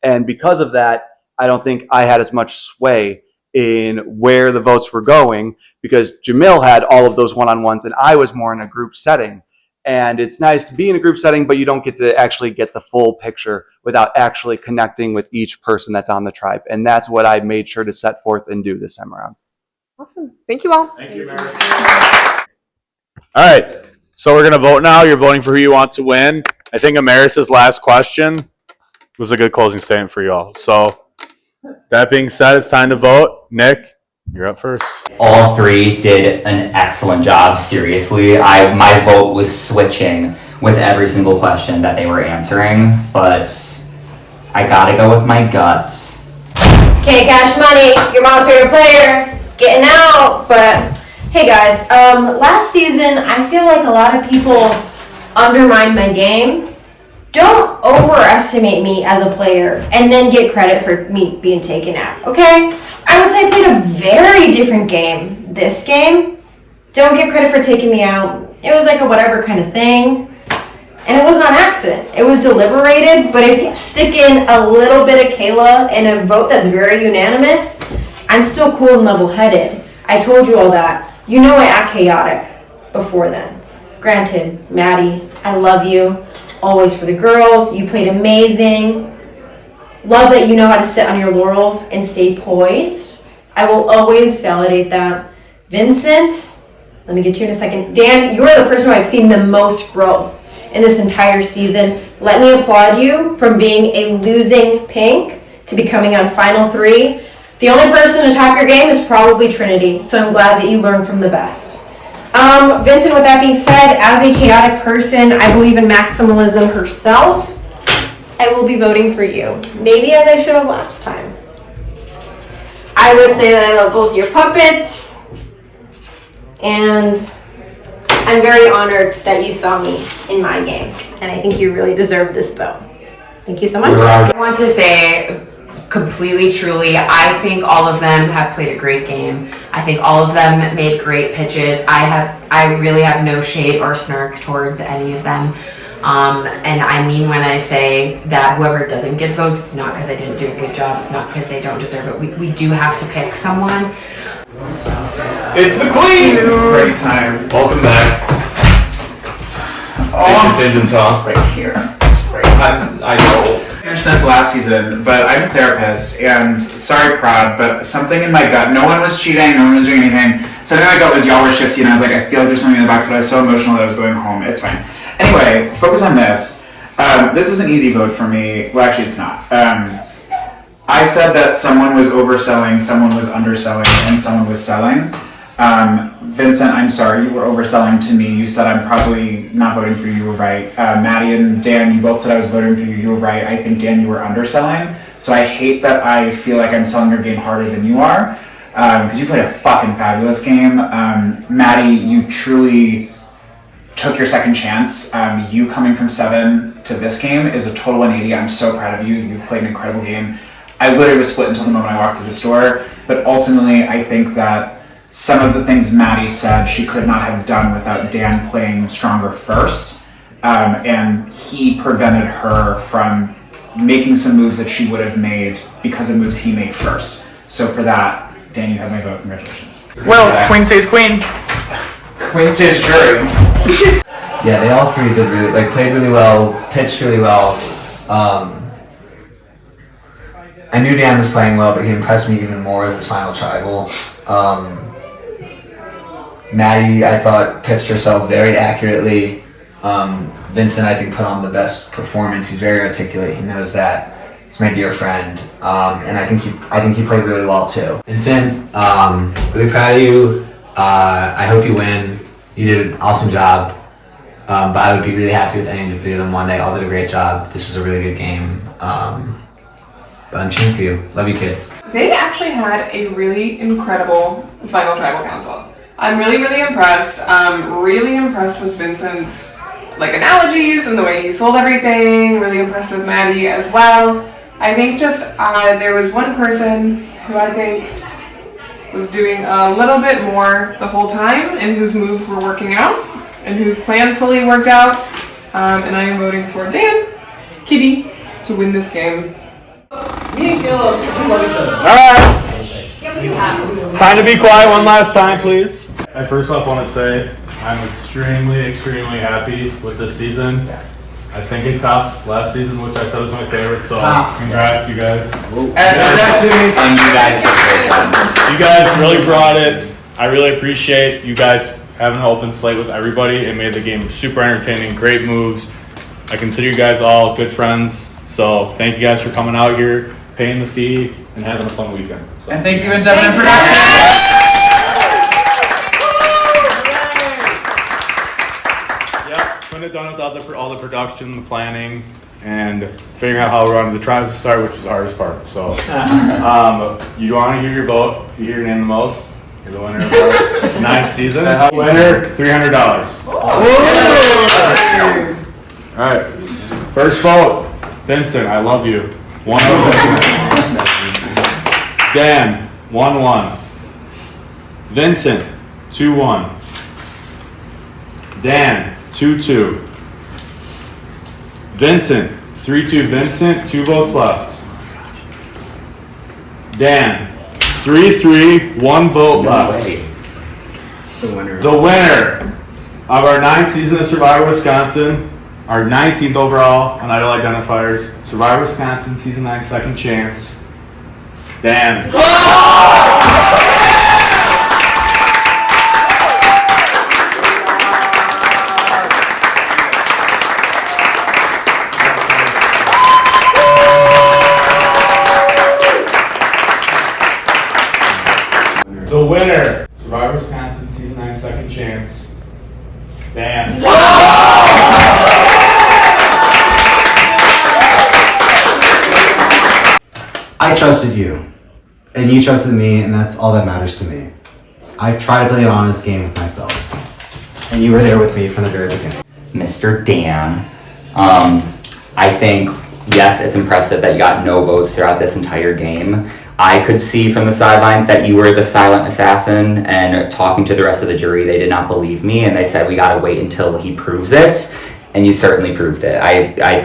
And because of that, I don't think I had as much sway in where the votes were going because Jamil had all of those one-on-ones and I was more in a group setting. And it's nice to be in a group setting, but you don't get to actually get the full picture without actually connecting with each person that's on the tribe. And that's what I made sure to set forth and do this time around. Awesome. Thank you all. Thank you, Mary. All right. So we're going to vote now. You're voting for who you want to win. I think Amaris's last question was a good closing statement for you all. So that being said, it's time to vote. Nick, you're up first. All three did an excellent job, seriously. My vote was switching with every single question that they were answering, but I gotta go with my guts. Okay, Cash Money, your mom's favorite player, getting out. But hey guys, last season I feel like a lot of people undermined my game. Don't overestimate me as a player and then get credit for me being taken out, okay? I would say I played a very different game this game. Don't get credit for taking me out. It was like a whatever kind of thing. And it was not an accident. It was deliberated, but if you stick in a little bit of Kayla in a vote that's very unanimous, I'm still cool and level-headed. I told you all that. You know I act chaotic before then. Granted, Maddie, I love you. always for the girls. You played amazing. Love that you know how to sit on your laurels and stay poised. I will always validate that. Vincent, let me get to you in a second. Dan, you're the person who I've seen the most growth in this entire season. Let me applaud you from being a losing pink to becoming on final 3. The only person to top your game is probably Trinity, so I'm glad that you learned from the best. Vincent, with that being said, as a chaotic person, I believe in maximalism herself. I will be voting for you. Maybe as I should have last time. I would say that I love both your puppets, and I'm very honored that you saw me in my game, and I think you really deserve this vote. Thank you so much. I want to say completely, truly, I think all of them have played a great game. I think all of them made great pitches. I really have no shade or snark towards any of them. And I mean when I say that whoever doesn't get votes, it's not because they didn't do a good job. It's not because they don't deserve it. We do have to pick someone. It's the queen! It's a great time. Welcome back. Big decisions, huh? Right here. I know. I mentioned this last season, but I'm a therapist, and sorry, Prod, but something in my gut, no one was cheating, no one was doing anything. Something in my gut was y'all were shifty, and I was like, I feel like there's something in the box, but I was so emotional that I was going home. It's fine. Anyway, focus on this. This is an easy vote for me. Well, actually, it's not. I said that someone was overselling, someone was underselling, and someone was selling. Vincent, I'm sorry, you were overselling to me. You said I'm probably not voting for you, you were right. Maddie and Dan, you both said I was voting for you, you were right. I think, Dan, you were underselling. So I hate that I feel like I'm selling your game harder than you are, because you played a fucking fabulous game. Maddie, you truly took your second chance. You coming from 7 to this game is a total 180. I'm so proud of you. You've played an incredible game. I literally was split until the moment I walked through the store, but ultimately I think that some of the things Maddie said she could not have done without Dan playing stronger first, and he prevented her from making some moves that she would have made because of moves he made first. So for that, Dan, you have my vote. Congratulations. Well, queen stays queen. Queen stays jury. Yeah, they all three did really, played really well, pitched really well. I knew Dan was playing well, but he impressed me even more with his final tribal. Maddie, I thought, pitched herself very accurately. Vincent, I think, put on the best performance. He's very articulate. He knows that. He's my dear friend, and I think he played really well too. Vincent, really proud of you. I hope you win. You did an awesome job. But I would be really happy with any of the 3 of them won. They all did a great job. This is a really good game. But I'm cheering for you. Love you, kid. They actually had a really incredible final tribal council. I'm really, really impressed. Really impressed with Vincent's analogies and the way he sold everything. Really impressed with Maddie as well. I think just there was one person who I think was doing a little bit more the whole time and whose moves were working out and whose plan fully worked out. And I am voting for Dan Kitty to win this game. Alright. It's time to be quiet one last time, please. I first off want to say I'm extremely, extremely happy with this season. I think it topped last season, which I said was my favorite, so congrats, you guys. And you guys really brought it. I really appreciate you guys having an open slate with everybody. It made the game super entertaining, great moves. I consider you guys all good friends, so thank you guys for coming out here, paying the fee, and having a fun weekend. So. And thank you, and Devin, for Couldn't have done it without all the production, the planning, and figuring out how we wanted the tribes to start, which is the hardest part. So, you want to hear your vote. If you hear your name the most, you're the winner of the 9th season. Winner, $300. All right, first vote, Vincent. I love you. 1-0 Vincent. Dan, 1-1. Vincent, 2-1. Dan, 2-2. Vincent, 3-2 Vincent, 2 votes left. Dan, 3-3, 1 vote left. The winner of our 9th season of Survivor Wisconsin our 19th overall on Idol Identifiers, Survivor Wisconsin Season 9 Second Chance, Dan. The winner, Survivor Wisconsin Season 9 Second Chance, Dan. I trusted you, and you trusted me, and that's all that matters to me. I tried to play an honest game with myself, and you were there with me from the very beginning. Mr. Dan, I think, yes, it's impressive that you got no votes throughout this entire game. I could see from the sidelines that you were the silent assassin, and talking to the rest of the jury, they did not believe me, and they said we gotta wait until he proves it, and you certainly proved it.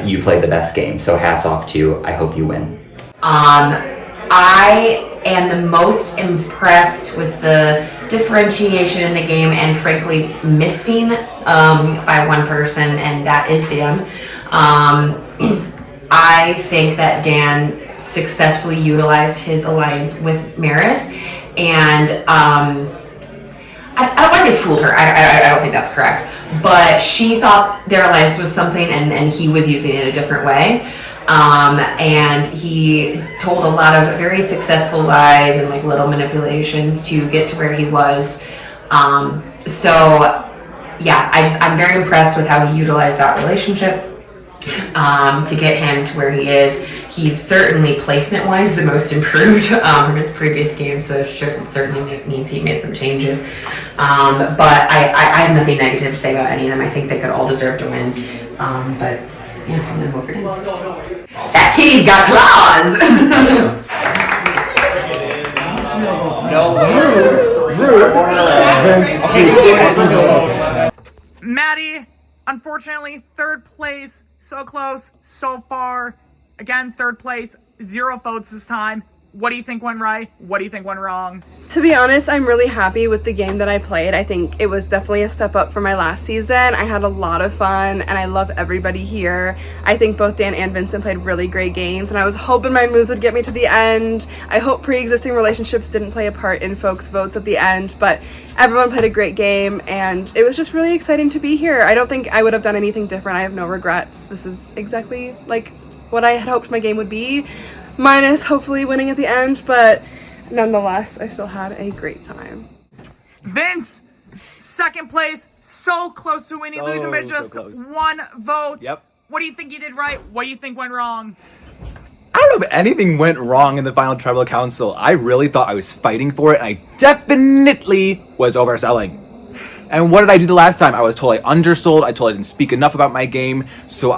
You played the best game, so hats off to you. I hope you win. I am the most impressed with the differentiation in the game and frankly misting by one person, and that is Dan. I think that Dan successfully utilized his alliance with Maris, and I don't want to say fooled her. I don't think that's correct, but she thought their alliance was something, and he was using it a different way. And he told a lot of very successful lies and like little manipulations to get to where he was. So yeah, I'm very impressed with how he utilized that relationship to get him to where he is. He's certainly placement-wise the most improved from his previous game, so it certainly means he made some changes. But I have nothing negative to say about any of them. I think they could all deserve to win. But yeah, I'm gonna vote for Dan. That kitty's got claws! Maddie, unfortunately, third place. So close, so far. Again, third place, 0 votes this time. What do you think went right? What do you think went wrong? To be honest, I'm really happy with the game that I played. I think it was definitely a step up from my last season. I had a lot of fun, and I love everybody here. I think both Dan and Vincent played really great games, and I was hoping my moves would get me to the end. I hope pre-existing relationships didn't play a part in folks' votes at the end, but everyone played a great game, and it was just really exciting to be here. I don't think I would have done anything different. I have no regrets. This is exactly like what I had hoped my game would be. Minus hopefully winning at the end, but nonetheless, I still had a great time. Vince, second place, so close to winning, losing by just 1 vote. Yep. What do you think you did right? What do you think went wrong? I don't know if anything went wrong in the final tribal council. I really thought I was fighting for it, and I definitely was overselling. And what did I do the last time? I was told I undersold, I told I didn't speak enough about my game, so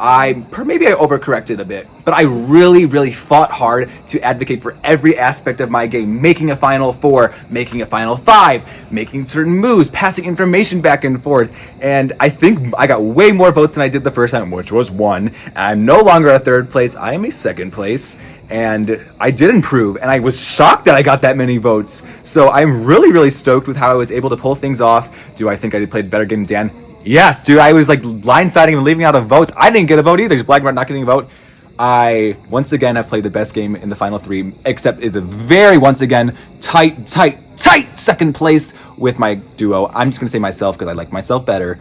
maybe I overcorrected a bit. But I really, really fought hard to advocate for every aspect of my game, making a Final 4, making a Final 5, making certain moves, passing information back and forth. And I think I got way more votes than I did the first time, which was 1. I'm no longer a 3rd place, I am a 2nd place. And I did improve, and I was shocked that I got that many votes. So I'm really, really stoked with how I was able to pull things off. Do I think I played a better game than Dan? Yes, dude, I was like blindsiding and leaving out of votes. I didn't get a vote either, just blagging about not getting a vote. I, once again, have played the best game in the final 3, except it's a very, once again, tight 2nd place with my duo. I'm just going to say myself because I like myself better.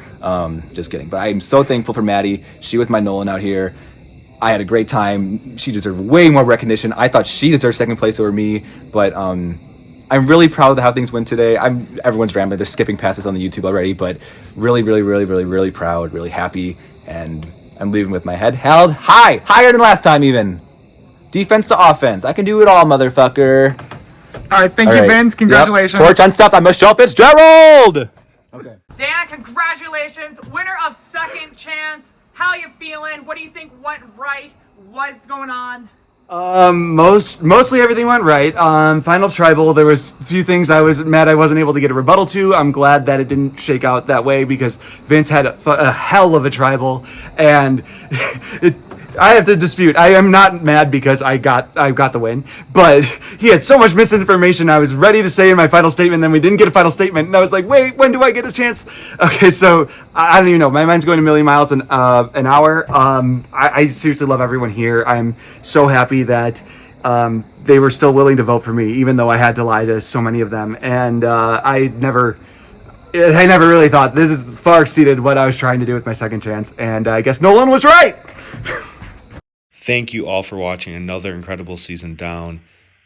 Just kidding. But I'm so thankful for Maddie. She was my Nolan out here. I had a great time. She deserved way more recognition. I thought she deserved 2nd place over me, but I'm really proud of how things went today. Everyone's rambling. They're skipping past this on the YouTube already, but really, really, really, really, really proud, really happy, and I'm leaving with my head held high, higher than last time even. Defense to offense. I can do it all, motherfucker. All right, thank you, Vince. Congratulations. Yep. Torch on stuff. I'm Michelle Fitzgerald. Okay. Dan, congratulations. Winner of Second Chance. How you feeling? What do you think went right? What's going on? Mostly everything went right. Final tribal, there was a few things I was mad I wasn't able to get a rebuttal to. I'm glad that it didn't shake out that way because Vince had a hell of a tribal, and I have to dispute. I am not mad because I got the win, but he had so much misinformation. I was ready to say in my final statement, then we didn't get a final statement, and I was like, wait, when do I get a chance? Okay, so I don't even know. My mind's going a million miles an hour. I seriously love everyone here. I'm so happy that they were still willing to vote for me, even though I had to lie to so many of them, and I never really thought this is far exceeded what I was trying to do with my second chance, and I guess Nolan was right. Thank you all for watching another incredible season down.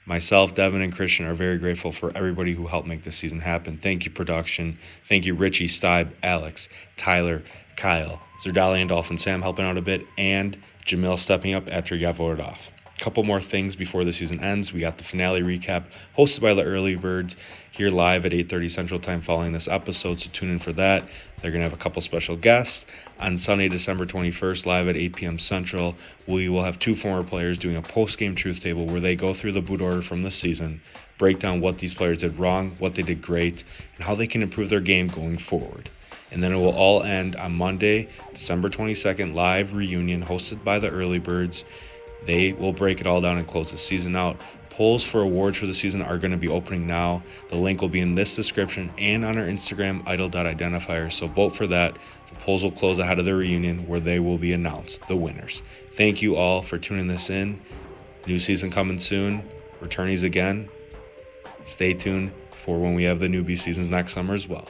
Myself, Devin, and Christian are very grateful for everybody who helped make this season happen. Thank you, production. Thank you, Richie, Stibe, Alex, Tyler, Kyle, Zerdali, and Dolphin Sam helping out a bit, and Jamil stepping up after he got voted off. A couple more things before the season ends. We got the finale recap hosted by the Early Birds here live at 8:30 Central Time following this episode, so tune in for that. They're going to have a couple special guests. On Sunday, December 21st, live at 8 p.m. Central, we will have 2 former players doing a post-game truth table where they go through the boot order from this season, break down what these players did wrong, what they did great, and how they can improve their game going forward. And then it will all end on Monday, December 22nd, live reunion hosted by the Early Birds. They will break it all down and close the season out. Polls for awards for the season are going to be opening now. The link will be in this description and on our Instagram, idol.identifier, so vote for that. The polls will close ahead of the reunion where they will be announced, the winners. Thank you all for tuning this in. New season coming soon. Returnees again. Stay tuned for when we have the newbie seasons next summer as well.